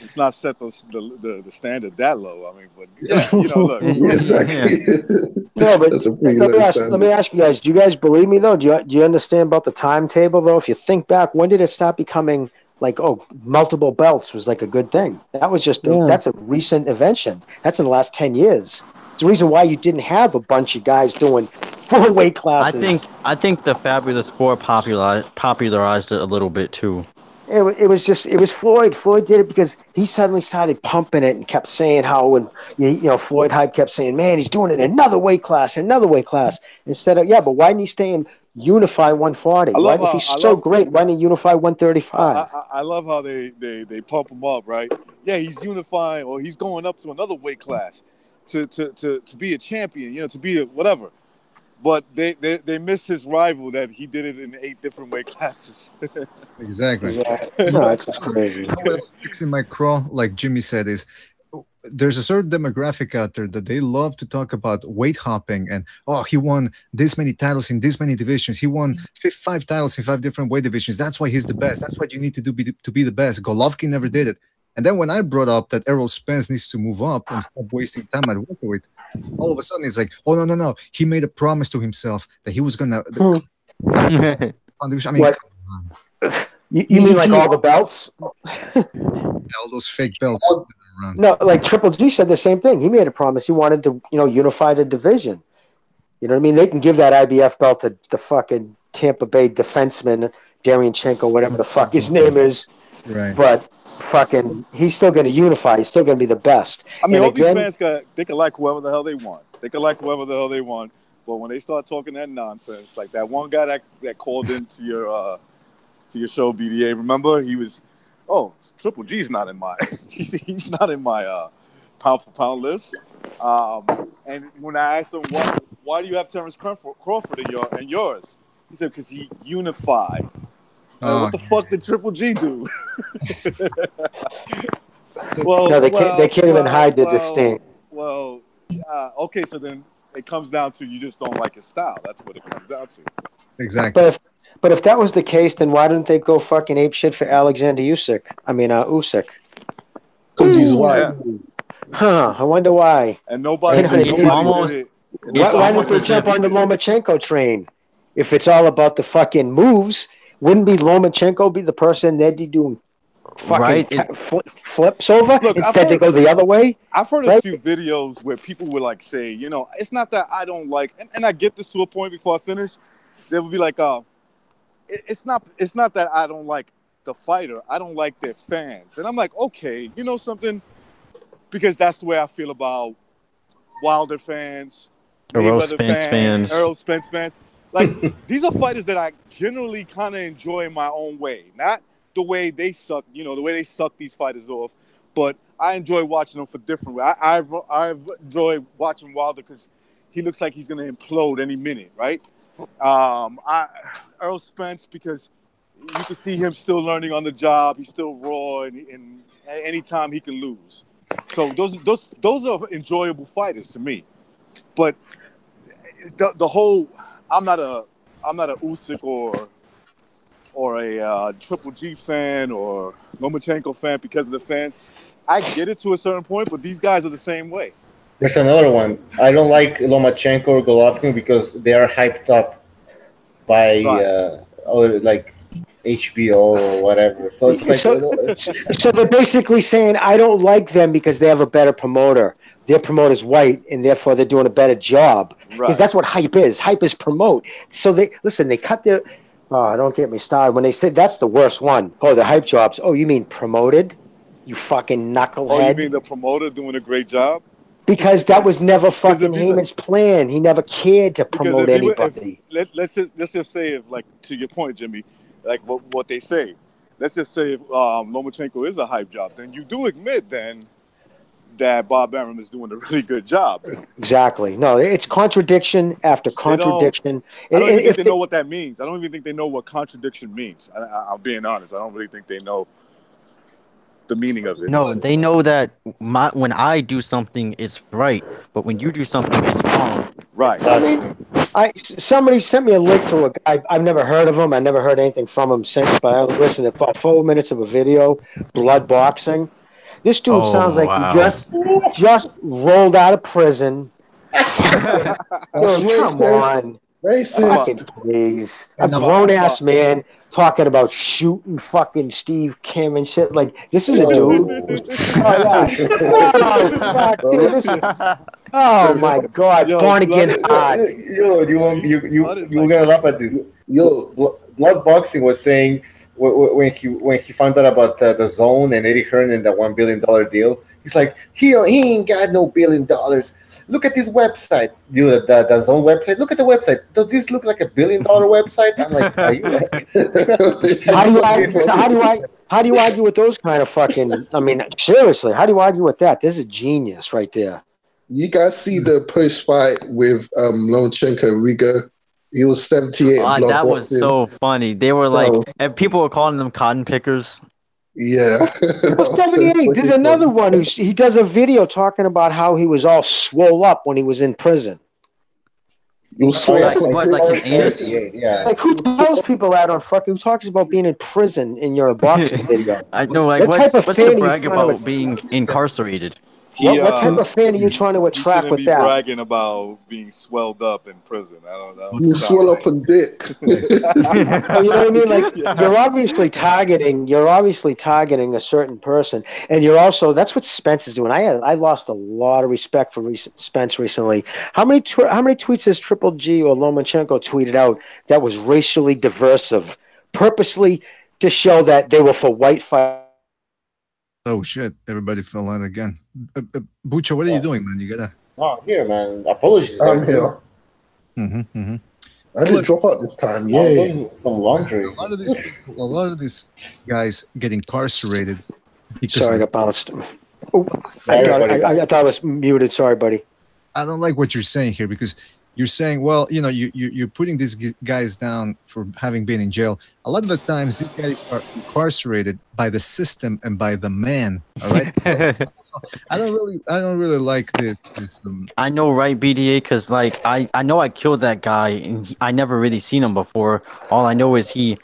It's not set the standard that low. I mean, but look. Exactly. No, but That's a pretty low let me ask you guys. Do you guys believe me though? Do you understand about the timetable though? If you think back, when did it start becoming like multiple belts was like a good thing? That was just that's a recent invention. That's in the last 10 years. It's the reason why you didn't have a bunch of guys doing 4 weight classes. I think the Fabulous Sport popularized it a little bit too. It was Floyd. Floyd did it because he suddenly started pumping it and kept saying how, and Floyd Hype kept saying, man, he's doing it another weight class. Instead of, but why didn't he stay in Unify 140? If he's so great, why didn't he Unify 135? I love how they pump him up, right? Yeah, he's unifying or he's going up to another weight class to be a champion, to be a whatever. But they miss his rival that he did it in 8 different weight classes. Exactly. No, it's just crazy. What's fixing my craw, like Jimmy said, is there's a certain demographic out there that they love to talk about weight hopping and he won this many titles in this many divisions. He won 5 titles in 5 different weight divisions. That's why he's the best. That's what you need to do to be the best. Golovkin never did it. And then when I brought up that Errol Spence needs to move up and stop wasting time at welterweight, all of a sudden it's like, oh no, he made a promise to himself that he was gonna. I mean, what? You mean like all the belts? All those fake belts. No, like Triple G said the same thing. He made a promise. He wanted to, unify the division. You know what I mean? They can give that IBF belt to the fucking Tampa Bay defenseman, Darianchenko, whatever the fuck his name is. Right. But fucking, he's still going to unify. He's still going to be the best. I mean, these fans they can like whoever the hell they want. But when they start talking that nonsense, like that one guy that called into your show, BDA, remember? He was, Triple G's not in my, he's not in my pound for pound list. And when I asked him, why do you have Terrence Crawford in yours? He said, because he unified. What the fuck did Triple G do? No, they can't even hide the distinct. Well, okay, so then it comes down to you just don't like his style. That's what it comes down to. Exactly. But if that was the case, then why didn't they go fucking ape shit for Alexander Usyk? Usyk. Because he's white. Huh? I wonder why. And nobody did it. Why didn't they jump on the Lomachenko train? If it's all about the fucking moves, wouldn't Lomachenko be the person they'd be doing fucking Right? flips over. Look, Instead, they go the other way. I've heard a Right? few videos where people would like say, it's not that I don't like, and I get this to a point before I finish. They would be like, it's not that I don't like the fighter. I don't like their fans, and I'm like, okay, you know something, because that's the way I feel about Wilder fans, Errol Mayweather Spence fans, fans. Errol Spence fans. Like these are fighters that I generally kind of enjoy in my own way, not the way they suck. The way they suck these fighters off, but I enjoy watching them for different ways. I enjoy watching Wilder because he looks like he's going to implode any minute, right? Errol Spence because you can see him still learning on the job. He's still raw, and anytime he can lose. So those are enjoyable fighters to me. But the whole, I'm not a Usyk or a Triple G fan or Lomachenko fan because of the fans. I get it to a certain point, but these guys are the same way. There's another one. I don't like Lomachenko or Golovkin because they are hyped up by like HBO or whatever. So it's like so they're basically saying I don't like them because they have a better promoter. Their promoter's white, and therefore they're doing a better job. Because that's what hype is. Hype is promote. So they cut their. Oh, don't get me started. When they said that's the worst one. Oh, the hype jobs. Oh, you mean promoted? You fucking knucklehead. Oh, you mean the promoter doing a great job? Because that was never fucking Heyman's plan. He never cared to promote anybody. Let's just say, if, like, to your point, Jimmy, like what they say. Let's just say if Lomachenko is a hype job, then you do admit then that Bob Arum is doing a really good job. Exactly. No, it's contradiction after contradiction. I don't even think they know what that means. I don't even think they know what contradiction means. I'm being honest. I don't really think they know the meaning of it. No, they know that when I do something, it's right, but when you do something, it's wrong. Right. I mean, somebody sent me a link to a guy. I've never heard of him. I never heard anything from him since, but I listened to about 4 minutes of a video, Blood Boxing. This dude sounds like he just rolled out of prison. Come on. Racist. Please. A grown-ass man talking about shooting fucking Steve Kim and shit. Like, this is a dude who's... Oh, my God. Born again hard. You're gonna laugh at this. Blood Boxing was saying when he found out about the Zone and Eddie Hearn and the $1 billion deal, he's like, he ain't got no $1 billion. Look at this website, the Zone website. Look at the website. Does this look like $1 billion website? I'm like, are you? How do you argue with those kind of fucking? I mean, seriously, how do you argue with that? This is genius right there. You guys see the post fight with Lomachenko Rigo? He was 78. That was so funny. They were like, and people were calling them cotton pickers. Yeah. 78. There's another one he does a video talking about how he was all swole up when he was in prison. You was swole up like his anus? Yeah. Like, who tells people that on fucking? Who talks about being in prison in your boxing video? I know. Like, what's the brag about being incarcerated? What type of fan are you trying to attract with that? Bragging about being swelled up in prison. I don't know. You swell up a dick. You know what I mean? Like, you're obviously targeting a certain person, and you're also, that's what Spence is doing. I lost a lot of respect for Spence recently. How many tweets has Triple G or Lomachenko tweeted out that was racially diversive, purposely to show that they were for white fighters? Oh shit! Everybody fell out again. Bucho, what are you doing, man? You gotta. Oh, here, man. Apologies. I'm here. I didn't drop out this time. Yeah. Some laundry. A lot of these guys get incarcerated. Sorry, I got bounced. Oh, I thought I was muted. Sorry, buddy. I don't like what you're saying here because you're saying, well, you're putting these guys down for having been in jail. A lot of the times, these guys are incarcerated by the system and by the man. All right. I don't really like this. I know, right, BDA? Because like I know I killed that guy, and I never really seen him before. All I know is he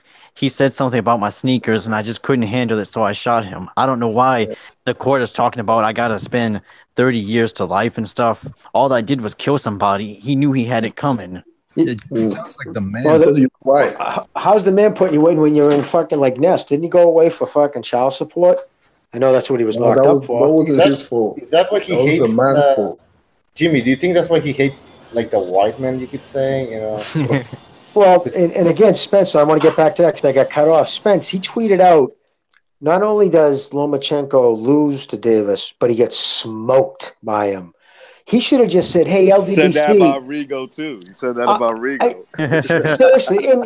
said something about my sneakers, and I just couldn't handle it, so I shot him. I don't know why the court is talking about I gotta spend 30 years to life and stuff. All I did was kill somebody. He knew he had it coming. It sounds like the man. Well, Because you're right. how's the man put you in when you're in fucking like Nest? Didn't he go away for fucking child support? I know that's what he was No, locked that up was that for. wasn't his fault. Is that what he That was the hates? man's fault. Jimmy, do you think that's why he hates like the white man? You could say, you know. Well, and again, Spence, I want to get back to that because I got cut off. Spence, he tweeted out, not only does Lomachenko lose to Davis, but he gets smoked by him. He should have just said, "Hey, He said that LDBC." about Rigo too. He said that about Rigo. Seriously, and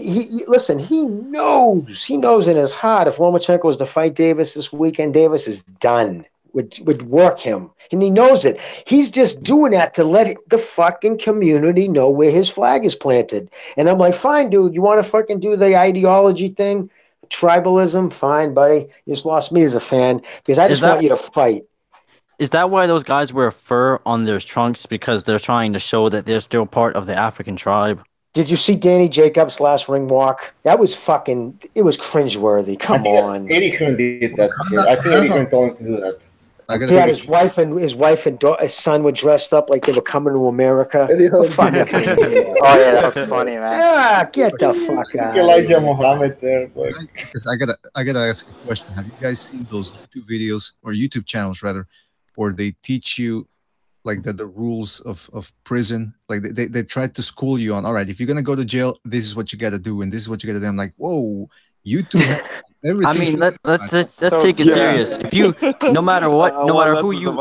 listen, he knows in his heart if Lomachenko was to fight Davis this weekend, Davis is done. Would work him, and he knows it. He's just doing that to let the fucking community know where his flag is planted. And I'm like, fine, dude, you want to fucking do the ideology thing, tribalism? Fine, buddy. You just lost me as a fan because I just want you to fight. Is that why those guys wear fur on their trunks? Because they're trying to show that they're still part of the African tribe. Did you see Danny Jacobs' last ring walk? That was fucking. It was cringeworthy. Come on. Eddie Hearn did that shit. I think Eddie Hearn told him to do that. He had his wife and his son were dressed up like they were coming to America. Oh yeah, that was funny, man. Ah, get the fuck out. Elijah Muhammad there, boy. Because I gotta ask a question. Have you guys seen those YouTube videos or YouTube channels rather, where they teach you like the rules of prison? Like they try to school you on, all right, if you're gonna go to jail, this is what you gotta do and this is what you gotta do. I'm like, whoa, YouTube has everything. I mean, let's take it serious. If you, no matter what, no matter who you,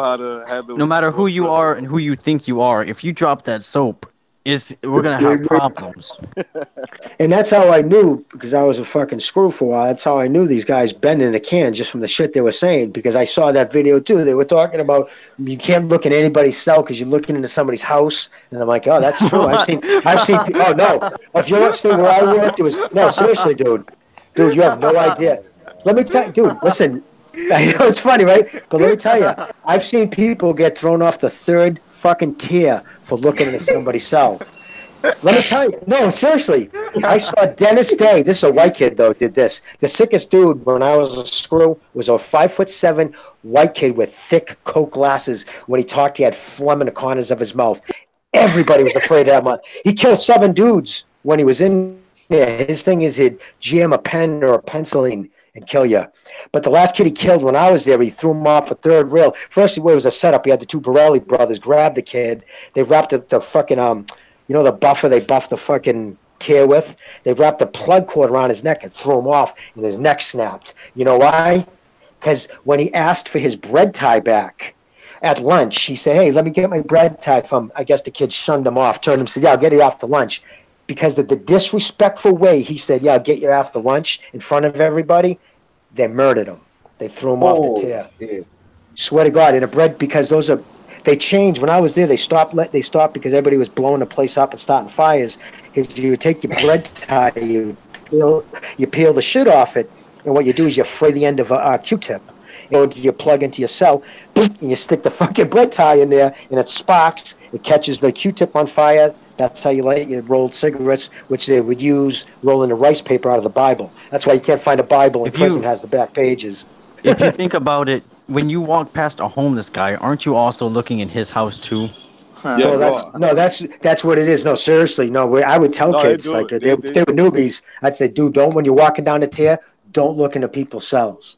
no matter who you are and who you think you are, if you drop that soap, we're gonna have problems. And that's how I knew, because I was a fucking screw for a while. That's how I knew these guys bending the can just from the shit they were saying, because I saw that video too. They were talking about you can't look in anybody's cell because you're looking into somebody's house, and I'm like, oh, that's true. I've seen. Oh no, if you're upstairs where I worked, it was no, seriously, dude, you have no idea. Let me tell you, dude. Listen, I know it's funny, right? But let me tell you, I've seen people get thrown off the third fucking tier for looking into somebody's cell. Let me tell you. No, seriously. I saw Dennis Day. This is a white kid, though, did this. The sickest dude when I was a screw was a 5'7" white kid with thick Coke glasses. When he talked, he had phlegm in the corners of his mouth. Everybody was afraid of him. He killed 7 dudes when he was in there. His thing is he'd jam a pen or a penciling and kill you. But the last kid he killed when I was there, he threw him off a third rail. First, it was a setup. He had the 2 Borelli brothers grab the kid. They wrapped the fucking, you know, the buffer they buffed the fucking tear with? They wrapped the plug cord around his neck and threw him off, and his neck snapped. You know why? Because when he asked for his bread tie back at lunch, he said, hey, let me get my bread tie from, I guess the kid shunned him off, turned him, said, yeah, I'll get it after lunch. Because of the disrespectful way he said, yeah, I'll get you after lunch in front of everybody, they murdered him. They threw him off the tear. Shit. Swear to God, in a bread, because those are, they changed. When I was there, they stopped because everybody was blowing the place up and starting fires. You would take your bread tie, you peel the shit off it, and what you do is you fray the end of a Q-tip. You plug into your cell, and you stick the fucking bread tie in there, and it sparks. It catches the Q-tip on fire. That's how you light your rolled cigarettes, which they would use rolling the rice paper out of the Bible. That's why you can't find a Bible in prison has the back pages. If you think about it, when you walk past a homeless guy, aren't you also looking in his house too? That's what it is. No, seriously, no. I would tell kids like they were newbies. I'd say, dude, when you're walking down the tier, don't look into people's cells.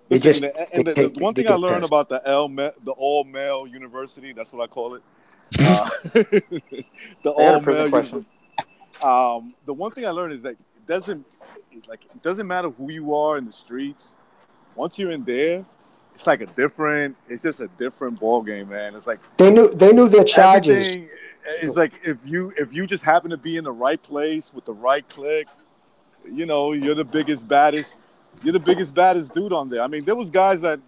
Listen, the one thing I learned about the all male university, that's what I call it. The all male university. The one thing I learned is that it doesn't matter who you are in the streets. Once you're in there, it's like it's just a different ball game, man. It's like they knew their charges. It's like if you just happen to be in the right place with the right click, you know, you're the biggest baddest dude on there. I mean, there was guys that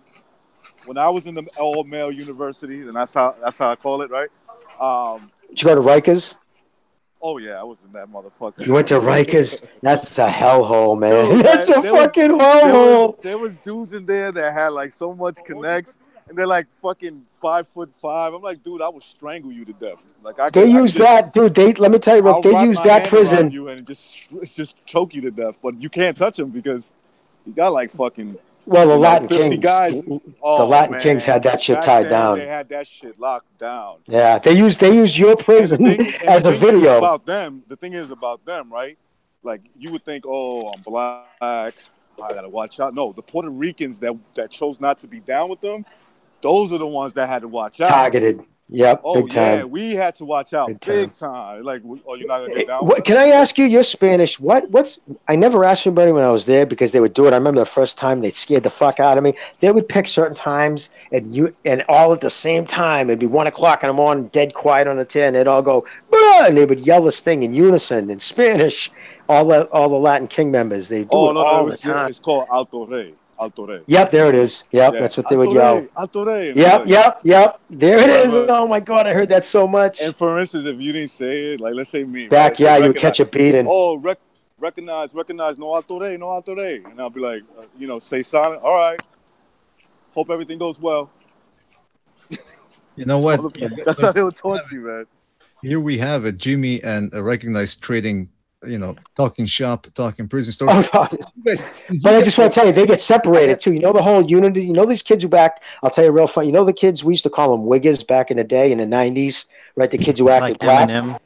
when I was in the all male university, and that's how I call it, right? Did you go to Rikers? Oh yeah, I was in that motherfucker. You went to Rikers? That's a hellhole, man. That's a fucking hellhole. There was dudes in there that had like so much connects, and they're like fucking 5'5". I'm like, dude, I will strangle you to death. Like let me tell you, Rick, they use that prison. You and just choke you to death, but you can't touch him because you got like fucking Well, the You know, Latin 50 Kings, guys. the Oh Latin Kings had man, that shit back tied then they down. had that shit locked down. Yeah, they used your And the prison thing, and the as a thing is video. about them. The thing is about them, right? Like you would think, oh, I'm black, I gotta watch out. No, the Puerto Ricans that chose not to be down with them, those are the ones that had to watch out. Targeted. Yep, Oh big yeah, time. we had to watch out Big big time. time. Like, oh, you're not gonna get Hey, down with Can us? I ask you your Spanish? What's I never asked anybody when I was there because they would do it. I remember the first time they scared the fuck out of me. They would pick certain times and all at the same time. It'd be 1 o'clock in the morning, dead quiet on the chair, and they'd all go, "Bah!" And they would yell this thing in unison in Spanish. All the Latin King members, they do Oh it no, all the time. it's called Alto Rey, Alto Rey. Yep, there it is. Yep, Yeah, that's what they would yell. Alto Rey, and Yep, yep. There it is. whatever. Oh my God, I heard that so much. And for instance, if you didn't say it, like let's say me, right? Back, Say yeah, you would recognize. catch a beating. Oh, recognize, no Alto Rey, no Alto Rey, and I'll be like, stay silent. All right. Hope everything goes well. You know what? That's how they would talk to you, man. Here we have it, Jimmy and a recognized trading, talking shop, talking prison stories. Oh, God. But I just want to tell you, they get separated too. You know the whole unity. You know these kids who backed. I'll tell you real fun. You know the kids we used to call them wiggers back in the day in the '90s, right? The kids who acted Like black, Eminem.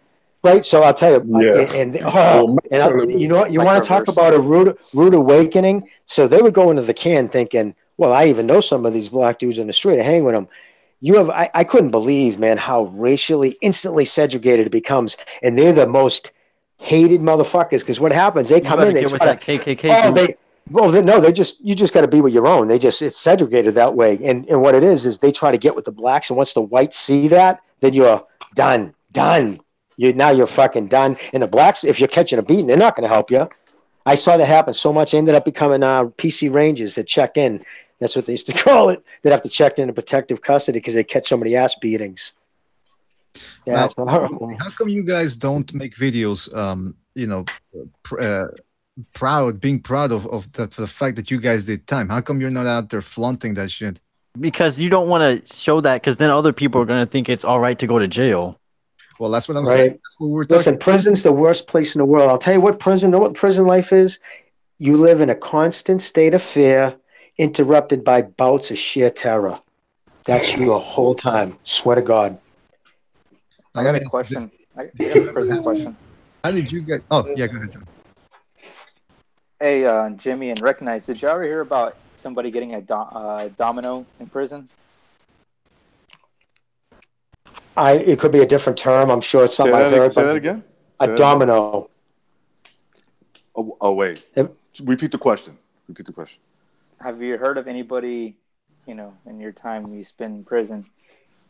right? So I'll tell you, you know what? You want to talk about a rude awakening? So they would go into the can thinking, well, I even know some of these black dudes in the street. I hang with them. I couldn't believe, man, how racially instantly segregated it becomes, and they're the most hated motherfuckers. Because what happens? They come in, they get with try that to. KKK group. You just got to be with your own. It's segregated that way. And what it is they try to get with the blacks, and once the whites see that, then you're done. You're fucking done. And the blacks, if you're catching a beating, they're not going to help you. I saw that happen so much. They ended up becoming PC Rangers that check in. That's what they used to call it. They'd have to check in protective custody because they catch so many ass beatings. Yeah, Now, how come you guys don't make videos? Being proud of the fact that you guys did time. How come you're not out there flaunting that shit? Because you don't want to show that, because then other people are going to think it's all right to go to jail. Well, that's what I'm saying. That's what we're talking. Listen, prison's the worst place in the world. I'll tell you what prison life is. You live in a constant state of fear, interrupted by bouts of sheer terror. That's you the whole time. Swear to God. I got a question. I got a prison question. How did you get? Oh, yeah, go ahead, John. Hey, Jimmy, and Recognize, did you ever hear about somebody getting a domino in prison? It could be a different term. I'm sure it's something I heard. Say that again. A domino. Oh, wait. Repeat the question. Have you heard of anybody, in your time you spend in prison,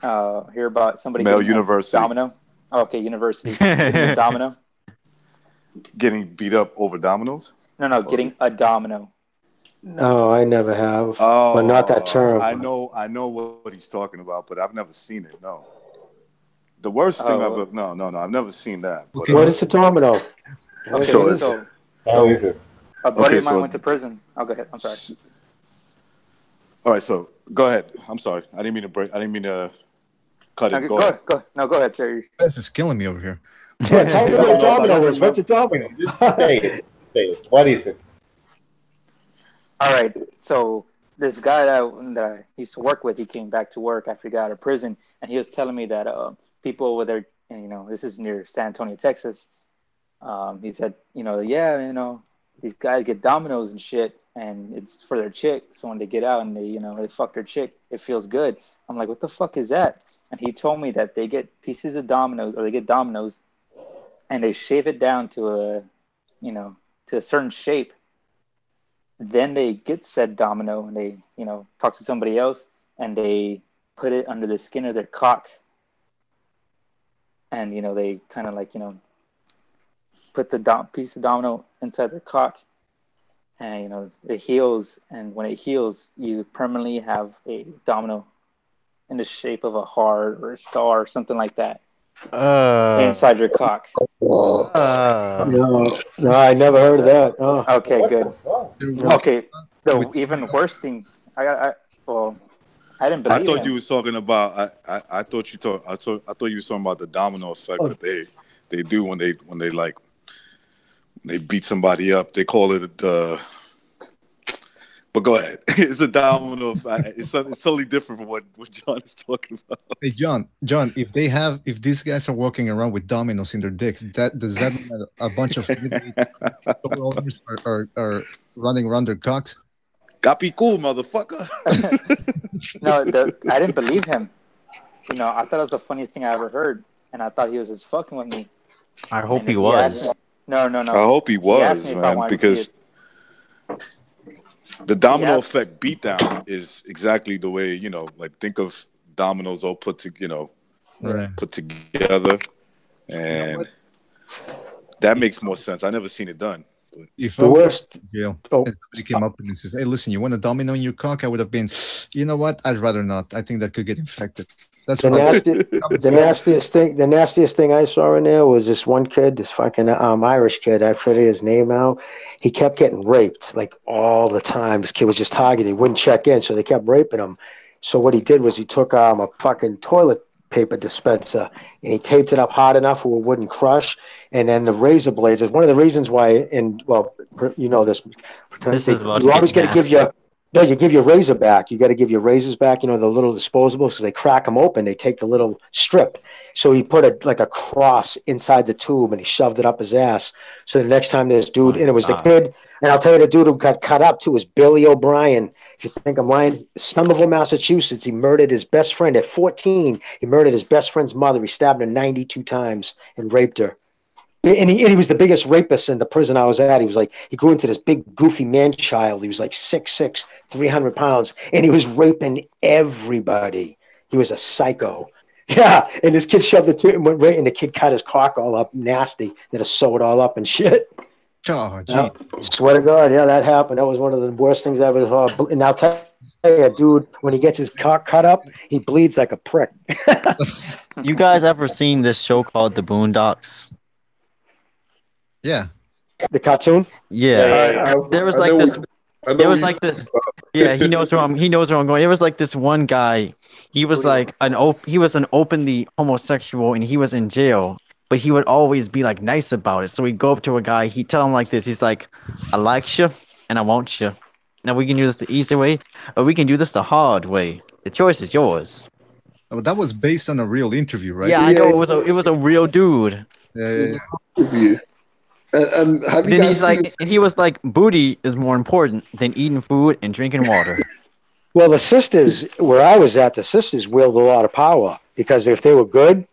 hear about somebody getting University. a domino? Oh, okay, university. Getting a domino? Getting beat up over dominoes? No, getting a domino. No, I never have. Oh, but not that term. I know what he's talking about, but I've never seen it. No. The worst thing I've never seen that. Okay. What is a domino? Okay, How is it? A buddy of mine went to prison. Oh, go ahead. I'm sorry. All right, so go ahead. I'm sorry. I didn't mean to cut it. Go ahead. No, go ahead, sir. This is killing me over here. Yeah, tell me what a domino is. What's a domino? Say it. What is it? All right. So this guy that I used to work with, he came back to work after he got out of prison, and he was telling me that people over there, this is near San Antonio, Texas. He said, these guys get dominoes and shit, and it's for their chick. So when they get out and they fuck their chick, it feels good. I'm like, what the fuck is that? And he told me that they get pieces of dominoes, or they get dominoes, and they shave it down to a certain shape. Then they get said domino, and they talk to somebody else, and they put it under the skin of their cock, and they kind of put the piece of domino inside their cock, and it heals, and when it heals, you permanently have a domino in the shape of a heart or a star or something like that inside your cock. No, I never heard of that. Oh. Okay, good. Okay, the even worse thing, I didn't believe. I thought you was talking about. I thought you was talking about the domino effect that they do when they beat somebody up. They call it But go ahead. It's a domino effect. It's totally different from what John is talking about. Hey, John, if these guys are walking around with dominoes in their dicks, does that mean that a bunch of store owners are running around their cocks? Gapi cool, motherfucker. No, I didn't believe him. You know, I thought it was the funniest thing I ever heard, and I thought he was just fucking with me. I hope And he then was. No. I hope he asked was, me if I man, wanted to see because the domino Yeah. effect beatdown is exactly the way, like think of dominoes all put together, and that makes more sense. I never seen it done. But If The I was worst. in jail Oh, and somebody came up to me and says, "Hey, listen, you want a domino in your cock?" I would have been, you know what? I'd rather not. I think that could get infected. That's the what I would. the nastiest thing I saw in there was this one kid, this fucking Irish kid. I forget his name now. He kept getting raped like all the time. This kid was just targeted. He wouldn't check in, so they kept raping him. So what he did was he took a fucking toilet paper dispenser and he taped it up hard enough where it wouldn't crush. And then the razor blades is one of the reasons why. And well, you know this. This is about You to always get got to give nasty. you give your razor back. You got to give your razors back. You know, the little disposables, because they crack them open. They take the little strip. So he put a cross inside the tube and he shoved it up his ass. So the next time this dude, My and it was the God. kid, and I'll tell you the dude who got cut up too was Billy O'Brien. If you think I'm lying, Somerville, Massachusetts, he murdered his best friend at 14. He murdered his best friend's mother. He stabbed her 92 times and raped her. And he was the biggest rapist in the prison I was at. He grew into this big goofy man child. He was like 6'6", 300 pounds, and he was raping everybody. He was a psycho. Yeah, and this kid shoved it to him, went right, and the kid cut his cock all up, nasty. Then to sew it all up and shit. Oh, gee. Yeah, swear to God, yeah, that happened. That was one of the worst things I ever saw. And I'll tell you, dude, when he gets his cock cut up, he bleeds like a prick. You guys ever seen this show called The Boondocks? Yeah. The cartoon? Yeah. There was I like know this. I know There was what like this. Yeah, he knows where I'm. He knows where I'm going. There was like this one guy. He was like he was an openly homosexual, and he was in jail. But he would always be like nice about it. So he'd go up to a guy. He'd tell him like this. He's like, "I like you, and I want you. Now we can do this the easy way, or we can do this the hard way. The choice is yours." Oh, that was based on a real interview, right? Yeah, I know it was a real dude. Yeah. Review. Have you Then guys he's seen? like, and he was like, "Booty is more important than eating food and drinking water." Well, the sisters, where I was at, the sisters wielded a lot of power because if they were good,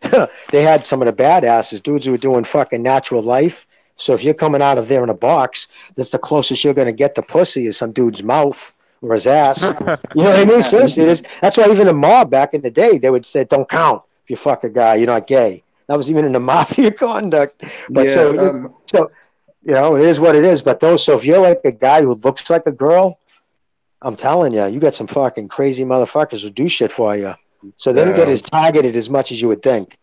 they had some of the badasses, dudes who were doing fucking natural life. So if you're coming out of there in a box, that's the closest you're going to get to pussy is some dude's mouth or his ass. You know what I mean? Seriously, that's why even the mob back in the day, they would say, "Don't count if you fuck a guy, you're not gay." That was even in the mafia conduct. But so you know, it is what it is. But so if you're like a guy who looks like a girl, I'm telling you, you got some fucking crazy motherfuckers who do shit for you. So they don't get as targeted as much as you would think.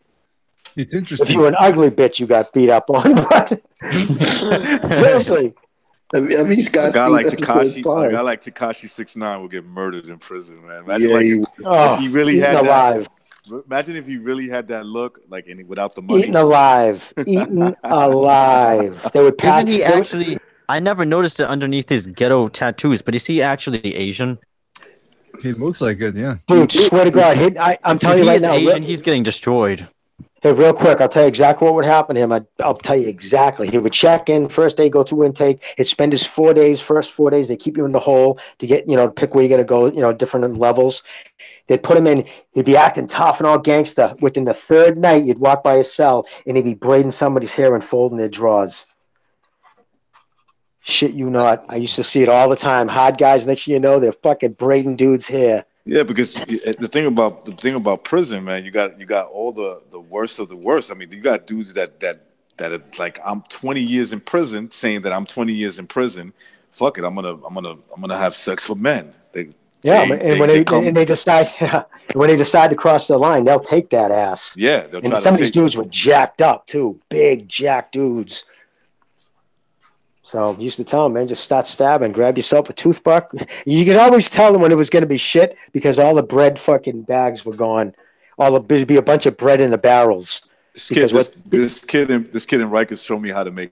It's If interesting. you were an ugly bitch, you got beat up on. But seriously, These a guys guy seen like episode Takashi, 6ix9ine will get murdered in prison, man. Imagine Yeah, if he really eaten had alive, that. Imagine if he really had that look, like without the money. eaten alive, eaten alive. They would pass. Isn't he actually? I never noticed it underneath his ghetto tattoos, but is he actually Asian? He looks like it, yeah. Dude, swear to God, I'm If telling you he right is now. Asian, he's getting destroyed. Hey, real quick, I'll tell you exactly what would happen to him. I'll tell you exactly. He would check in first day, go through intake. He'd spend his first 4 days. They keep you in the hole to get, pick where you're going to go, different levels. They'd put him in. He'd be acting tough and all gangster. Within the third night, you'd walk by his cell and he'd be braiding somebody's hair and folding their drawers. Shit you not. I used to see it all the time. Hard guys, next thing you know, they're fucking braiding dudes' hair. Yeah, because the thing about prison, man, you got all the worst of the worst. I mean, you got dudes that are like, I'm 20 years in prison, saying that I'm 20 years in prison. Fuck it, I'm gonna have sex with men. When they decide to cross the line, they'll take that ass. Yeah, and some of these dudes were jacked up too, big jacked dudes. So I used to tell them, man, just start stabbing, grab yourself a toothbrush. You could always tell them when it was going to be shit because all the bread fucking bags were gone. There'd be a bunch of bread in the barrels. This kid in Rikers showed me how to make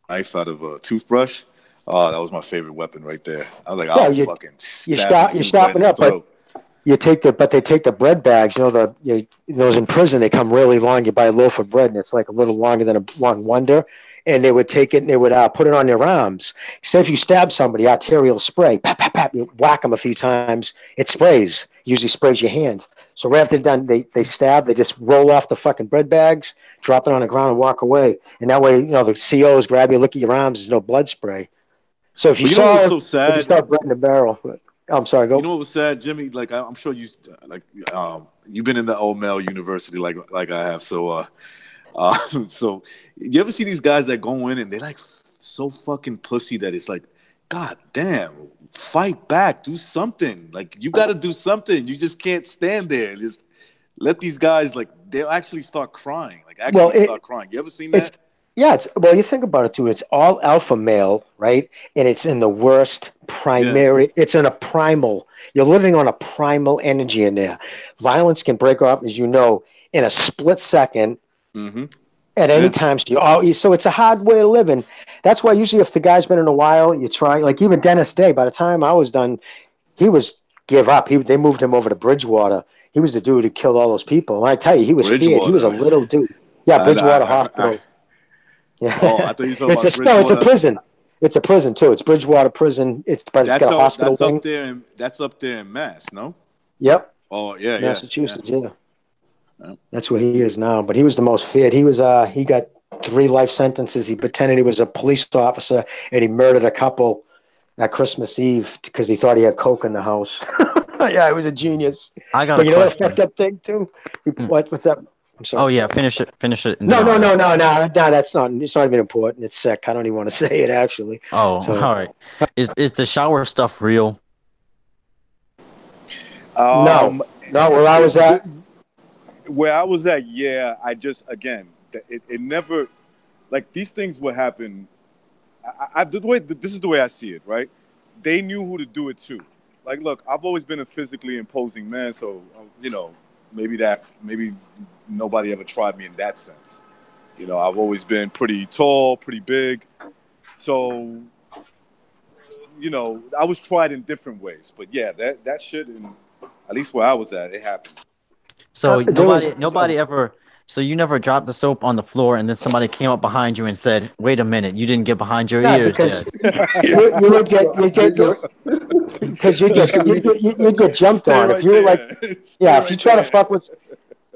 a knife out of a toothbrush. Oh, that was my favorite weapon right there. I was like, Yeah, I'll you fucking you stab stop this you dude right in stopping his up, but throat. they take the bread bags. You know those in prison they come really long. You buy a loaf of bread and it's like a little longer than a one wonder. And they would take it and they would put it on their arms. Say if you stab somebody, arterial spray, pap, pap, pap, you whack them a few times, it sprays. Usually sprays your hands. So right after they're done, they stab, they just roll off the fucking bread bags, drop it on the ground and walk away. And that way, the COs grab you, look at your arms, there's no blood spray. So if you But you know what's so if you sad? start bread in the barrel, I'm sorry, go. You know what was sad, Jimmy? Like I'm sure you've been in the old male university like I have. So so you ever see these guys that go in and they're like so fucking pussy that it's like, God damn, fight back, do something. Like you got to do something. You just can't stand there. Just let these guys they'll actually start crying. Start crying. You ever seen that? Well, you think about it too. It's all alpha male, right? And it's in the worst primary. Yeah. It's in a primal. You're living on a primal energy in there. Violence can break up, as you know, in a split second. Mm-hmm. At any time. So it's a hard way to live in. That's why usually if the guy's been in a while, you try. Like even Dennis Day. By the time I was done, he was give up. They moved him over to Bridgewater. He was the dude who killed all those people. And I tell you, he was feared. He was a little dude. Yeah, Bridgewater Hospital. Yeah. Oh, I thought you were talking about Bridgewater. No, it's a prison. It's a prison too. It's Bridgewater prison. It's got a hospital wing. That's up there in Mass, no? Yep. Oh yeah, Massachusetts. Yeah. That's where he is now. But he was the most feared. He was. He got 3 life sentences. He pretended he was a police officer and he murdered a couple at Christmas Eve because he thought he had coke in the house. Yeah, he was a genius. I got. But you know what fucked up thing too? What's that? I'm sorry. Oh yeah, finish it. No. That's not. It's not even important. It's sick. I don't even want to say it actually. Oh, so, all right. Is the shower stuff real? No. Where I was at. Where I was at, yeah. I just it never these things would happen. This is the way I see it, right? They knew who to do it to. Like, look, I've always been a physically imposing man, so maybe nobody ever tried me in that sense. I've always been pretty tall, pretty big. So, I was tried in different ways. But yeah, that shit, at least where I was at, it happened. So nobody ever. So you never dropped the soap on the floor, and then somebody came up behind you and said, "Wait a minute, you didn't get behind your ears." Because you get jumped on if you were if you try to fuck with.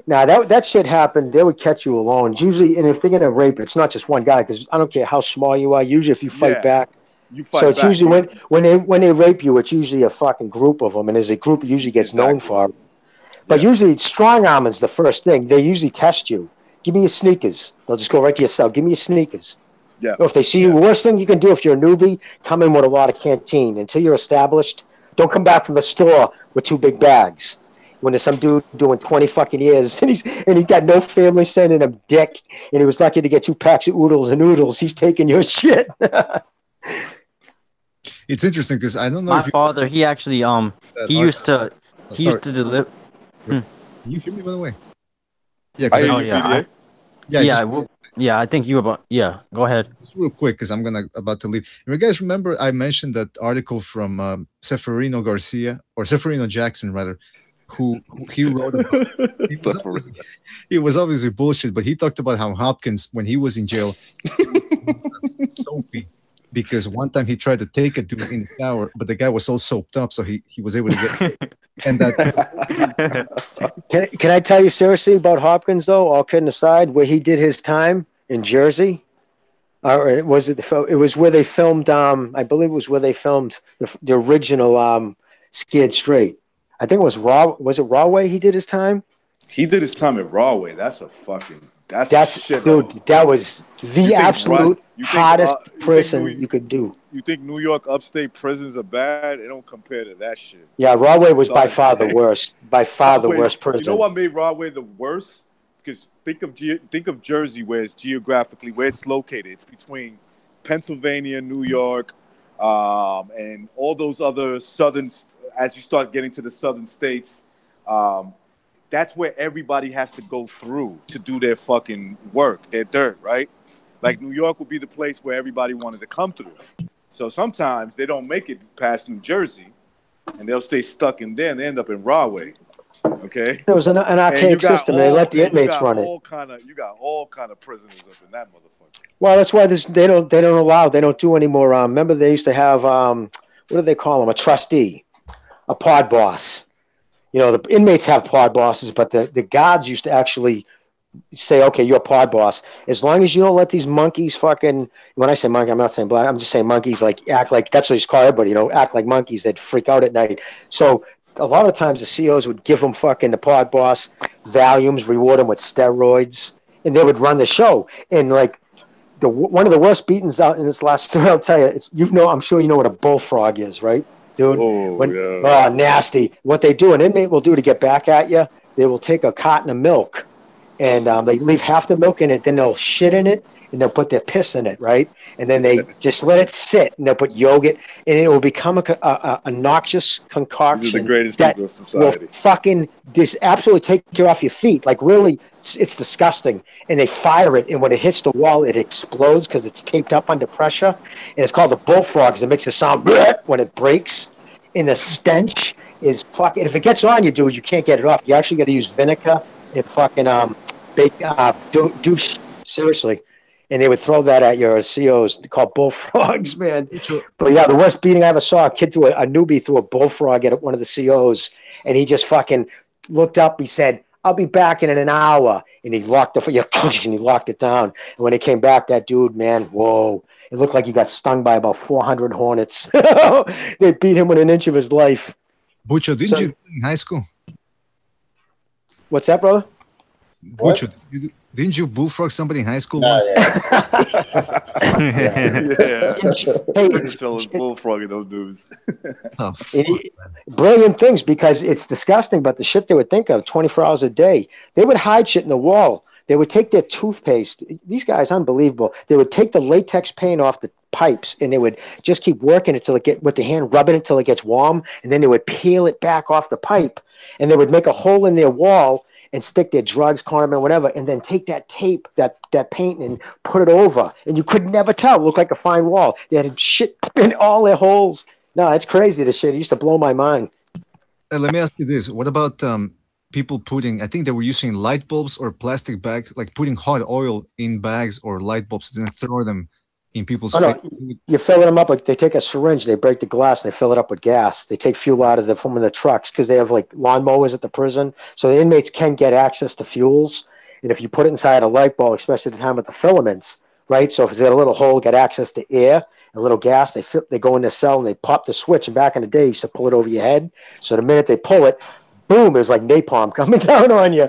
Now that shit happened. They would catch you alone. Usually, and if they're gonna rape, it's not just one guy. Because I don't care how small you are. Usually, if you fight back, you fight. So it's usually when they rape you, it's usually a fucking group of them, and as a group, it usually gets known for. But usually, strong arm is the first thing. They usually test you. Give me your sneakers. They'll just go right to your cell. Give me your sneakers. Yeah. Or if they see you, the worst thing you can do if you're a newbie, come in with a lot of canteen. Until you're established, don't come back from the store with 2 big bags. When there's some dude doing 20 fucking years and he got no family sending him dick, and he was lucky to get 2 packs of oodles and noodles, he's taking your shit. It's interesting because I don't know. My father, he actually he used to deliver. Can you hear me, by the way? Yeah. I think you about. Yeah, go ahead. Just real quick, because I'm about to leave. You guys remember I mentioned that article from Seferino Garcia, or Seferino Jackson, rather, who he wrote about. He was obviously bullshit, but he talked about how Hopkins, when he was in jail, was soapy. Because one time he tried to take a dude in the shower, but the guy was all soaped up, so he was able to get. And that. Can I tell you seriously about Hopkins though? All kidding aside, where he did his time in Jersey, or was it? It was where they filmed. I believe it was where they filmed the original Scared Straight. I think it was Raw. Was it Rahway? He did his time. He did his time at Rahway. That's shit. Dude, that was the absolute hottest prison you could do. You think New York upstate prisons are bad? They don't compare to that shit. Yeah, Rahway was by far the worst. By far the worst prison. You know what made Rahway the worst? Because think of Jersey, where it's geographically where it's located. It's between Pennsylvania, New York, and all those other southern. As you start getting to the southern states, that's where everybody has to go through to do their fucking work, their dirt, right? Like New York would be the place where everybody wanted to come through. So sometimes they don't make it past New Jersey, and they'll stay stuck in there and they end up in Rahway. Okay, It was an archaic system. They let the inmates run it. You got all kind of prisoners up in that motherfucker. Well, that's why they don't allow, they don't do anymore. Remember, they used to have what do they call them? A trustee, a pod boss. You know, the inmates have pod bosses, but the guards used to actually say, okay, you're a pod boss. As long as you don't let these monkeys fucking, when I say monkey, I'm not saying black, I'm just saying monkeys, like act like, that's what he's called everybody, you know, act like monkeys. They'd freak out at night. So a lot of times the COs would give them fucking the pod boss Valiums, reward them with steroids, and they would run the show. And like one of the worst beatings out in this last story, I'll tell you, it's, you know, I'm sure you know what a bullfrog is, right, dude? Oh, nasty. What they do, an inmate will do to get back at you, they will take a carton of milk, and they leave half the milk in it, then they'll shit in it, and they'll put their piss in it, right? And then they just let it sit, and they'll put yogurt, and it will become a noxious concoction. These are the greatest people of society. Will fucking absolutely take you off your feet. Like, really, it's disgusting. And they fire it, and when it hits the wall, it explodes because it's taped up under pressure. And it's called the bullfrogs. It makes a sound when it breaks. And the stench is fucking. If it gets on you, dude, you can't get it off. You actually got to use vinegar and fucking douche. Seriously. And they would throw that at your COs called bullfrogs, man. But yeah, the worst beating I ever saw, a kid threw a newbie threw a bullfrog at one of the COs, and he just fucking looked up. He said, "I'll be back in an hour," and he locked and he locked it down. And when he came back, that dude, man, whoa, it looked like he got stung by about 400 hornets. They beat him within an inch of his life. Bucho, didn't you in high school? What's that, brother? Bucho, didn't you bullfrog somebody in high school? No, Hey, bullfrogging those dudes. Brilliant things, because it's disgusting, but the shit they would think of 24 hours a day. They would hide shit in the wall. They would take their toothpaste. These guys, unbelievable. They would take the latex paint off the pipes, and they would just keep working it till it get with the hand, rubbing it till it gets warm, and then they would peel it back off the pipe, and they would make a hole in their wall and stick their drugs, condom, and whatever, and then take that tape, that paint, and put it over. And you could never tell. It looked like a fine wall. They had shit in all their holes. No, it's crazy, this shit. It used to blow my mind. Let me ask you this. What about people putting, I think they were using light bulbs or plastic bags, like putting hot oil in bags or light bulbs and then throw them in people's face? You fill them up, like they take a syringe, they break the glass, and they fill it up with gas. They take fuel out of from the trucks because they have like lawnmowers at the prison. So the inmates can get access to fuels. And if you put it inside a light bulb, especially at the time with the filaments, right? So if it's got a little hole, get access to air, a little gas, they go in the cell and they pop the switch. And back in the day, you used to pull it over your head. So the minute they pull it, boom, it was like napalm coming down on you.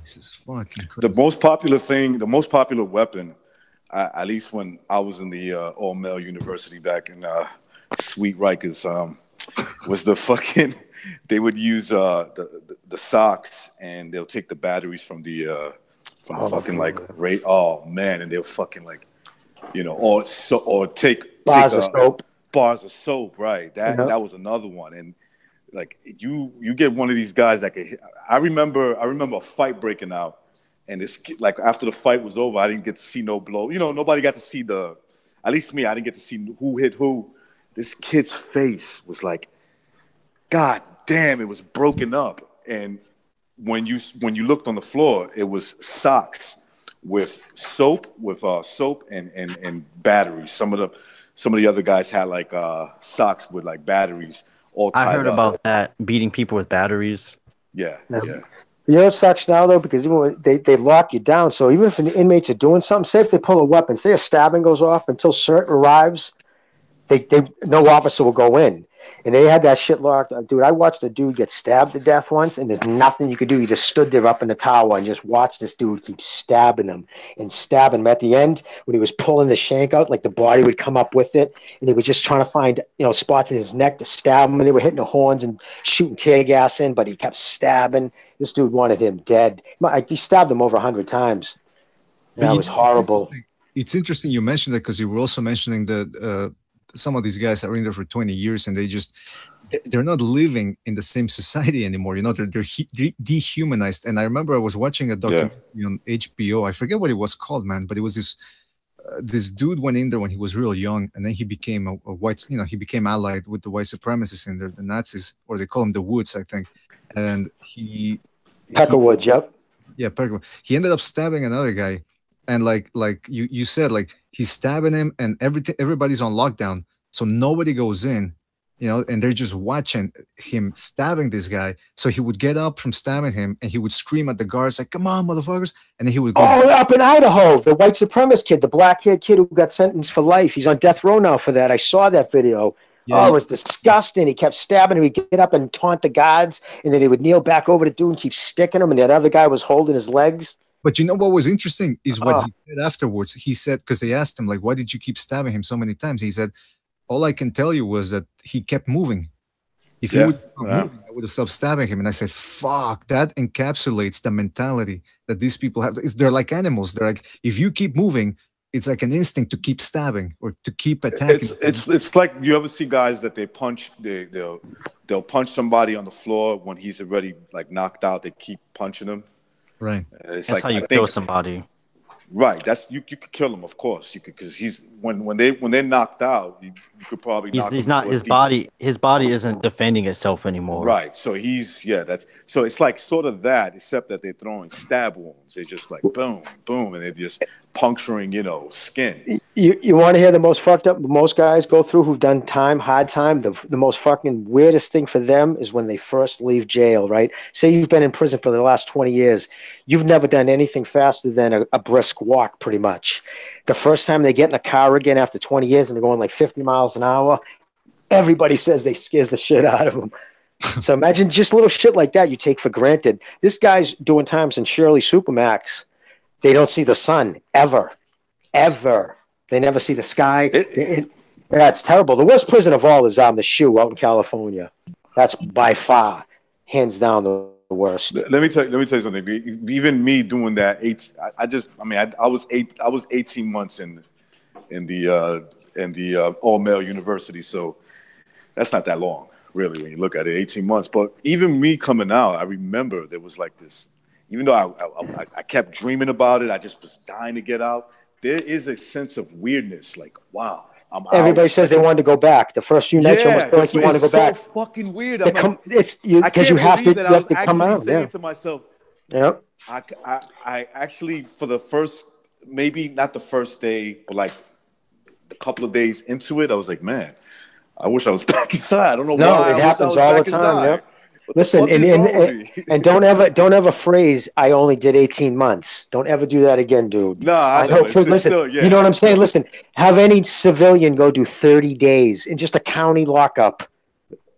This is fucking crazy. The most popular weapon, at least when I was in the all-male university back in Sweet Rikers, was the fucking, they would use the socks, and they'll take the batteries from the fucking like rate. Oh man, and they'll fucking like, you know, or take bars of soap. Bars of soap, right? That was another one. And like you get one of these guys that could hit. I remember a fight breaking out, and it's like after the fight was over, I didn't get to see no blow. You know, nobody got to see at least me, I didn't get to see who hit who. This kid's face was like, God damn, it was broken up. And when you looked on the floor, it was socks with soap and batteries. Some of the other guys had like socks with like batteries all tied up. I heard about that, beating people with batteries. Yeah. You know what sucks now, though? Because even when they lock you down. So even if the inmates are doing something, say if they pull a weapon, say a stabbing goes off, until CERT arrives, no officer will go in. And they had that shit locked. Dude, I watched a dude get stabbed to death once, and there's nothing you could do. You just stood there up in the tower and just watched this dude keep stabbing him. At the end, when he was pulling the shank out, like the body would come up with it, and he was just trying to find, spots in his neck to stab him, and they were hitting the horns and shooting tear gas in, but he kept stabbing. This dude wanted him dead. He stabbed him over 100 times. That was horrible. It's interesting you mentioned that, because you were also mentioning that some of these guys are in there for 20 years and they're not living in the same society anymore. They're dehumanized. And I remember I was watching a documentary on HBO. I forget what it was called, man, but it was this this dude went in there when he was real young, and then he became a white, he became allied with the white supremacists in there, the Nazis, or they call them the Woods, I think. And he Peckerwoods, yep. yeah, Peckerwood. He ended up stabbing another guy, and like you said, like he's stabbing him, and everybody's on lockdown, so nobody goes in, and they're just watching him stabbing this guy. So he would get up from stabbing him, and he would scream at the guards like, "Come on, motherfuckers!" And then he would go. Oh, up in Idaho, the white supremacist kid, the black-haired kid who got sentenced for life. He's on death row now for that. I saw that video. Yeah, it was disgusting. He kept stabbing him. He'd get up and taunt the guards, and then he would kneel back over the dude and keep sticking him, and that other guy was holding his legs. But you know what was interesting is what he said afterwards. He said, because they asked him, like, why did you keep stabbing him so many times? He said, all I can tell you was that he kept moving. If he would stop moving, I would have stopped stabbing him. And I said, fuck, that encapsulates the mentality that these people have. They're like animals. They're like, if you keep moving, it's like an instinct to keep stabbing or to keep attacking. It's like, you ever see guys that they punch, they'll punch somebody on the floor when he's already like knocked out. They keep punching him. Right. That's like, how you kill somebody. Right. That's you could kill him, of course. You could, because he's when they're knocked out, you could probably he's not his body isn't defending itself anymore. Right. So so it's like sort of that, except that they're throwing stab wounds. They're just like boom, boom, and they're just puncturing, skin. You want to hear the most fucked up most guys go through who've done hard time? The most fucking weirdest thing for them is when they first leave jail, right? Say you've been in prison for the last 20 years. You've never done anything faster than a brisk walk, pretty much. The first time they get in a car again after 20 years and they're going like 50 miles an hour, everybody says they scares the shit out of them. So imagine just little shit like that you take for granted. This guy's doing times in Shirley Supermax. They don't see the sun ever. They never see the sky. It's terrible. The worst prison of all is the Shoe out in California. That's by far, hands down, the worst. Let me tell you something. Even me doing that, I was 18 months in the all male university, so that's not that long, really, when you look at it. 18 months. But even me coming out, I remember there was like this. Even though I kept dreaming about it, I just was dying to get out. There is a sense of weirdness, like, wow, I'm out. Everybody says they wanted to go back. The first few nights, you almost feel like you want to go back. It's so fucking weird. Because you have to come out. Saying to myself, yeah. I actually, for the first, maybe not the first day, but like a couple of days into it, I was like, man, I wish I was back inside. I don't know why. No, it happens all the time. Yeah. Listen, and don't ever phrase I only did 18 months. Don't ever do that again, dude. No, I know. Listen, still, yeah. You know what I'm saying? Listen, have any civilian go do 30 days in just a county lockup,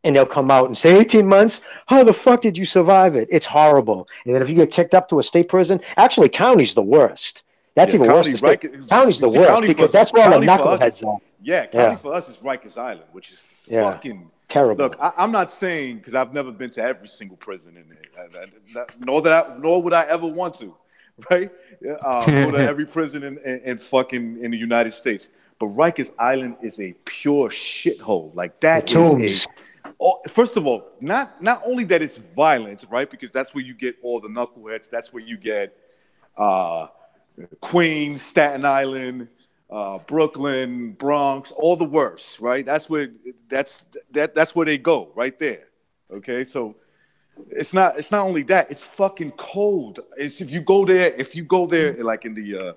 and they'll come out and say 18 months. How the fuck did you survive it? It's horrible. And then if you get kicked up to a state prison, actually, county's the worst. That's even worse. Right? County's the worst because that's where all the knuckleheads are. Yeah, county for us is Rikers Island, which is fucking terrible. Look, I'm not saying, because I've never been to every single prison in there, nor would I ever want to, right? Go to every prison in the United States. But Rikers Island is a pure shithole. Like that is first of all, not only that it's violent, right? Because that's where you get all the knuckleheads. That's where you get Queens, Staten Island, Brooklyn, Bronx, all the worst, right? That's where they go, right there. Okay, so it's not only that, it's fucking cold. It's if you go there like in the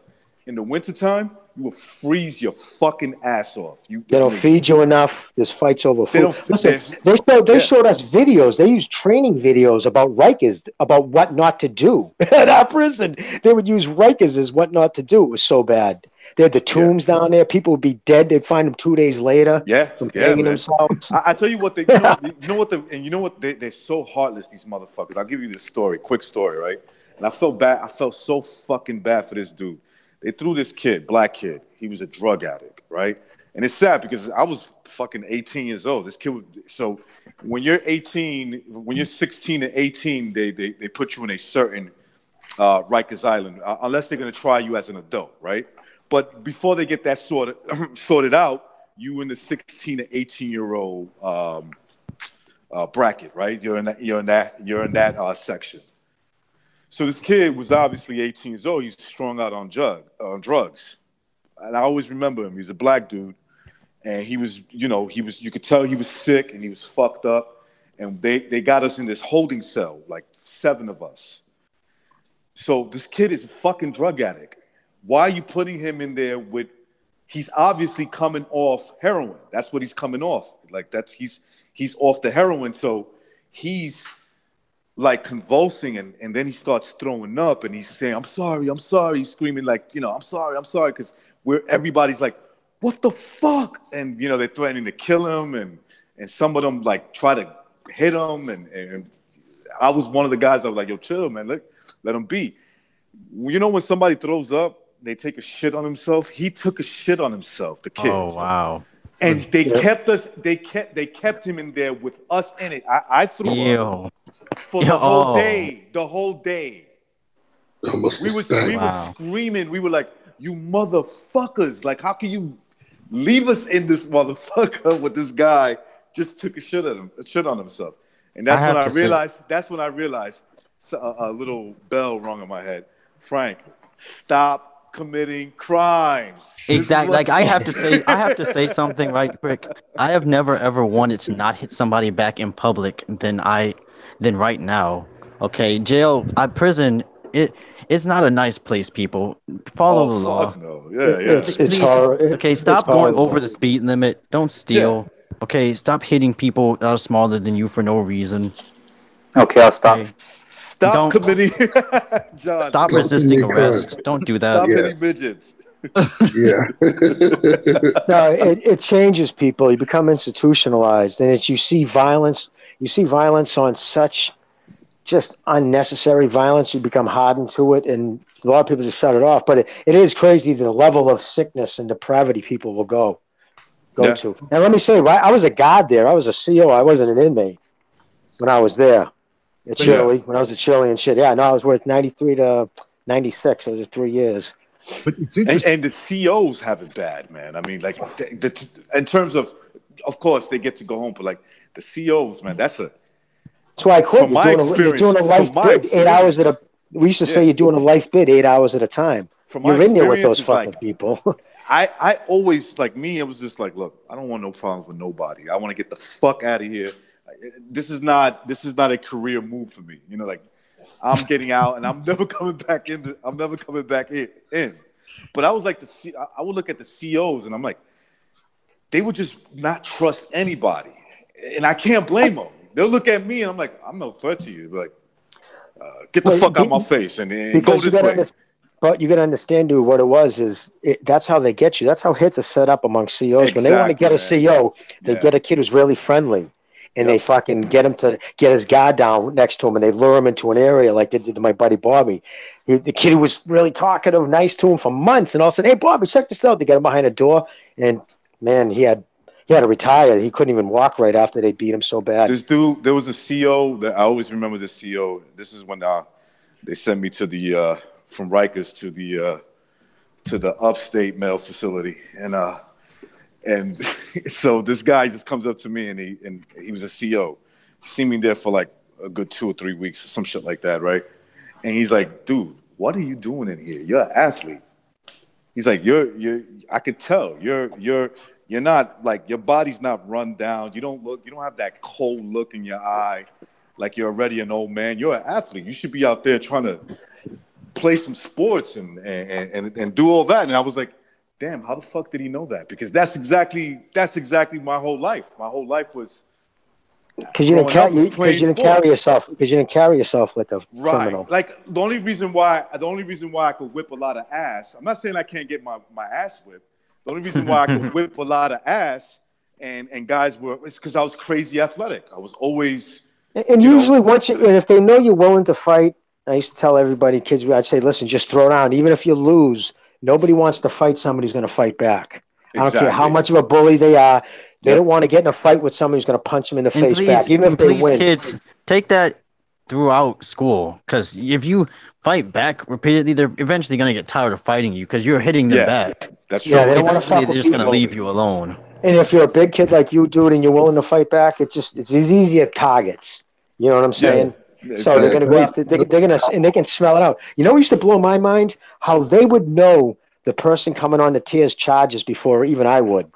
wintertime, you will freeze your fucking ass off. They don't feed you enough. There's fights over food. Listen, they showed us videos. They used training videos about Rikers, about what not to do at our prison. They would use Rikers as what not to do. It was so bad. They had the tombs down there. People would be dead. They'd find them 2 days later. From hanging themselves. I tell you what, you know what? They're so heartless, these motherfuckers. I'll give you this quick story, right? And I felt bad. I felt so fucking bad for this dude. They threw this kid, black kid. He was a drug addict, right? And it's sad because I was fucking 18 years old. This kid so when you're 18, when you're 16 and 18, they put you in a certain Rikers Island, unless they're gonna try you as an adult, right? But before they get that sorted out, you in the 16 to 18-year-old bracket, right? You're in that section. So this kid was obviously 18 years old. He's strung out on drugs. and I always remember him. He was a black dude, and he was, you could tell he was sick and he was fucked up, and they got us in this holding cell, like 7 of us. So this kid is a fucking drug addict. Why are you putting him in there with? He's obviously coming off heroin. That's what he's coming off. Like he's off the heroin, so he's like convulsing, and then he starts throwing up, and he's saying, I'm sorry. He's screaming like, I'm sorry, because everybody's like, what the fuck? And they're threatening to kill him, and some of them like try to hit him, and I was one of the guys that was like, yo, chill, man, let him be. When somebody throws up, they take a shit on himself. He took a shit on himself, the kid. Oh wow. And they kept him in there with us in it. I threw up for the whole day. The whole day. We were screaming. We were like, you motherfuckers. Like, how can you leave us in this motherfucker with this guy just took a shit on himself? And that's when I realized a little bell rung in my head. Frank, stop committing crimes. Exactly. Like I have to say something right quick. I have never ever wanted to not hit somebody back in public than right now. Okay, jail, prison. It's not a nice place. People follow the law. No. Yeah. It's hard. Okay, stop going over the speed limit. Don't steal. Yeah. Okay, stop hitting people that are smaller than you for no reason. Okay, I'll stop. Okay. Stop committing. John, stop resisting arrest. Don't do that. Stop hitting midgets. Yeah. No, it changes people. You become institutionalized, and you see violence. You see violence on such just unnecessary violence. You become hardened to it, and a lot of people just shut it off. But it is crazy the level of sickness and depravity people will go to. And let me say, I was a guard there. I was a CO. I wasn't an inmate when I was there. At Shirley, when I was at Shirley and shit. Yeah, no, I was worth 93 to 96. It was 3 years. But it's interesting. And the COs have it bad, man. I mean, like, in terms of course, they get to go home, but like the COs, man, that's why I quit. You're doing a life bid 8 hours at a. We used to say you're doing a life bid 8 hours at a time. You're in there with those fucking people. I always, like me, it was just like, look, I don't want no problems with nobody. I want to get the fuck out of here. This is not a career move for me. Like I'm getting out and I'm never coming back in. I'm never coming back in. But I was like I would look at the COs and I'm like, they would just not trust anybody, and I can't blame them. They'll look at me and I'm like, I'm no threat to you. Like, get the fuck out my face and go this way. But you got to understand, dude, what it was is that's how they get you. That's how hits are set up among COs. Exactly, when they want to get a CO, they get a kid who's really friendly. And they fucking get him to get his guard down next to him, and they lure him into an area like they did to my buddy Bobby. The kid who was really talkative, nice to him for months, and all of a sudden, hey, Bobby, check this out. They got him behind a door, and man, he had to retire. He couldn't even walk right after they beat him so bad. This dude, there was a CO that I always remember. This CO. This is when they sent me to the from Rikers to the upstate male facility, and so this guy just comes up to me, and he was a CO. Seen me there for like a good 2 or 3 weeks or some shit like that, right? And he's like, dude, what are you doing in here? You're an athlete. He's like, I could tell you're not, like, your body's not run down. You don't have that cold look in your eye like you're already an old man. You're an athlete. You should be out there trying to play some sports and do all that. And I was like, damn, how the fuck did he know that? Because that's exactly my whole life. My whole life was because you didn't carry yourself like a criminal. Like the only reason why I could whip a lot of ass. I'm not saying I can't get my ass whipped. The only reason why I could whip a lot of ass and guys it's because I was crazy athletic. I was always and usually and if they know you're willing to fight, I used to tell everybody, kids, I'd say, listen, just throw down. Even if you lose, nobody wants to fight somebody who's going to fight back. Exactly. I don't care how much of a bully they are. They don't want to get in a fight with somebody who's going to punch them in the face back, even if they win. Kids, take that throughout school, because if you fight back repeatedly, they're eventually going to get tired of fighting you because you're hitting them back. That's true. They don't want to fight. They're just going to leave you alone. And if you're a big kid like you, dude, and you're willing to fight back, it's easier targets. You know what I'm saying? Yeah. So they're going to go after. They're going to, and they can smell it out. You know, what used to blow my mind? How they would know the person coming on the tears charges before even I would.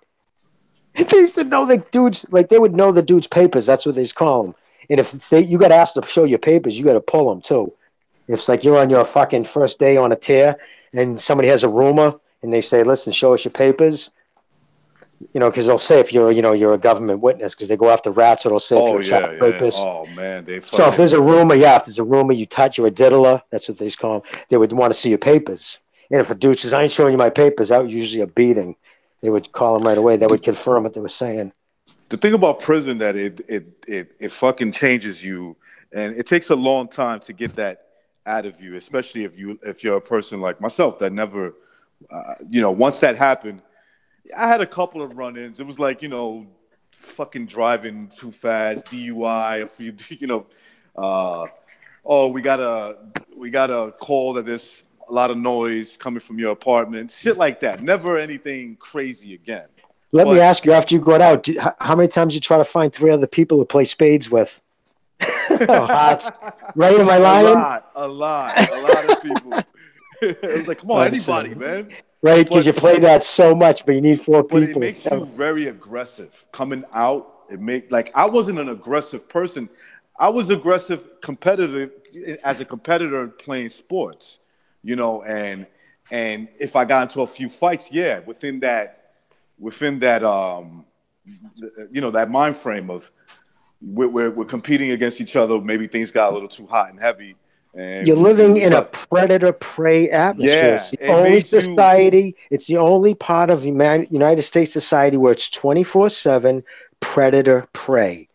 They used to know the dudes, like they would know the dude's papers. That's what they call them. And if you got asked to show your papers, you got to pull them too. If it's like you're on your fucking first day on a tear and somebody has a rumor and they say, listen, show us your papers. You know, because they'll say if you're a government witness, because they go after rats, or they'll say if you're a child rapist. Oh man, So if there's a rumor, if there's a rumor you touch, you're a diddler. That's what they call them. They would want to see your papers. And if a dude says, I ain't showing you my papers, that was usually a beating. They would call him right away. They would confirm what they were saying. The thing about prison that it fucking changes you, and it takes a long time to get that out of you, especially if you're a person like myself that never, once that happened, I had a couple of run-ins. It was like, fucking driving too fast, DUI, a few, we got a call that there's a lot of noise coming from your apartment, shit like that. Never anything crazy again. Let me ask you, after you got out, how many times you try to find 3 other people to play spades with? Right? Am I lying? A lot of people. It was like, come on, anybody, man. Right, because you play that so much, but you need 4 people. But it makes you very aggressive. Coming out, I wasn't an aggressive person. I was aggressive as a competitor playing sports, and if I got into a few fights, within that that mind frame of we're competing against each other, maybe things got a little too hot and heavy. And you're living in a predator-prey atmosphere. Yeah, it's the only society. It's the only part of United States society where it's 24/7 predator-prey,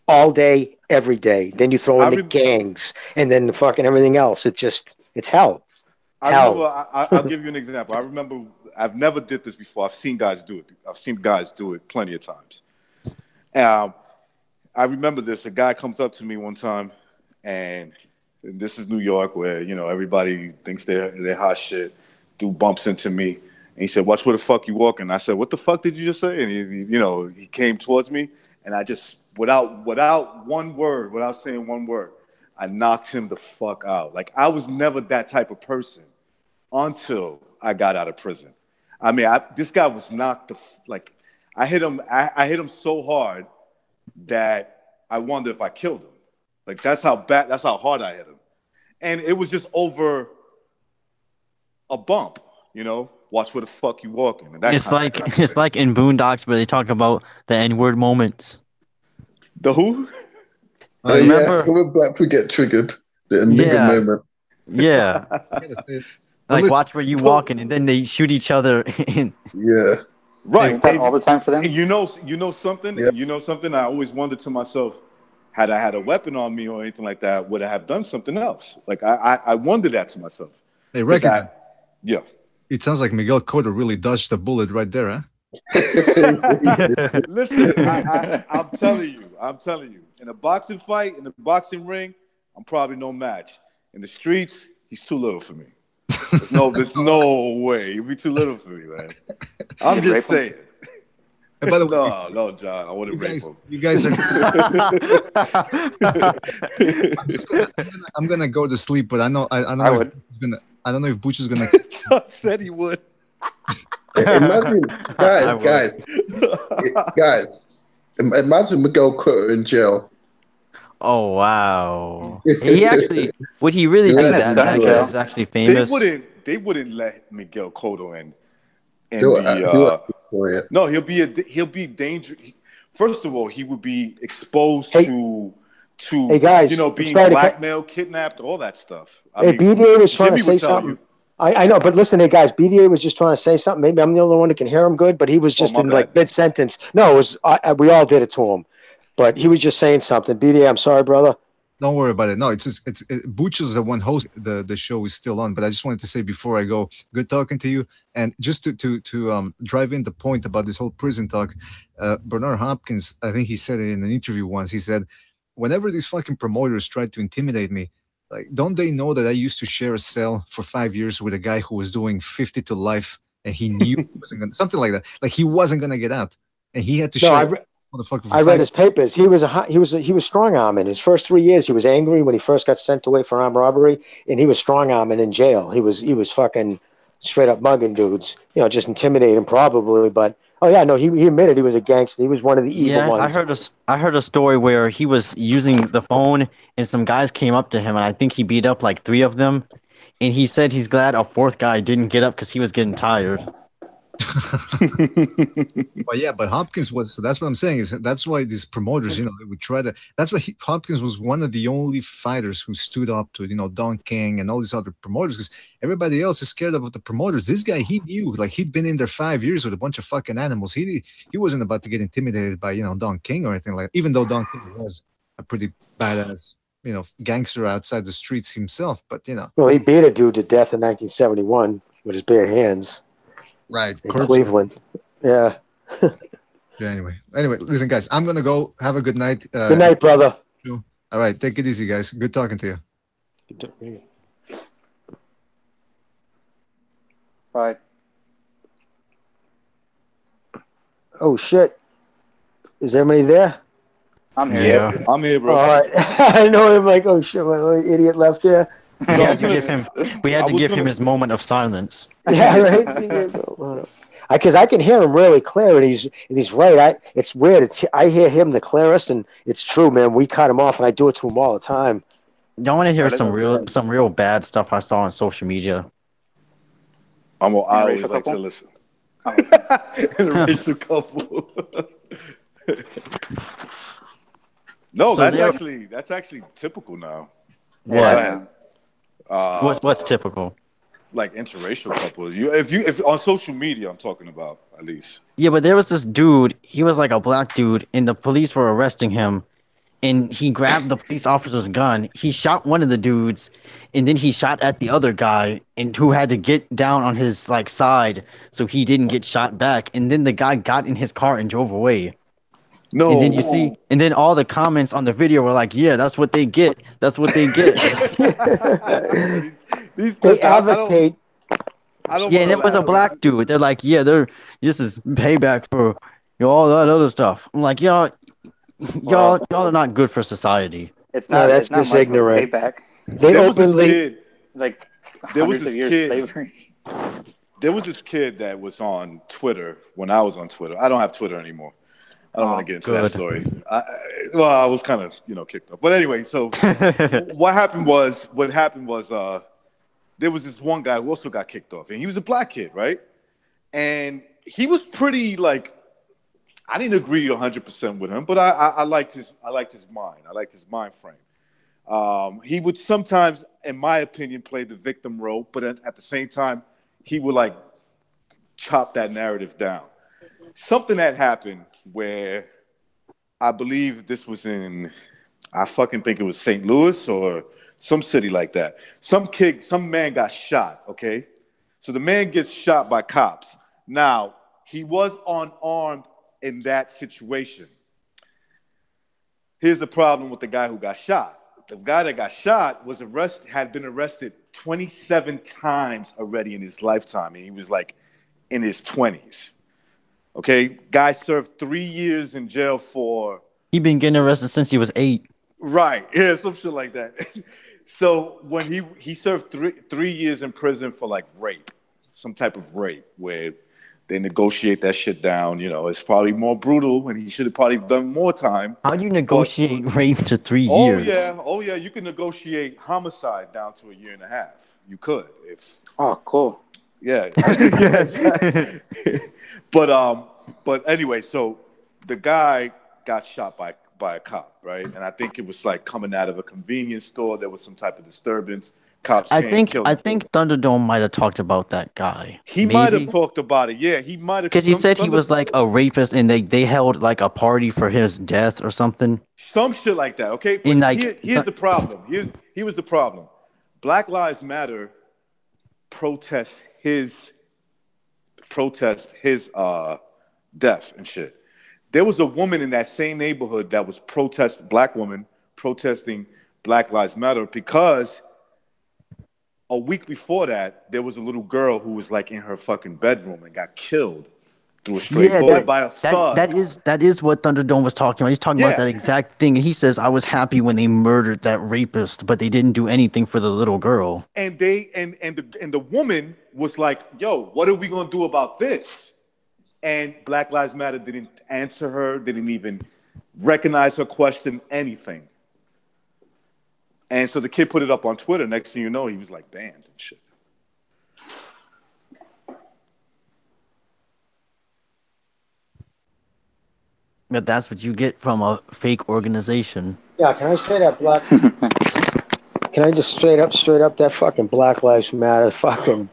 all day, every day. Then you throw in the gangs, and then the fucking everything else. It's hell. I'll give you an example. I remember I've never did this before. I've seen guys do it. I've seen guys do it plenty of times. I remember this. A guy comes up to me one time, and this is New York, where everybody thinks they're hot shit. Dude bumps into me, and he said, "Watch where the fuck you walking." I said, "What the fuck did you just say?" And he came towards me, and I just without saying one word, I knocked him the fuck out. Like, I was never that type of person until I got out of prison. I mean, this guy was not I hit him so hard that I wonder if I killed him. Like, that's how hard I hit him. And it was just over a bump, watch where the fuck you walking. And it's like in Boondocks where they talk about the N-word moments. The who? Remember when black people get triggered? The nigger moment. Yeah. Like, watch where you walking, and then they shoot each other in. Yeah. Right. Is that all the time for them? And you know something? Yep. You know something? I always wondered to myself, had I had a weapon on me or anything like that, would I have done something else? Like, I wondered that to myself. Hey, reckon. Yeah. It sounds like Miguel Cotto really dodged the bullet right there, huh? Listen, I'm telling you. In a boxing fight, in a boxing ring, I'm probably no match. In the streets, he's too little for me. There's no way. He'd be too little for me, man. I'm just saying. And by the way, no, John, I wouldn't rape him. You guys are. I'm gonna go to sleep, but I don't know if Butch is gonna. John said he would. Imagine, guys. Imagine Miguel Cotto in jail. Oh wow! Would he really do that? That guy is actually famous. They wouldn't let Miguel Cotto in. No, he'll be dangerous. First of all, he would be exposed to hey guys, being blackmailed, kidnapped, all that stuff. BDA was trying to say something. I know, but listen, hey guys, BDA was just trying to say something. Maybe I'm the only one that can hear him good, but he was just in like mid-sentence. No, it was we all did it to him, but he was just saying something. BDA, I'm sorry, brother. Don't worry about it. No, Butch is the one host. The show is still on, but I just wanted to say before I go, good talking to you, and just to drive in the point about this whole prison talk. Bernard Hopkins, I think he said it in an interview once. He said, whenever these fucking promoters tried to intimidate me, like, don't they know that I used to share a cell for 5 years with a guy who was doing 50 to life, and he knew he wasn't gonna, something like that. Like, he wasn't gonna get out, and he had to share. I read his papers. He was strong arming. His first 3 years, he was angry when he first got sent away for armed robbery, and he was strong arming in jail. He was fucking straight up mugging dudes, just intimidating probably. But oh yeah, no, he admitted he was a gangster. He was one of the evil Yeah, ones. I heard a story where he was using the phone and some guys came up to him and I think he beat up like 3 of them and he said he's glad a 4th guy didn't get up because he was getting tired. But yeah, but Hopkins was. So that's what I'm saying. Is that's why these promoters, they would try to. That's why Hopkins was one of the only fighters who stood up to, Don King and all these other promoters, because everybody else is scared of the promoters. This guy, he knew, like he'd been in there 5 years with a bunch of fucking animals. He wasn't about to get intimidated by Don King or anything like that. Even though Don King was a pretty badass, gangster outside the streets himself. But Well, he beat a dude to death in 1971 with his bare hands. Right, in Cleveland. Yeah. Yeah. Anyway, listen, guys, I'm gonna go. Have a good night. Good night, brother. All right, take it easy, guys. Good talking to you. Bye. Oh shit! Is everybody there? I'm here. Yeah, I'm here, bro. All right. I know him. Like, oh shit, my little idiot left there. We had to give him his moment of silence. Yeah, right. Because I can hear him really clear, and he's right. It's weird. I hear him the clearest, and it's true, man. We cut him off, and I do it to him all the time. Y'all want to hear some real bad stuff I saw on social media? I always like to listen. A racial couple. No, so that's actually typical now. What? What's typical? Like interracial couples. If on social media, I'm talking about at least. Yeah, but there was this dude. He was like a black dude, and the police were arresting him. And he grabbed the police officer's gun. He shot one of the dudes, and then he shot at the other guy, and who had to get down on his side so he didn't get shot back. And then the guy got in his car and drove away. No. And then all the comments on the video were like, "Yeah, that's what they get. That's what they get." They advocate. Yeah, and it was a black dude. They're like, "Yeah, this is payback for all that other stuff." I'm like, y'all are not good for society. It's not. That's just ignorant. Payback. They openly there was this kid. There was this kid that was on Twitter when I was on Twitter. I don't have Twitter anymore. I don't want to get into that story. I was kind of, kicked off. But anyway, so what happened was there was this one guy who also got kicked off, and he was a black kid, right? And he was pretty I didn't agree 100% with him, but I liked his mind. I liked his mind frame. He would sometimes, in my opinion, play the victim role, but at the same time, he would chop that narrative down. Something that happened where I believe this was I fucking think it was St. Louis or some city like that. Some man got shot, okay? So the man gets shot by cops. Now, he was unarmed in that situation. Here's the problem with the guy who got shot. The guy that got shot had been arrested 27 times already in his lifetime, and he was in his 20s. Okay, guy served 3 years in jail for. He been getting arrested since he was 8. Right, yeah, some shit like that. So when he served 3 years in prison for rape, some type of rape, where they negotiate that shit down. It's probably more brutal, and he should have probably done more time. How do you negotiate rape to 3 years? Oh yeah, you can negotiate homicide down to 1.5 years. You could if. Oh, cool. Yeah. But anyway, so the guy got shot by a cop, right? And I think it was coming out of a convenience store. There was some type of disturbance. Cops I think Thunderdome might have talked about that guy. He might have talked about it. Yeah, he might have. Because he said he was a rapist, and they held a party for his death or something. Some shit like that. Okay, but here's the problem. Here was the problem. Black Lives Matter protest his death and shit. There was a woman in that same neighborhood that was black woman protesting Black Lives Matter because a week before that, there was a little girl who was in her fucking bedroom and got killed through a straight bullet by a thug. that is what Thunderdome was talking about. He's talking about that exact thing. And he says, I was happy when they murdered that rapist, but they didn't do anything for the little girl. And the woman was like, yo, what are we gonna do about this? And Black Lives Matter didn't answer her, didn't even recognize her question, anything. And so the kid put it up on Twitter. Next thing you know, he was like banned and shit. But that's what you get from a fake organization. Yeah, can I say that Black? Can I just straight up that fucking Black Lives Matter fucking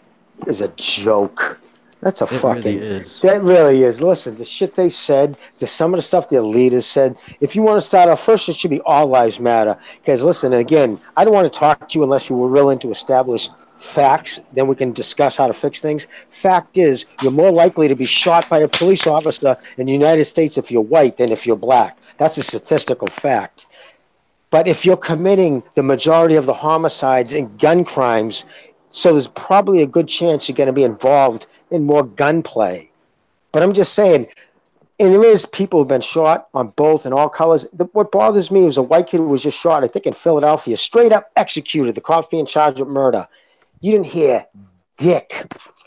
is a joke. That's a fucking. Really is. That really is. Listen, the shit they said, some of the stuff their leaders said. If you want to start off first, it should be all lives matter. Because listen, again, I don't want to talk to you unless you were willing to establish facts. Then we can discuss how to fix things. Fact is, you're more likely to be shot by a police officer in the United States if you're white than if you're black. That's a statistical fact. But if you're committing the majority of the homicides and gun crimes, so there's probably a good chance you're going to be involved in more gunplay. But I'm just saying, and there is people who've been shot on both in all colors. What bothers me was a white kid who was just shot, I think in Philadelphia, straight up executed. The cops being charged with murder. You didn't hear dick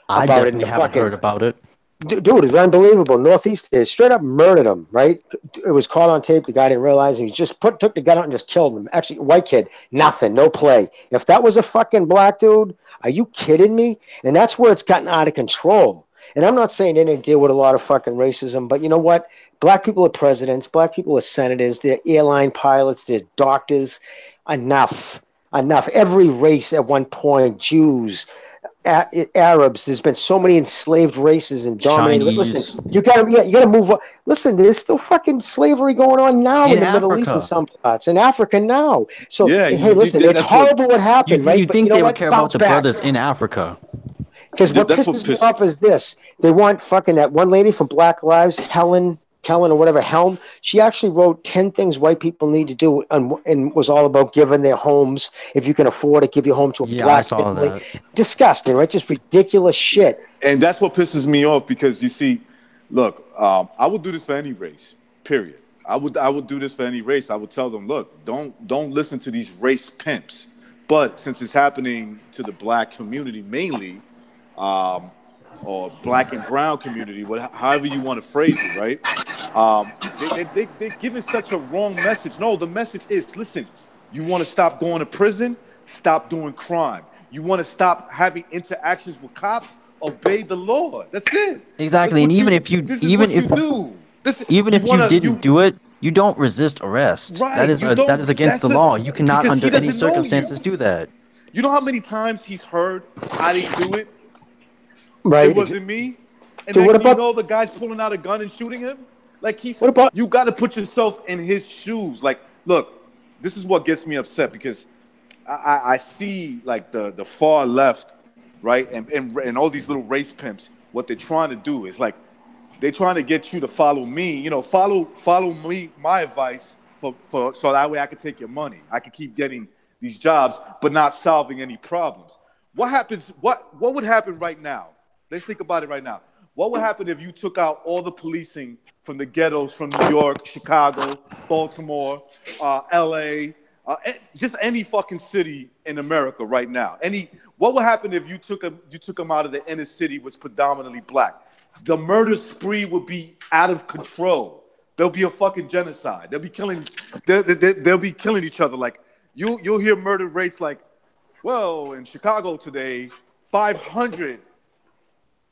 I about it. definitely haven't heard about it. Dude, it's unbelievable. Northeast is straight up murdered him, right? It was caught on tape. The guy didn't realize he just took the gun out and just killed him. Actually, white kid, nothing, no play. If that was a fucking black dude, are you kidding me? And that's where it's gotten out of control. And I'm not saying they didn't deal with a lot of fucking racism, but you know what? Black people are presidents. Black people are senators. They're airline pilots. They're doctors. Enough. Every race at one point, Jews, Arabs. There's been so many enslaved races and dominated. Chinese. Listen, you gotta move on. Listen, there's still fucking slavery going on now in the Middle East and some parts in Africa now. So hey, listen, it's horrible what happened, right? You think they would care about the brothers in Africa? Because what pisses me off is this: they want fucking that one lady from Black Lives, Helen or whatever, Helm. She actually wrote 10 things white people need to do, and was all about giving their homes, if you can afford it, give your home to a black family. That. Disgusting, right? Just ridiculous shit. And that's what pisses me off, because you see, look, I would do this for any race, period. I would do this for any race. I would tell them, look, don't listen to these race pimps. But since it's happening to the black community mainly, or black and brown community, however you want to phrase it, right? They're giving such a wrong message. No, the message is, listen, you want to stop going to prison? Stop doing crime. You want to stop having interactions with cops? Obey the law. That's it. Exactly. And even if you didn't do it, you don't resist arrest. Right. That is against the law. You cannot under any circumstances do that. You know how many times he's heard, I didn't do it? Right. It wasn't me. And then you know the guy's pulling out a gun and shooting him? Like you got to put yourself in his shoes. Like, look, this is what gets me upset, because I see like the far left, right? And all these little race pimps, what they're trying to do is like, they're trying to get you to follow me, follow me, my advice for so that way I can take your money. I can keep getting these jobs, but not solving any problems. What happens? What would happen right now? Let's think about it right now. What would happen if you took out all the policing from the ghettos from New York, Chicago, Baltimore, LA, just any fucking city in America right now? What would happen if you took them out of the inner city, which is predominantly black? The murder spree would be out of control. There'll be a fucking genocide. They'll be killing each other. Like you'll hear murder rates like, well, in Chicago today, 500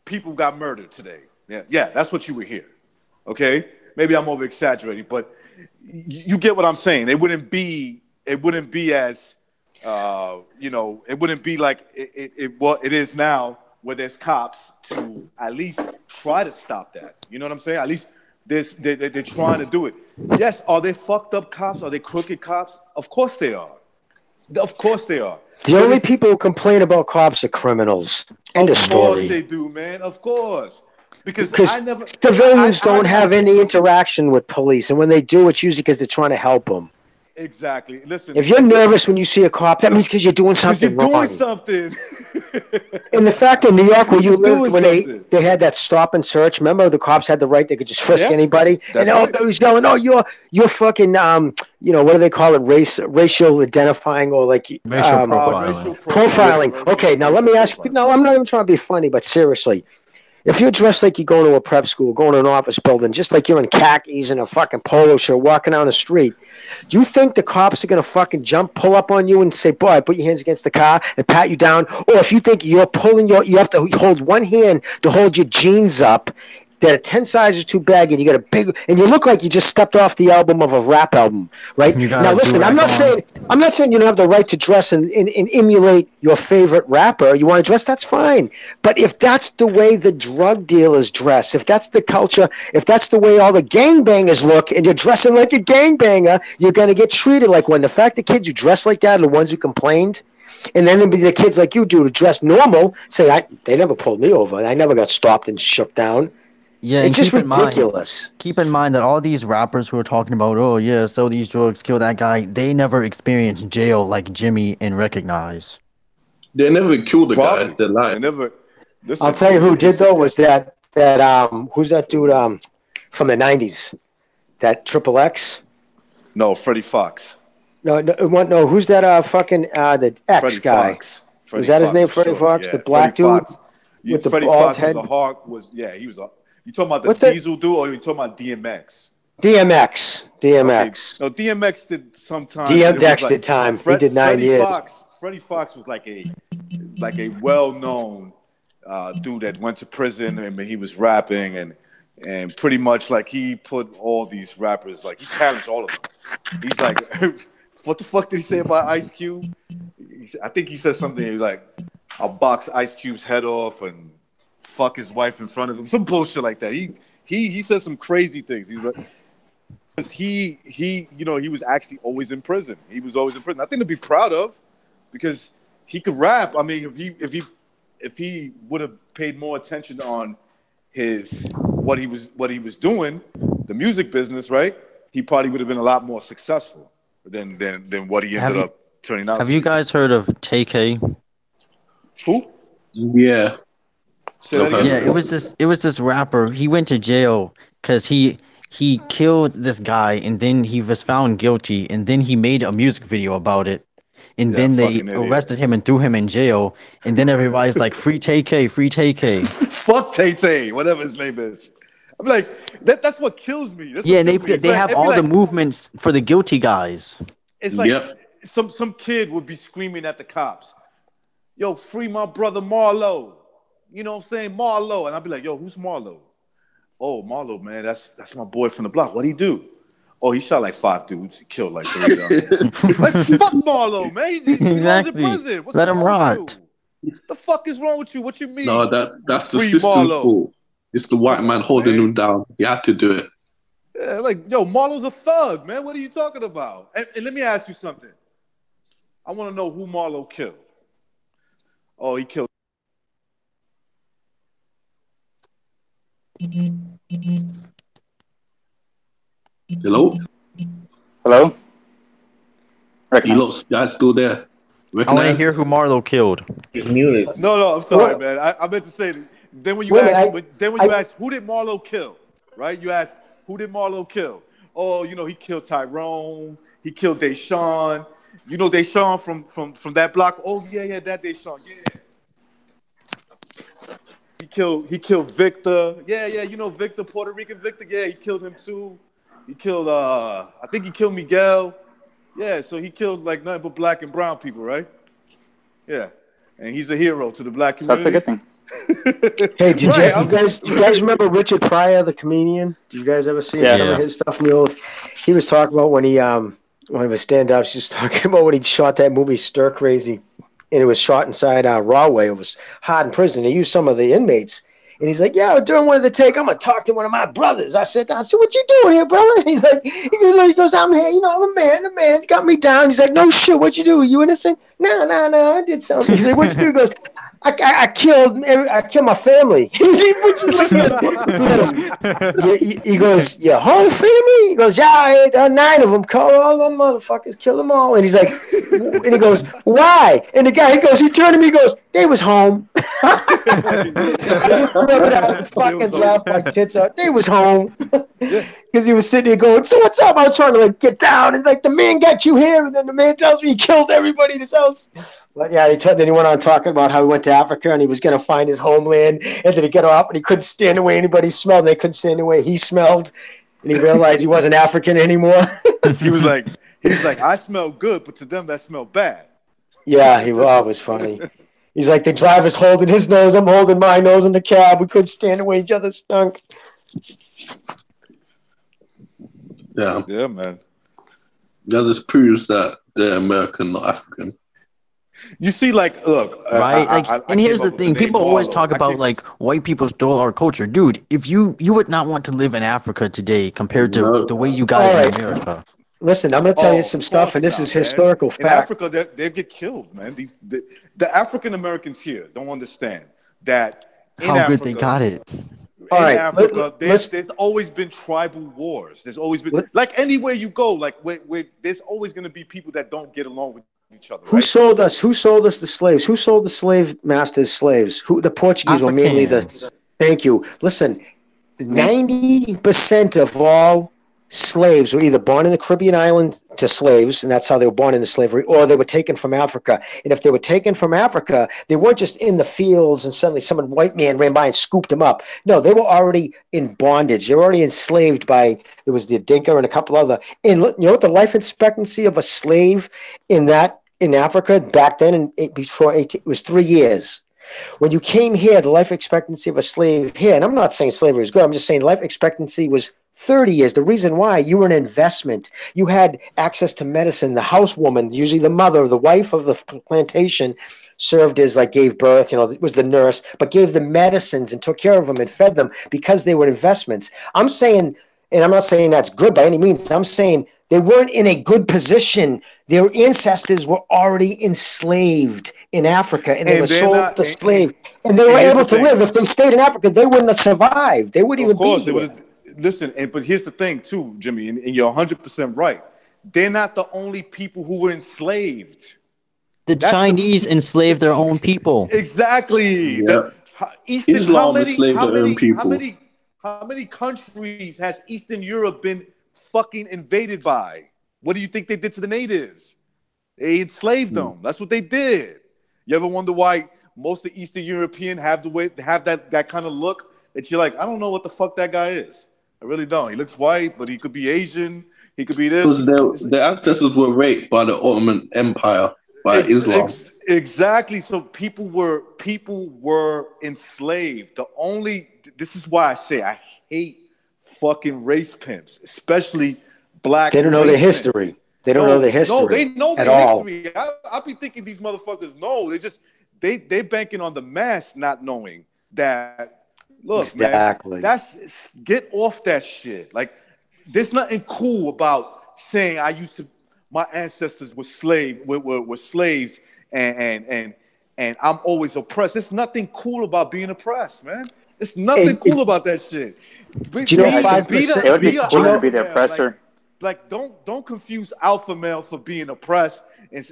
people got murdered today. Yeah, that's what you would hear. Okay, maybe I'm over exaggerating, but you get what I'm saying. It wouldn't be as it wouldn't be like it is now, where there's cops to at least try to stop that. You know what I'm saying? At least they're trying to do it. Yes, are they fucked up cops? Are they crooked cops? Of course they are. Of course they are. The only people who complain about cops are criminals. End of story. Of course they do, man. Of course. Because civilians don't have any interaction with police, and when they do, it's usually because they're trying to help them. Exactly. Listen, If you're nervous when you see a cop, that means because you're doing something you're doing wrong. something. And the fact in New York where you You're lived, doing when something. they had that stop and search, remember the cops had the right, they could just frisk Yeah, anybody. that's And right. everybody was yelling, "Oh, you're fucking what do they call it? Racial identifying or like Racial Racial profiling. profiling." Okay, now let me ask you. No, I'm not even trying to be funny, but seriously. If you're dressed like you're going to a prep school, going to an office building, just like you're in khakis and a fucking polo shirt walking down the street, do you think the cops are going to fucking pull up on you and say, "Boy, put your hands against the car," and pat you down? Or if you think you're you have to hold one hand to hold your jeans up, that are 10 sizes too baggy, and you got a big, and you look like you just stepped off the album of a rap album, right? You got Now a listen, I'm do-rag not saying you don't have the right to dress and emulate your favorite rapper. You want to dress, that's fine. But if that's the way the drug dealers dress, if that's the culture, if that's the way all the gangbangers look, and you're dressing like a gangbanger, you're going to get treated like one. The fact that kids who dress like that are the ones who complained, and then there'll be the kids like you do to dress normal, say, they never pulled me over. I never got stopped and shook down. Yeah, It's and just ridiculous. keep in mind that all these rappers who are talking about, oh yeah, sell these drugs, kill that guy, they never experienced jail like Jimmy and Recognize. They never killed the guy. Probably. They lied. They never. Listen, I'll tell you who did though was that who's that dude from the '90s? That Triple X? No, Freddie Fox. No, who's that fucking the X Freddie guy? Fox. Was that his name, Freddie Fox? The black dude with the Freddie bald Fox head? was a hawk. He was a. You talking about the What's that? Diesel dude, or you talking about DMX? DMX. Okay. No, DMX did some time. DMX did time. He did 9 years. Freddie Fox was like a well-known dude that went to prison, and he was rapping, and pretty much like he put all these rappers, like he challenged all of them. He's like, what the fuck did he say about Ice Cube? I think he said something. He was like, "I'll box Ice Cube's head off and fuck his wife in front of him," some bullshit like that. He said some crazy things. He was like, he was actually always in prison. He was always in prison. I think to be proud of, because he could rap. I mean, if he would have paid more attention on what he was doing, the music business, right? He probably would have been a lot more successful than what he ended up turning out. Have you guys heard of TK? Who? Yeah. Yeah, it was this rapper. He went to jail because he killed this guy, and then he was found guilty, and then he made a music video about it, and then they arrested him and threw him in jail, and then everybody's like, "Free TK, free TK." Fuck Tay, whatever his name is. I'm like, that's what kills me. And they have all the movements for the guilty guys. It's like some kid would be screaming at the cops, "Yo, free my brother Marlo." You know what I'm saying? Marlo. And I'd be like, "Yo, who's Marlo?" "Oh, Marlo, man, that's my boy from the block. What'd he do?" "Oh, he shot like 5 dudes. He killed like 3 of them." Like, fuck Marlo, man. He Exactly. in prison. What's Let him rot. The fuck is wrong with you? What you mean? No, that's the Free system's Marlo. fault. It's the white man holding him down. He had to do it. Yeah, like, yo, Marlo's a thug, man. What are you talking about? And let me ask you something. I want to know who Marlo killed. Oh, he killed. Hello? Hello? Hello, guys, still there? I want to hear who Marlo killed. He's muted. No, I'm sorry, man. I meant to say, then when you ask, who did Marlo kill, right? You ask, who did Marlo kill? Oh, he killed Tyrone. He killed Deshaun. You know Deshaun from that block? Oh, yeah, that Deshaun. Yeah. He killed Victor. Yeah, Victor, Puerto Rican Victor. Yeah, he killed him too. He killed, I think he killed Miguel. Yeah, so he killed like nothing but black and brown people, right? Yeah. And he's a hero to the black community. That's a good thing. Hey, did you guys remember Richard Pryor, the comedian? Did you guys ever see some of his stuff in the old? He was talking about when he one of his stand-ups, he was talking about when he shot that movie Stir Crazy, and it was shot inside Rahway. It was hot in prison. They used some of the inmates. And he's like, "Yeah, during one of the take, I'm gonna talk to one of my brothers." I said, "What you doing here, brother?" And he goes, "I'm here, the man got me down." He's like, "No shit, what you do? Are you innocent?" No, I did something. He's like, "What you do?" He goes, I killed my family. Which is like, he goes, your whole family? He goes, yeah, 9 of them. Call all them motherfuckers, kill them all. And he's like, and he goes, why? And the guy, he turned to me, he goes, they was home. I just remember that fucking laugh my tits out. They was home. Because he was sitting there going, so what's up? I was trying to like get down. And like, the man got you here. And then the man tells me he killed everybody in his house. But yeah, then he went on talking about how he went to Africa and he was going to find his homeland. And then he got off and he couldn't stand the way anybody smelled. And they couldn't stand the way he smelled. And he realized he wasn't African anymore. He was like, I smell good, but to them that smelled bad. Yeah, it was funny. He's like, the driver's holding his nose, I'm holding my nose in the cab. We couldn't stand the way each other stunk. Yeah. Yeah, man. That just proves that they're American, not African. You see, like, look, right? And here's the thing: people always talk about like white people stole our culture, dude. If you would not want to live in Africa today compared to the way you got it in America. Listen, I'm going to tell you some stuff, and this is historical fact. In Africa, they get killed, man. The African Americans here don't understand that how good they got it. In Africa, there's always been tribal wars. There's always been, like anywhere you go, like where there's always going to be people that don't get along with each other. Who sold us? Who sold us the slaves? Who sold the slave masters slaves? Who? The Portuguese were mainly the. Thank you. Listen, 90% of all slaves were either born in the Caribbean island to slaves, and that's how they were born into slavery, or they were taken from Africa. And if they were taken from Africa, they weren't just in the fields and suddenly some white man ran by and scooped them up. No, they were already in bondage. They were already enslaved by, there was the Dinka and a couple other. And you know what the life expectancy of a slave in Africa back then, before 18, it was 3 years. When you came here, the life expectancy of a slave here, and I'm not saying slavery is good, I'm just saying life expectancy was 30 years. The reason why, you were an investment. You had access to medicine. The housewoman, usually the mother, the wife of the plantation, served as like gave birth, was the nurse, but gave the medicines and took care of them and fed them because they were investments. I'm saying, and I'm not saying that's good by any means, I'm saying they weren't in a good position. Their ancestors were already enslaved in Africa, and they were sold to slave. And they were able to live. If they stayed in Africa, they wouldn't have survived. They wouldn't even be here. Listen, but here's the thing, too, Jimmy, and you're 100% right. They're not the only people who were enslaved. The Chinese enslaved their own people. Exactly. Yeah. Islam enslaved their own people. How many countries has Eastern Europe been fucking invaded by? What do you think they did to the natives? They enslaved them. That's what they did. You ever wonder why most of the Eastern European have that kind of look that you're like, I don't know what the fuck that guy is. I really don't. He looks white, but he could be Asian. He could be this. Because their ancestors were raped by the Ottoman Empire, by Islam. Exactly. So people were enslaved. This is why I say I hate fucking race pimps, especially black. They don't know their history. They don't know their history. No, they know their history. I'll be thinking these motherfuckers know. They're banking on the mass not knowing that. Look, exactly. Man, get off that shit. Like, there's nothing cool about saying my ancestors were slaves, and I'm always oppressed. There's nothing cool about being oppressed, man. There's nothing cool about that shit. Do you know 5%? It would be cool to be the oppressor. Like don't confuse alpha male for being oppressed. And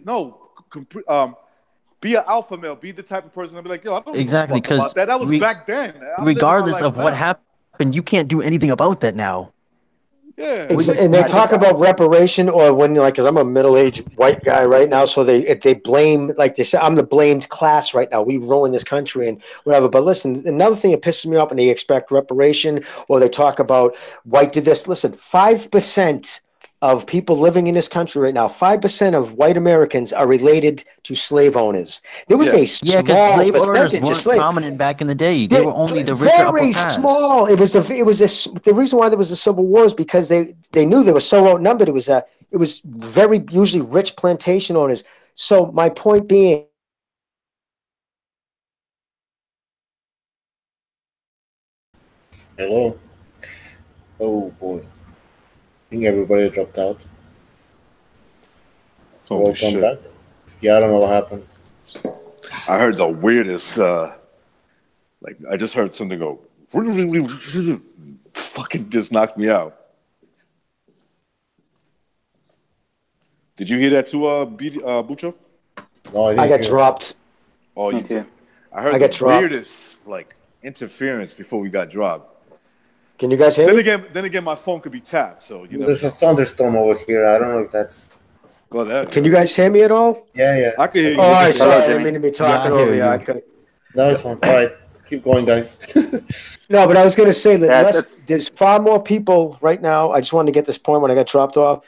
be an alpha male. Be the type of person that'll be like, yo, I don't exactly because that was back then. Regardless of what happened, you can't do anything about that now. Yeah, and they talk about reparation, or when because I'm a middle-aged white guy right now, so they blame, like they say, I'm the blamed class right now. We ruin this country and whatever. But listen, another thing that pisses me off, and they expect reparation, or they talk about white did this. Listen, 5% of people living in this country right now, 5% of white Americans are related to slave owners. There was a small because slave owners percentage weren't prominent back in the day. They were only the richer upper very class. Small. The reason why there was a civil war is because they knew they were so outnumbered. It was very usually rich plantation owners. So my point being, hello. Oh boy. I think everybody dropped out. Welcome back. Yeah, I don't know what happened. I heard the weirdest. Like I just heard something go. Fucking just knocked me out. Did you hear that too, Bucho? No, I I didn't got hear. dropped. Oh, Me you too. did. I heard I the got dropped. weirdest like interference before we got dropped. Can you guys hear me? Then again, my phone could be tapped, so you never There's a know. thunderstorm over here. I don't know if that's. Well, that Can you guys hear me at all? Yeah. I can hear you. Oh, all right, Hello, sorry, I didn't Jimmy. mean to be Yeah, talking I hear over you. you. I could... No, it's on. All right, keep going, guys. No, but I was going to say that That's there's far more people right now. I just wanted to get this point when I got dropped off.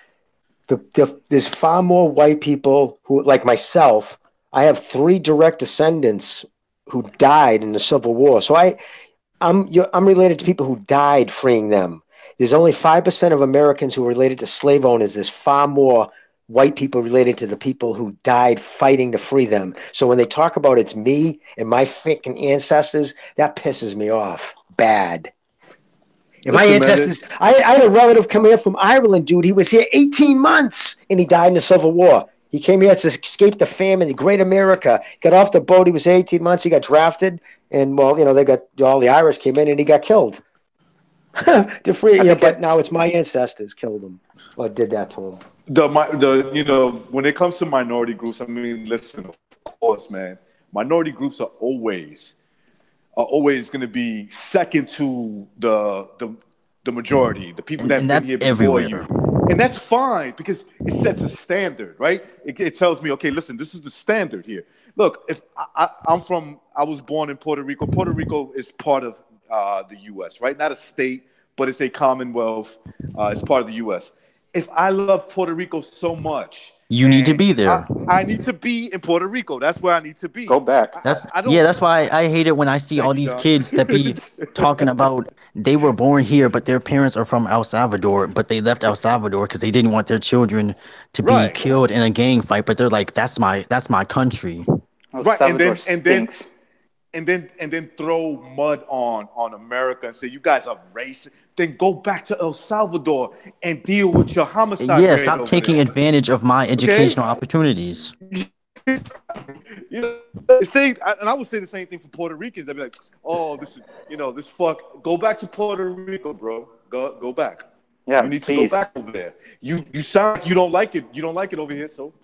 There's far more white people who, like myself, I have 3 direct descendants who died in the Civil War. So I'm related to people who died freeing them. There's only 5% of Americans who are related to slave owners. There's far more white people related to the people who died fighting to free them. So when they talk about it's me and my freaking ancestors, that pisses me off bad. And my Listen, man, ancestors, I had a relative come here from Ireland, dude. He was here 18 months and he died in the Civil War. He came here to escape the famine, the great America. Got off the boat. He was 18 months. He got drafted. And, well, they got all the Irish came in and he got killed. To free, but now it's my ancestors killed him or did that to him. When it comes to minority groups, I mean, listen, of course, man, minority groups are always going to be second to the majority, the people that And been that's here before everywhere. you, and that's fine because it sets a standard, right? It tells me, okay, listen, this is the standard here. Look, if I was born in Puerto Rico. Puerto Rico is part of the U.S., right? Not a state, but it's a commonwealth. It's part of the U.S. If I love Puerto Rico so much, You need to be there. I need to be in Puerto Rico. That's where I need to be. go back. That's I don't. That's why I hate it when I see Thank all you, these John. kids that be talking about they were born here, but their parents are from El Salvador, but they left El Salvador because they didn't want their children to be Right. killed in a gang fight. But they're like, that's my country. El Right, Salvador stinks. and then throw mud on America and say you guys are racist. Then go back to El Salvador and deal with your homicide. Yeah, rate stop over taking there. advantage of my educational opportunities. And I would say the same thing for Puerto Ricans. They'd be like, "Oh, this is this fuck. Go back to Puerto Rico, bro. Go back. Yeah, You need to please. go back over there. You sound like you don't like it. You don't like it over here. So,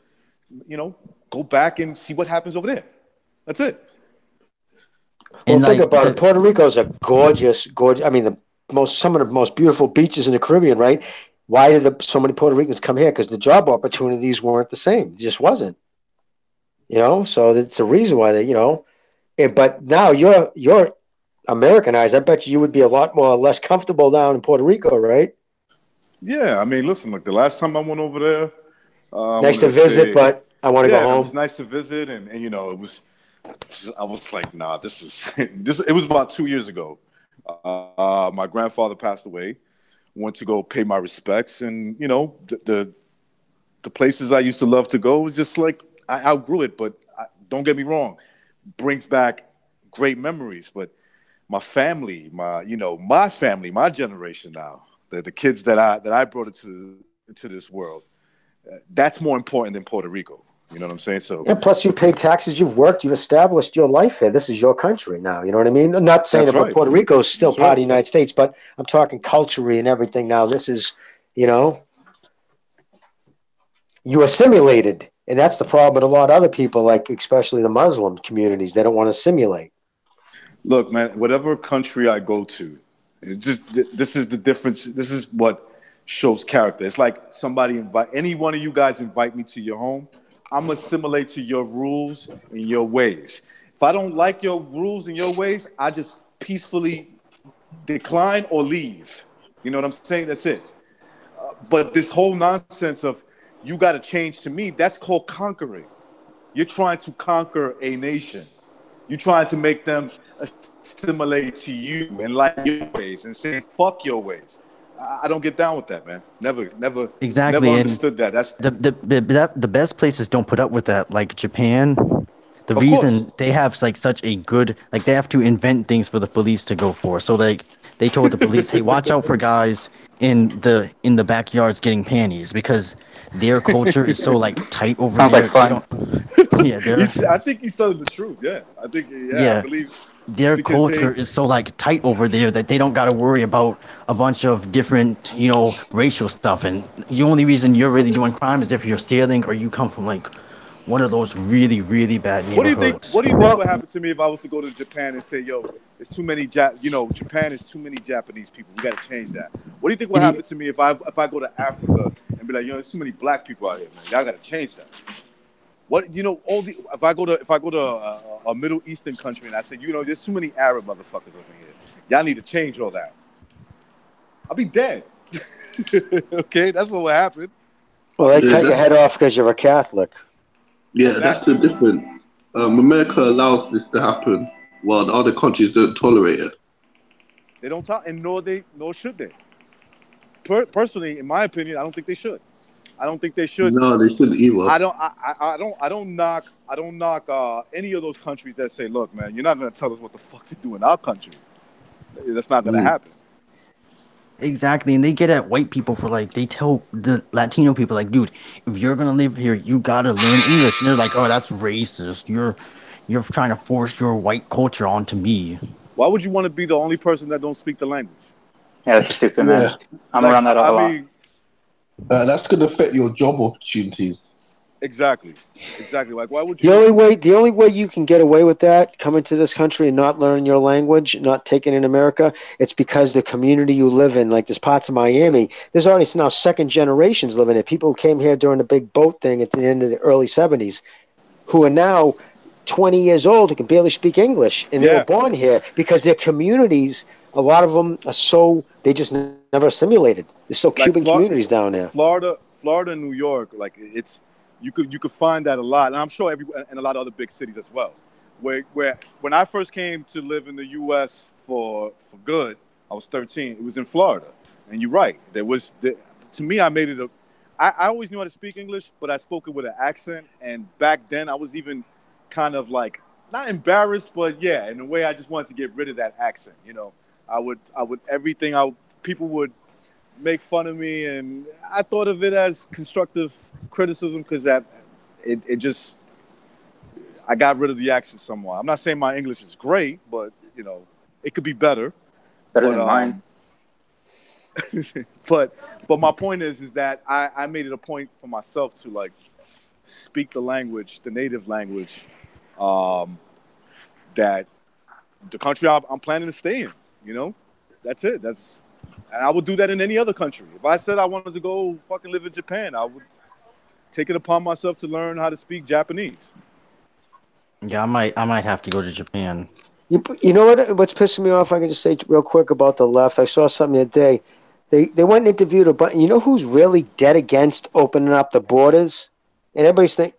go back and see what happens over there. That's it." Well, And think like about it. Puerto Rico is a gorgeous. I mean, some of the most beautiful beaches in the Caribbean, right? Why did so many Puerto Ricans come here? Because the job opportunities weren't the same. It just wasn't. So that's the reason why they. But now you're Americanized. I bet you would be a lot more or less comfortable down in Puerto Rico, right? Yeah, I mean, listen. Like the last time I went over there, Nice to visit, but I want to go It home. was nice to visit, and it was. I was like, nah, this is this. It was about 2 years ago. My grandfather passed away. Went to go pay my respects, and the places I used to love to go was just like I outgrew it. But don't get me wrong, brings back great memories. But my family, my family, my generation now, the kids that I brought into this world, that's more important than Puerto Rico. You know what I'm saying? So And plus, you pay taxes. You've worked. You've established your life here. This is your country now. You know what I mean? I'm not saying That's about right. Puerto Rico is still That's part of right. the United States, but I'm talking culturally and everything now. This is, you assimilated. And that's the problem with a lot of other people, like especially the Muslim communities. They don't want to assimilate. look, man, whatever country I go to, this is the difference. This is what shows character. It's like somebody any one of you guys invite me to your home. I'm assimilate to your rules and your ways. If I don't like your rules and your ways, I just peacefully decline or leave. You know what I'm saying? That's it. But this whole nonsense of you got to change to me, that's called conquering. You're trying to conquer a nation. You're trying to make them assimilate to you and like your ways and say, fuck your ways. I don't get down with that, man. Never Exactly, never and understood that. That's the best places don't put up with that, like Japan. The Of reason course. they have like such a good, like they have to invent things for the police to go for. So like they told the police, "Hey, watch out for guys in the backyards getting panties because their culture is so like tight over Sounds like there. They fun. don't. Yeah, I think he's telling the truth. Yeah, I think. Yeah, I yeah, believe their because culture is so like tight over there that they don't got to worry about a bunch of different, racial stuff. And the only reason you're really doing crime is if you're stealing or you come from like one of those really, really bad What do you think? neighborhoods. What do you think Well, would happen to me if I was to go to Japan and say, "Yo, it's too many Japan is too many Japanese people. We got to change that." What do you think would happen to me if I go to Africa and be like, "There's too many black people out here, man. Y'all got to change that." What if I go to a Middle Eastern country and I say, there's too many Arab motherfuckers over here. Y'all need to change all that. I'll be dead. Okay, that's what will happen. well, they Yeah, cut your that's head off because you're a Catholic. yeah, that's the difference. America allows this to happen, while the other countries don't tolerate it. They don't talk, and nor should they. Personally, in my opinion, I don't think they should. I don't think they should. No, they shouldn't either. I don't knock any of those countries that say, look, man, you're not gonna tell us what the fuck to do in our country. That's not gonna happen. Exactly, and they get at white people for like they tell the Latino people like, dude, if you're gonna live here, you gotta learn English. And they're like, oh, that's racist. You're trying to force your white culture onto me. Why would you want to be the only person that don't speak the language? Yeah, that's stupid, man. Yeah. I'm around that a lot. That's going to affect your job opportunities. Exactly. Like, why would you? The only way you can get away with that, coming to this country and not learning your language, not taking in America, it's because the community you live in, like there's parts of Miami, there's already now second generations living there. People who came here during the big boat thing at the end of the early 70s, who are now 20 years old, who can barely speak English, and they were born here because their communities, a lot of them are so, they just never assimilated. There's still Cuban communities down there. Florida and New York, like it's, you could find that a lot, and I'm sure in a lot of other big cities as well. Where when I first came to live in the U.S. for good, I was 13. It was in Florida, and you're right. To me, I made it I always knew how to speak English, but I spoke it with an accent, and back then I was even kind of like not embarrassed, but yeah, in a way I just wanted to get rid of that accent. I would people would make fun of me, and I thought of it as constructive criticism because it just, I got rid of the accent somewhat. I'm not saying my English is great, but it could be better. Better than mine. But my point is that I made it a point for myself to like speak the language, the native language, that the country I'm planning to stay in. That's it. And I would do that in any other country. If I said I wanted to go fucking live in Japan, I would take it upon myself to learn how to speak Japanese. Yeah, I might have to go to Japan. You know what's pissing me off? I can just say real quick about the left. I saw something the other day. They went and interviewed a bunch. You know who's really dead against opening up the borders? And everybody's thinking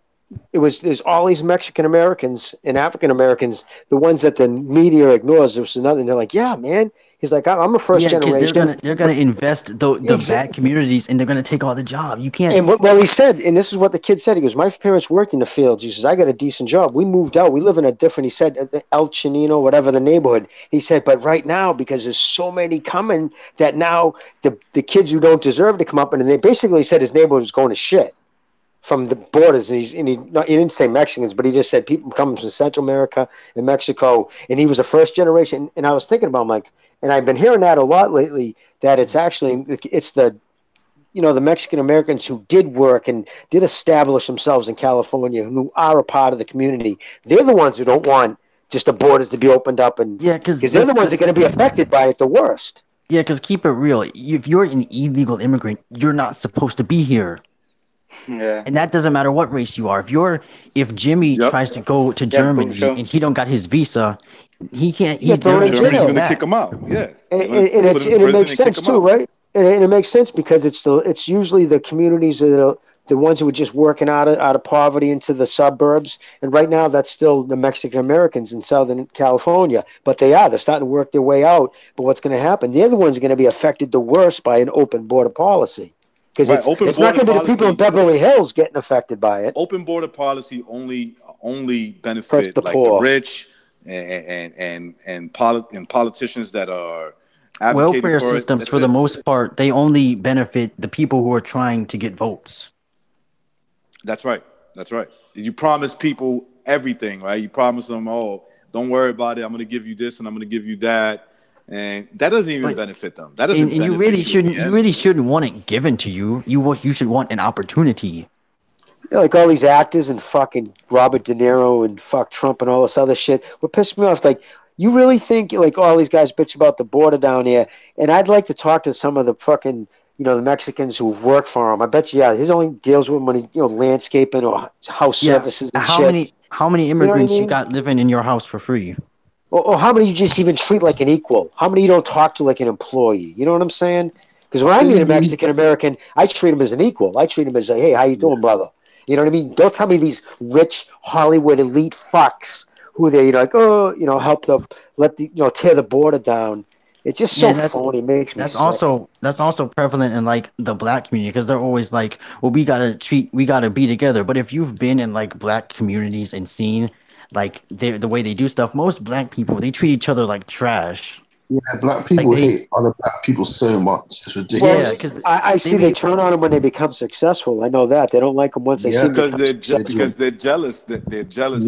there's all these Mexican Americans and African Americans, the ones that the media ignores. There was another, and they're like, yeah, man. He's like, I'm a first generation. They're gonna invest the bad communities, and they're gonna take all the job. You can't. And well, he said, and this is what the kid said. He goes, my parents worked in the fields. He says, I got a decent job. We moved out. We live in a different. He said, El Chinino, whatever the neighborhood. He said, but right now, because there's so many coming, that now the kids who don't deserve to come up, and they basically said his neighborhood was going to shit from the borders, and he didn't say Mexicans, but he just said people coming from Central America and Mexico, and he was a first generation. And I was thinking about, like, and I've been hearing that a lot lately, that it's the Mexican Americans who did work and did establish themselves in California, who are a part of the community. They're the ones who don't want just the borders to be opened up, and because they're the ones that are going to be affected by it the worst. Yeah, because keep it real. If you're an illegal immigrant, you're not supposed to be here. Yeah. And that doesn't matter what race you are. If Jimmy tries to go to Germany and he don't got his visa, he can't. Germany's going to kick him out. Yeah, and it makes sense too, right? And it makes sense because it's usually the communities that are the ones who are just working out of poverty into the suburbs. And right now, that's still the Mexican Americans in Southern California. But they're starting to work their way out. But what's going to happen? They're the ones who are going to be affected the worst by an open border policy. Because it's not going to be the people in Beverly Hills getting affected by it. Open border policy only benefit the rich and politicians that are advocating welfare for it. systems, That's for the it. most part, they only benefit the people who are trying to get votes. That's right. That's right. You promise people everything, right? You promise them, oh, don't worry about it. I'm going to give you this and I'm going to give you that. And that doesn't even But benefit them. That doesn't and you benefit really you in the shouldn't you end. really shouldn't want it given to you. You should want an opportunity. Yeah, like all these actors and fucking Robert De Niro and fuck Trump and all this other shit. What pissed me off, like, you really think like all these guys bitch about the border down here? And I'd like to talk to some of the fucking, the Mexicans who've worked for him. I bet you, yeah, his only deals with money, landscaping or house Yeah. services and How shit. many You know what I immigrants you mean? got living in your house for free? Or how many you just even treat like an equal? How many you don't talk to like an employee? You know what I'm saying? Because when I meet a Mexican American, I treat him as an equal. I treat him as, hey, how you doing, brother? You know what I mean? Don't tell me these rich Hollywood elite fucks who they, like, help tear the border down. It's just Yeah, so and phony. It makes me sick. that's also prevalent in like the black community because they're always like, well, we gotta be together. But if you've been in like black communities and seen like the way they do stuff, most black people they treat each other like trash. Yeah, black Like people they, hate other black people so much. It's Well, yeah, ridiculous. because I they see they be turn on them when they become successful. I know that. They don't like them once they see Yeah, them become Because successful. they're jealous yeah.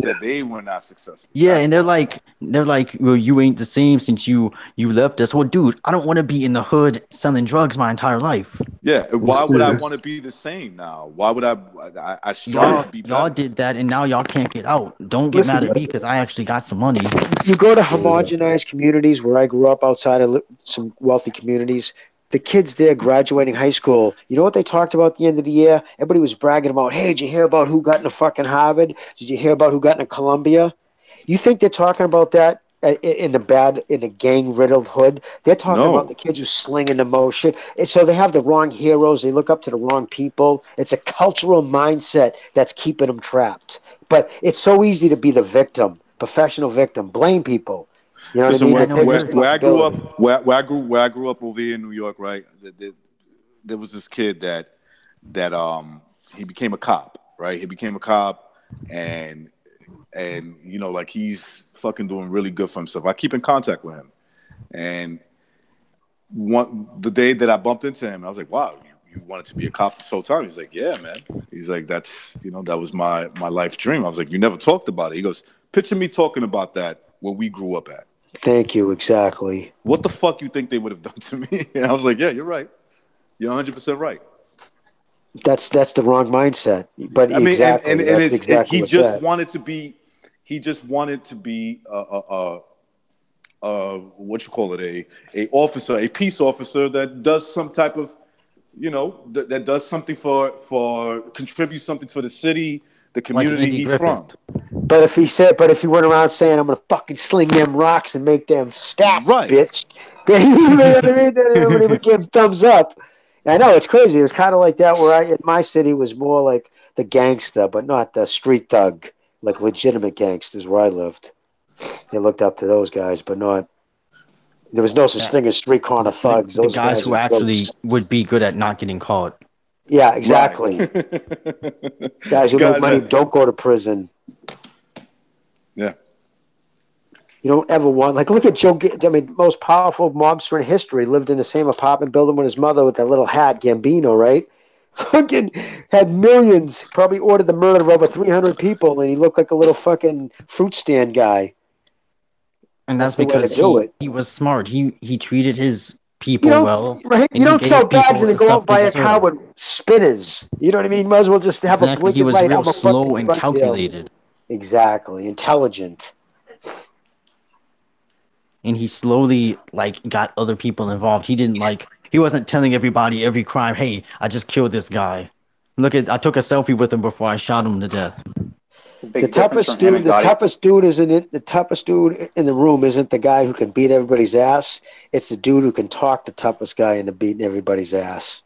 that they were not successful. yeah, That's and why. they're like, well, you ain't the same since you left us. Well, dude, I don't want to be in the hood selling drugs my entire life. Yeah. And It's why would I want to serious. be the same now? Why would I strive Y'all to be y'all better? did that, and now y'all can't get out. Don't get Listen, mad at me because I actually got some money. you go to Yeah. homogenized communities where I grew up outside of some wealthy communities. The kids there graduating high school, you know what they talked about at the end of the year? Everybody was bragging about, hey, did you hear about who got into fucking Harvard? Did you hear about who got into Columbia? You think they're talking about that in the gang riddled hood? They're talking about the No. kids who slinging the most shit. And so they have the wrong heroes. They look up to the wrong people. It's a cultural mindset that's keeping them trapped. But it's so easy to be the victim, professional victim, blame people. You know what I Listen, mean? Yeah, They no, take you're where I grew responsibility. up, where I grew up over here in New York, right? There was this kid that he became a cop, right? He became a cop, and like he's fucking doing really good for himself. I keep in contact with him, and the day that I bumped into him, I was like, "Wow, you wanted to be a cop this whole time?" He's like, "Yeah, man." He's like, "That's that was my life dream." I was like, "You never talked about it." He goes, "Picture me talking about that where we grew up at. Thank you. Exactly. What the fuck you think they would have done to me?" And I was like, "Yeah, you're right. You're 100% right." That's the wrong mindset. But I mean, and exactly, and, and that's it's and exactly what's that. he just wanted to be what you call it, a officer, a peace officer that does some type of that does something for contribute something for the city, the like community Andy he's from. Griffith. But if he went around saying, "I'm gonna fucking sling them rocks and make them stats, Right. bitch," then you know what I mean? Then everybody would give him thumbs up. I know it's crazy. It was kind of like that where in my city was more like the gangster, but not the street thug, like legitimate gangsters where I lived. They looked up to those guys, but not. There was no such Yeah, thing as street corner thugs. the Those guys guys who are actually goats. would be good at not getting caught. Yeah, Right. exactly. Guys who make Guys money that don't go to prison. yeah. You don't ever want look at I mean, most powerful mobster in history lived in the same apartment building with his mother with that little hat, Gambino, right? Fucking had millions. Probably ordered the murder of over 300 people, and he looked like a little fucking fruit stand guy. And That's that's the way to because do it. he was smart. He treated his You people don't well, right? and You he don't sell gave bags people and then the go out stuff and they buy a car deserve. with spinners. You know what I mean? Might as well just have a Exactly. He blinking was light. real I'm a fucking slow and drug deal. calculated, Exactly. Intelligent. and he slowly like got other people involved. He wasn't telling everybody every crime. Hey, I just killed this guy. I took a selfie with him before I shot him to death. It's a big difference from him and The Gotti. toughest dude isn't it? The toughest dude in the room isn't the guy who can beat everybody's ass. It's the dude who can talk the toughest guy into beating everybody's ass.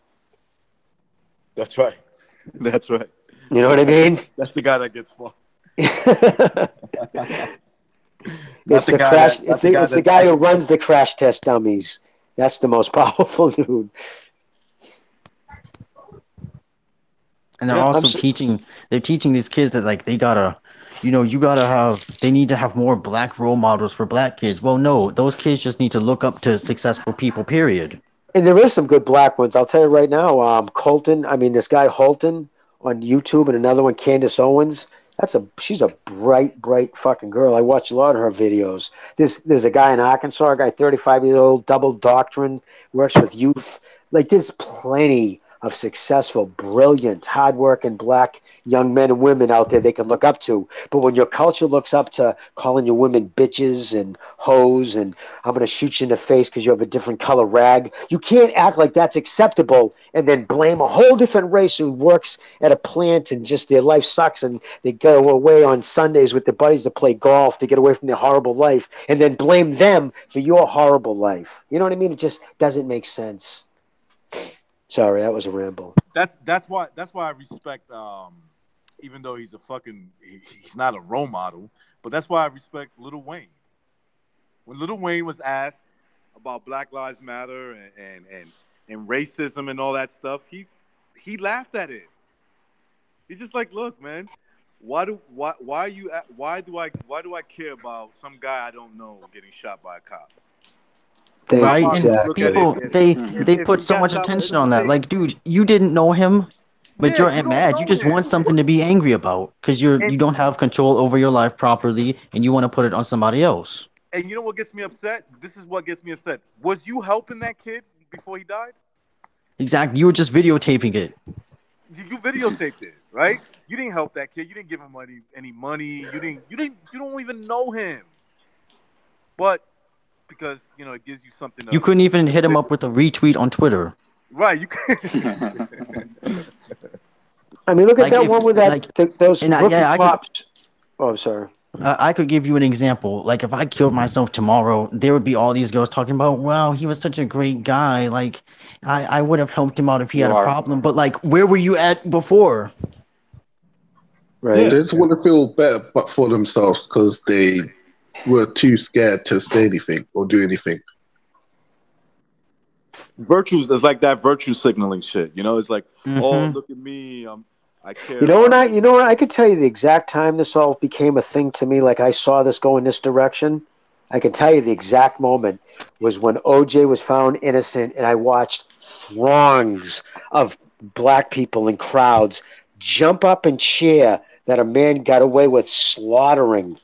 That's right. That's right. You know what I mean? That's the guy that gets fucked. It's the guy crash. that It's the guy who runs the crash test dummies. That's the most powerful dude. And they're Yeah. also teaching these kids that like they gotta you gotta have. They need to have more black role models for black kids. Well, no, those kids just need to look up to successful people. Period. And there is some good black ones. I'll tell you right now. Colton. I mean, this guy Holton on YouTube, and another one, Candace Owens. She's a bright fucking girl. I watch a lot of her videos. There's a guy in Arkansas, a guy 35 years old, double doctrine, works with youth. Like there's plenty of successful, brilliant, hardworking black young men and women out there they can look up to. But when your culture looks up to calling your women bitches and hoes and I'm going to shoot you in the face because you have a different color rag, you can't act like that's acceptable and then blame a whole different race who works at a plant and just their life sucks and they go away on Sundays with their buddies to play golf to get away from their horrible life and then blame them for your horrible life. You know what I mean? It just doesn't make sense. Sorry, that was a ramble. That's why I respect even though he's not a role model, but that's why I respect Lil Wayne. When Lil Wayne was asked about Black Lives Matter and racism and all that stuff, he laughed at it. He's just like, look, man, why do I care about some guy I don't know getting shot by a cop? Right, and people they put so much attention on that. Like, dude, you didn't know him, but you're mad. You just want something to be angry about because you don't have control over your life properly, and you want to put it on somebody else. And you know what gets me upset? This is what gets me upset. Was you helping that kid before he died? Exactly. You were just videotaping it. You videotaped it, right? You didn't help that kid. You didn't give him any money. You don't even know him. But because it gives you something. You couldn't even hit him up with a retweet on Twitter. Right. You. I mean, look at that one with those rookie cops. Oh, I'm sorry. I could give you an example. Like, if I killed myself tomorrow, there would be all these girls talking about, wow, he was such a great guy. Like, I would have helped him out if he had a problem. But, like, where were you at before? Right. They just want to feel better but for themselves because they were too scared to say anything or do anything. Virtues, there's like that virtue signaling shit. It's like, oh, look at me. I care. You know what? I could tell you the exact time this all became a thing to me. Like I saw this go in this direction. I can tell you the exact moment was when OJ was found innocent, and I watched throngs of black people in crowds jump up and cheer that a man got away with slaughtering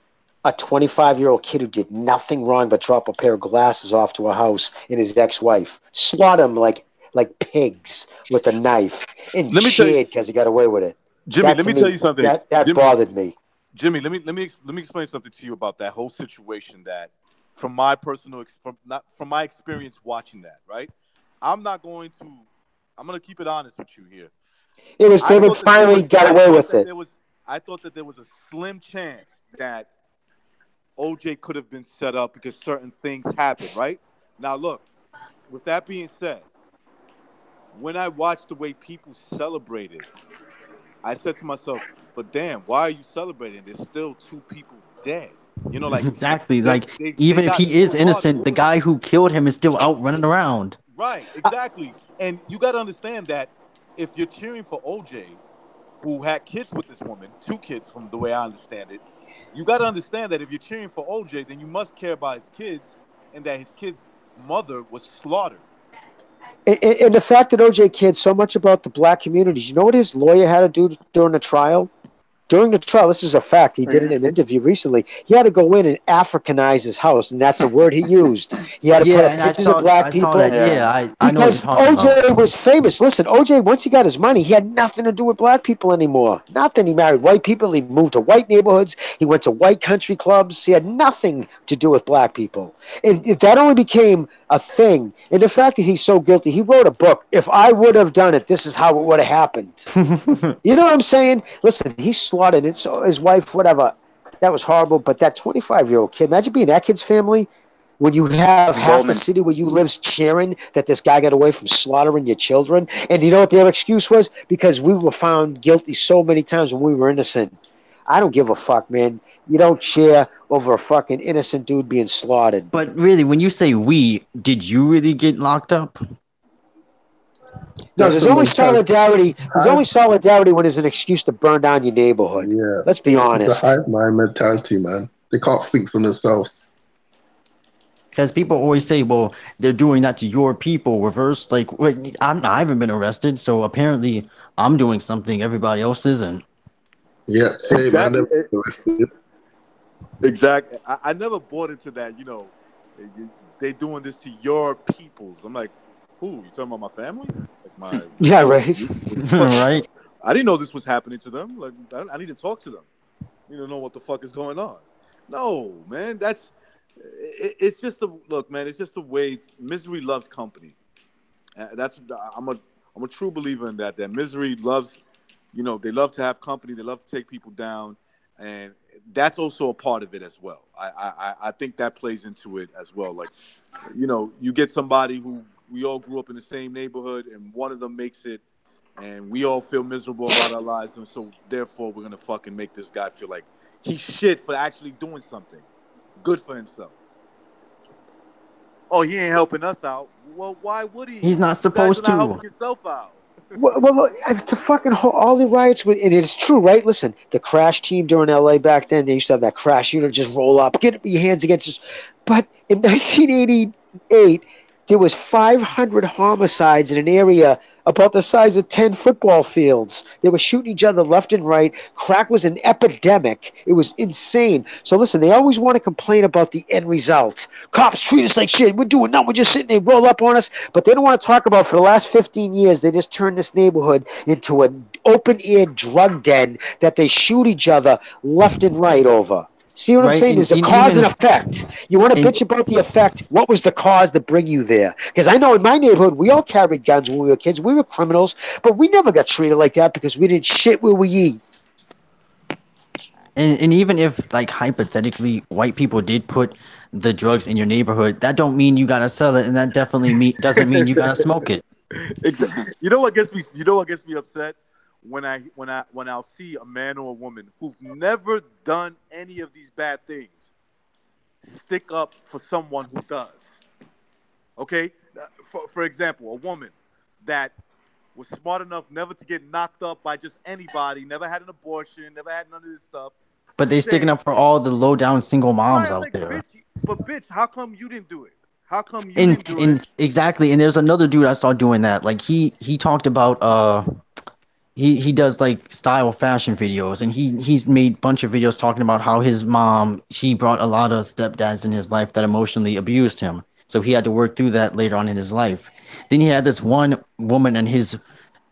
a 25-year-old kid who did nothing wrong but drop a pair of glasses off to a house and his ex-wife. Slaughter him like pigs with a knife and cheered because he got away with it. Jimmy, let me tell you something. That Jimmy, bothered me. Jimmy, let me explain something to you about that whole situation. That from my experience watching that, right? I'm gonna keep it honest with you here. They finally got away with it. I thought that there was a slim chance that OJ could have been set up because certain things happened, right? Now, look, with that being said, when I watched the way people celebrated, I said to myself, but damn, why are you celebrating? There's still 2 people dead. Exactly. Even if he is innocent, the guy who killed him is still out running around. Right, exactly. And you got to understand that if you're cheering for OJ, who had kids with this woman, 2 kids from the way I understand it, you got to understand that if you're cheering for OJ, then you must care about his kids and that his kid's mother was slaughtered. And the fact that OJ cared so much about the black communities, you know what his lawyer had to do during the trial? During the trial, this is a fact. He did it in an interview recently. He had to go in and Africanize his house, and that's a word he used. He had to put up pictures of black people. I know because OJ was famous. Listen, OJ, once he got his money, he had nothing to do with black people anymore. Nothing. He married white people. He moved to white neighborhoods. He went to white country clubs. He had nothing to do with black people. And that only became a thing. And the fact that he's so guilty, he wrote a book. If I would have done it, this is how it would have happened. You know what I'm saying? Listen, he slaughtered it. So his wife, whatever, that was horrible. But that 25-year-old kid, imagine being that kid's family when you have half the city where you live's cheering that this guy got away from slaughtering your children. And you know what their excuse was? Because we were found guilty so many times when we were innocent. I don't give a fuck, man. You don't cheer over a fucking innocent dude being slaughtered. But really, when you say we, did you really get locked up? No, That's there's the only mentality. solidarity. There's only solidarity when there's an excuse to burn down your neighborhood. Yeah, Let's be it's the honest. hive mind mentality, man. They can't think for themselves. Because people always say, well, they're doing that to your people. Reverse, like, wait, I haven't been arrested, so apparently I'm doing something everybody else isn't. Yeah, same. I Exactly. never arrested. Exactly. I never bought into that. They doing this to your peoples. I'm like, who? You talking about my family? Like my Yeah, right. Right? I didn't know this was happening to them. Like I need to talk to them. You don't know what the fuck is going on. No, man. It's just a look, man. It's just the way misery loves company. I'm a true believer in that. That misery loves, they love to have company. They love to take people down, and that's also a part of it as well. I think that plays into it as well. Like, you get somebody who we all grew up in the same neighborhood, and one of them makes it, and we all feel miserable about our lives, and so therefore we're gonna fucking make this guy feel like he's shit for actually doing something good for himself. Oh, he ain't helping us out. Well, why would he? He's not You guys supposed are not to. helping yourself out. Well, to fucking all the riots, and it's true, right? Listen, the crash team during LA back then, they used to have that crash unit just roll up, get your hands against us. But in 1988, there was 500 homicides in an area about the size of 10 football fields. They were shooting each other left and right. Crack was an epidemic. It was insane. So listen, they always want to complain about the end result. Cops treat us like shit. We're doing nothing. We're just sitting there, roll up on us. But they don't want to talk about for the last 15 years, they just turned this neighborhood into an open-air drug den that they shoot each other left and right over. See what I'm Right? saying? There's a And cause even and effect. You want to and bitch about the effect. What was the cause to bring you there? Because I know in my neighborhood, we all carried guns when we were kids. We were criminals, but we never got treated like that because we didn't shit where we eat. and even if, like, hypothetically white people did put the drugs in your neighborhood, that don't mean you gotta sell it, and that definitely doesn't mean you gotta smoke it. Exactly. You know what gets me? You know what gets me upset? When I'll see a man or a woman who've never done any of these bad things stick up for someone who does. Okay, for example, a woman that was smart enough never to get knocked up by just anybody, never had an abortion, never had none of this stuff. But they sticking Saying, up for all the low down single moms right, I'm out like, there. bitch, how come you didn't do it? How come you And didn't do and it? exactly, and there's another dude I saw doing that. Like he talked about he does like style fashion videos, and he's made a bunch of videos talking about how his mom, she brought a lot of stepdads in his life that emotionally abused him. So he had to work through that later on in his life. Then he had this one woman in his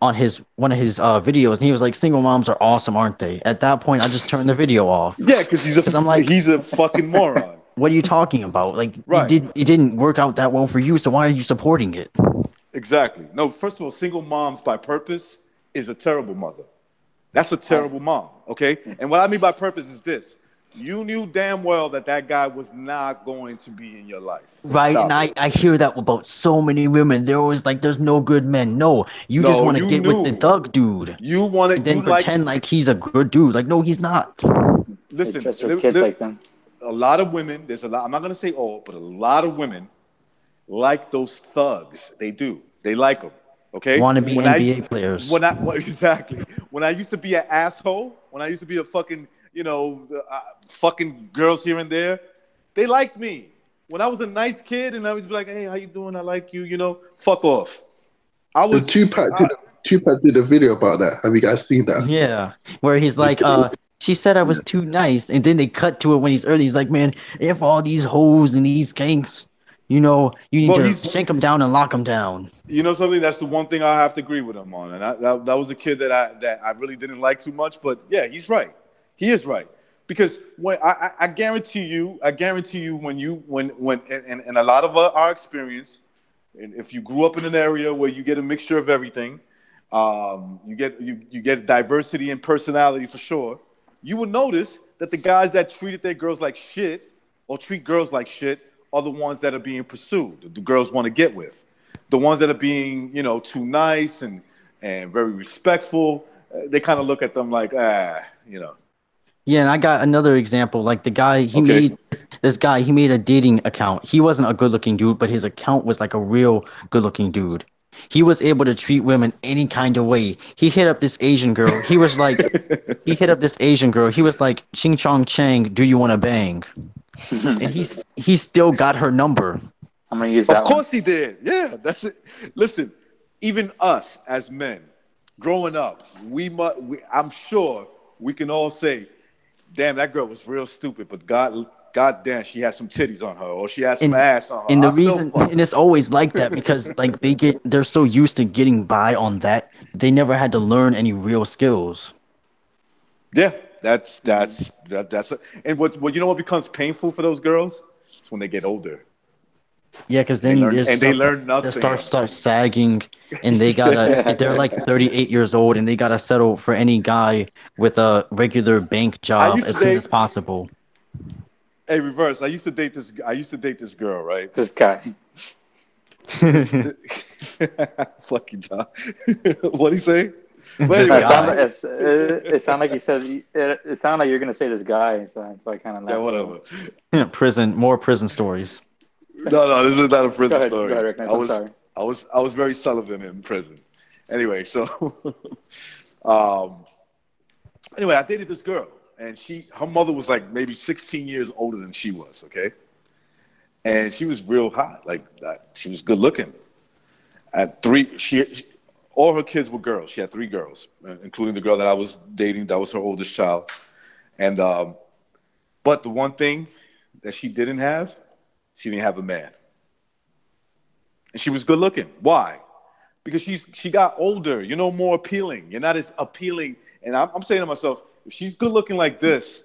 on his one of his videos, and he was like, "Single moms are awesome, aren't they?" At that point, I just turned the video off. Yeah, because I'm like, he's a fucking moron. what are you talking about? Like, Right. it didn't work out that well for you, so why are you supporting it? Exactly. No, first of all, single moms by purpose is a terrible mother. That's a terrible mom, okay? And what I mean by purpose is this. You knew damn well that guy was not going to be in your life. So Right, stop and it. I hear that about so many women. They're always like, "There's no good men." No, you just No, want to you get with the knew. thug dude, You wanted, and then you like, pretend like he's a good dude. Like, no, he's not. They listen, dress their kids like them. a lot of women, there's a lot, I'm not going to say all, but a lot of women like those thugs. They do. They like them, okay? Want to be NBA players. Exactly. When I used to be an asshole, when I used to be a fucking, fucking girls here and there, they liked me. When I was a nice kid and I would be like, "Hey, how you doing? I like you," fuck off. I The was Tupac did a video about that. Have you guys seen that? Yeah, where he's like, she said I was too nice, and then they cut to it when he's early. He's like, "Man, if all these hoes and these gangs, you need to shank them down and lock them down." You know something? That's the one thing I have to agree with him on, and that was a kid that I really didn't like too much. But yeah, he's right. He is right, because when I guarantee you, when in a lot of our experience, and if you grew up in an area where you get a mixture of everything, you get diversity in personality for sure. You will notice that the guys that treated their girls like shit or treat girls like shit are the ones that are being pursued. The girls want to get with. The ones that are being, too nice and very respectful, they kind of look at them like, Yeah, and I got another example. Like the guy, he made a dating account. He wasn't a good-looking dude, but his account was like a real good-looking dude. he was able to treat women any kind of way. He hit up this Asian girl. He was like, he hit up this Asian girl. He was like, "Ching Chong Chang, do you want to bang?" And he still got her number. I'm gonna use Of that one. course he did. Yeah, that's it. Listen, even us as men, growing up, I'm sure we can all say, "Damn, that girl was real stupid," but God damn, she had some titties on her, or she had some ass on her. And the I still reason, fuck and it's always like that because like they're so used to getting by on that, they never had to learn any real skills. Yeah, that's it. And what you know what becomes painful for those girls? It's when they get older. Yeah, because They then learn there's and they stuff learn that nothing. starts sagging, and they're like 38 years old, and they gotta settle for any guy with a regular bank I job used to as soon date. as possible. Hey, reverse. I used to date this. I used to date this girl, right? This guy. This, fuck you, John. What would he say? But This anyway, guy. It sounded like you said. It sounded like you're gonna say this guy, so I kind of yeah, laughed. whatever. More prison stories. No, this is not a prison Go ahead, story. Rick. I'm sorry. I was very Sullivan in prison. Anyway, so um, anyway, I dated this girl, and her mother was like maybe 16 years older than she was. Okay, and she was real hot, like she was good looking. At all her kids were girls. She had 3 girls, including the girl that I was dating. That was her oldest child. And but the one thing that she didn't have a man. And she was good looking. Why? Because she got older. You know, more appealing. You're not as appealing. And I'm saying to myself, if she's good looking like this.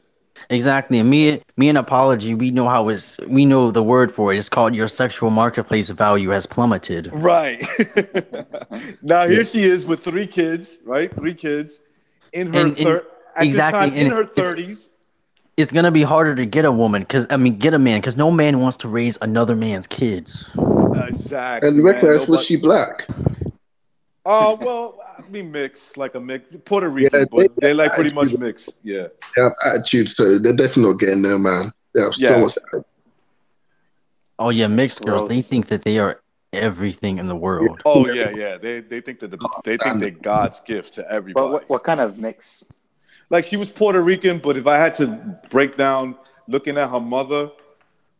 Exactly. And me and Apology, we know the word for it. It's called your sexual marketplace value has plummeted. Right. Now here she is with 3 kids, right? 3 kids in her exactly this time in her 30s. It's gonna be harder to get a woman get a man because no man wants to raise another man's kids. Exactly. And recognize, was she black? Oh, well, I mean, mixed, like a mix, Puerto Rican, but they like pretty much mixed. Yeah. They have attitude, so they're definitely not getting there, man. They have so much attitude. Oh yeah, mixed girls. They Gross. think that they are everything in the world. Oh yeah. They think that they think they're God's gift to everybody. But what kind of mix? Like she was Puerto Rican, but if I had to break down, looking at her mother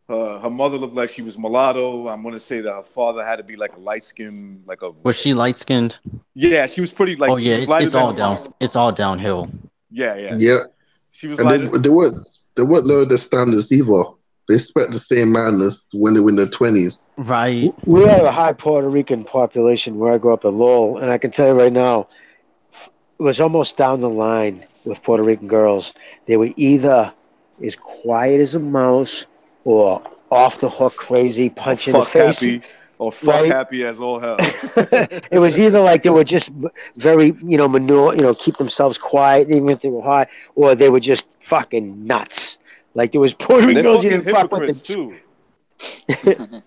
looked like she was mulatto. I'm gonna say that her father had to be like a light skin, like a. Was she light skinned? Yeah, she was pretty like. Oh yeah, it's all down. It's all downhill. Yeah. She was. And they weren't lower the standards either. They expect the same man as when they were in their 20s. Right. We have a high Puerto Rican population where I grew up in Lowell, and I can tell you right now, it was almost down the line with Puerto Rican girls. They were either as quiet as a mouse or off the hook, crazy, punch in the face. Happy, or fuck happy as all hell. It was either like they were just very, manure, keep themselves quiet even if they were hot, or they were just fucking nuts. Like there was Puerto Rican girls you didn't fuck with too. And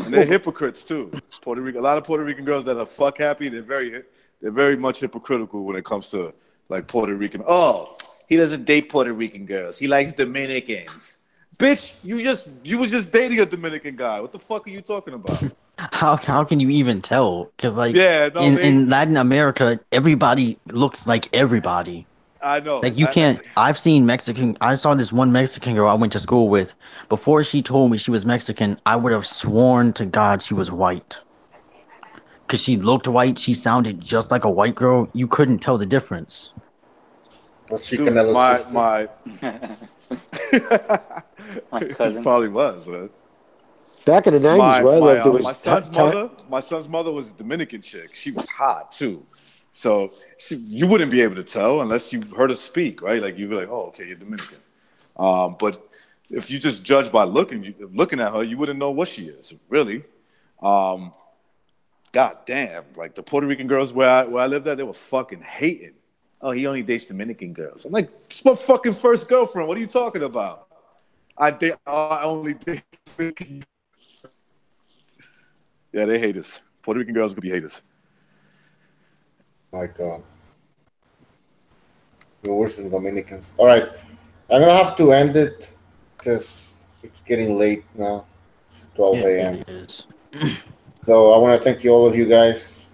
they're hypocrites too. A lot of Puerto Rican girls that are fuck happy, they're very much hypocritical when it comes to like Puerto Rican. Oh, he doesn't date Puerto Rican girls. He likes Dominicans. Bitch, you was just dating a Dominican guy. What the fuck are you talking about? How can you even tell? Because in Latin America, everybody looks like everybody. I know. Like you can't. I saw this one Mexican girl I went to school with. Before she told me she was Mexican, I would have sworn to God she was white. Because she looked white, she sounded just like a white girl. You couldn't tell the difference. Was she Canelo's sister? My cousin probably was, man. Back in the 90s, where I lived, there was my son's mother was a Dominican chick. She was hot too, so you wouldn't be able to tell unless you heard her speak, right? Like you'd be like, "Oh, okay, you're Dominican." But if you just judge by looking at her, you wouldn't know what she is, really. God damn, like the Puerto Rican girls where I lived at, they were fucking hating. Oh, he only dates Dominican girls. I'm like, it's my fucking first girlfriend. What are you talking about? I only date. Yeah, they hate us. Puerto Rican girls could be haters. My God. You're worse than Dominicans. All right. I'm going to have to end it because it's getting late now. It's 12 a.m. It is. So I want to thank you all of you guys,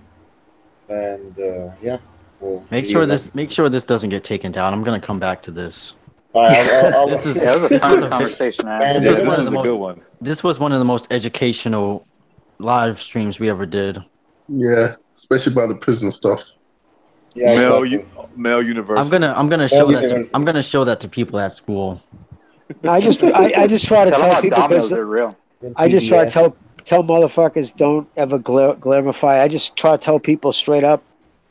and yeah, we'll Make see you sure next. this doesn't get taken down. I'm gonna come back to this. All right, This is Yeah, it was a this was fun a conversation, man. and this Yeah, was this one of was the a most good one. this was one of the most educational live streams we ever did. Yeah, especially about the prison stuff. yeah, exactly. Male I'm university. gonna show that to I'm gonna show that to people at school. I just try to Tell them tell how people because dominoes are real. I just try to PBS. tell motherfuckers don't ever glamify. I just try to tell people straight up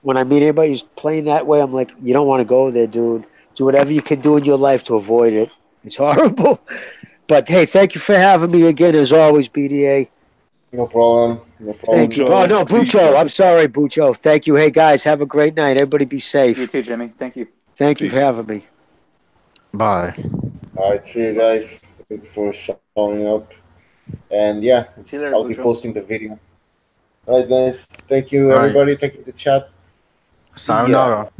when I meet anybody who's playing that way. I'm like, you don't want to go there, dude. Do whatever you can do in your life to avoid it. It's horrible. But hey, thank you for having me again, as always, BDA. No problem. No problem. Thank you. Oh no, Peace, Bucho. man. I'm sorry, Bucho. Thank you. Hey guys, have a great night. Everybody be You safe. too, Jimmy. Thank you. Thank you for Peace. having me. Bye. All right, see you guys. Thank you for showing up. And yeah, See you later, I'll be Bucho. posting the video. All right, guys. Thank you, All right. everybody. Thank you, the chat. See ya. Sayonara.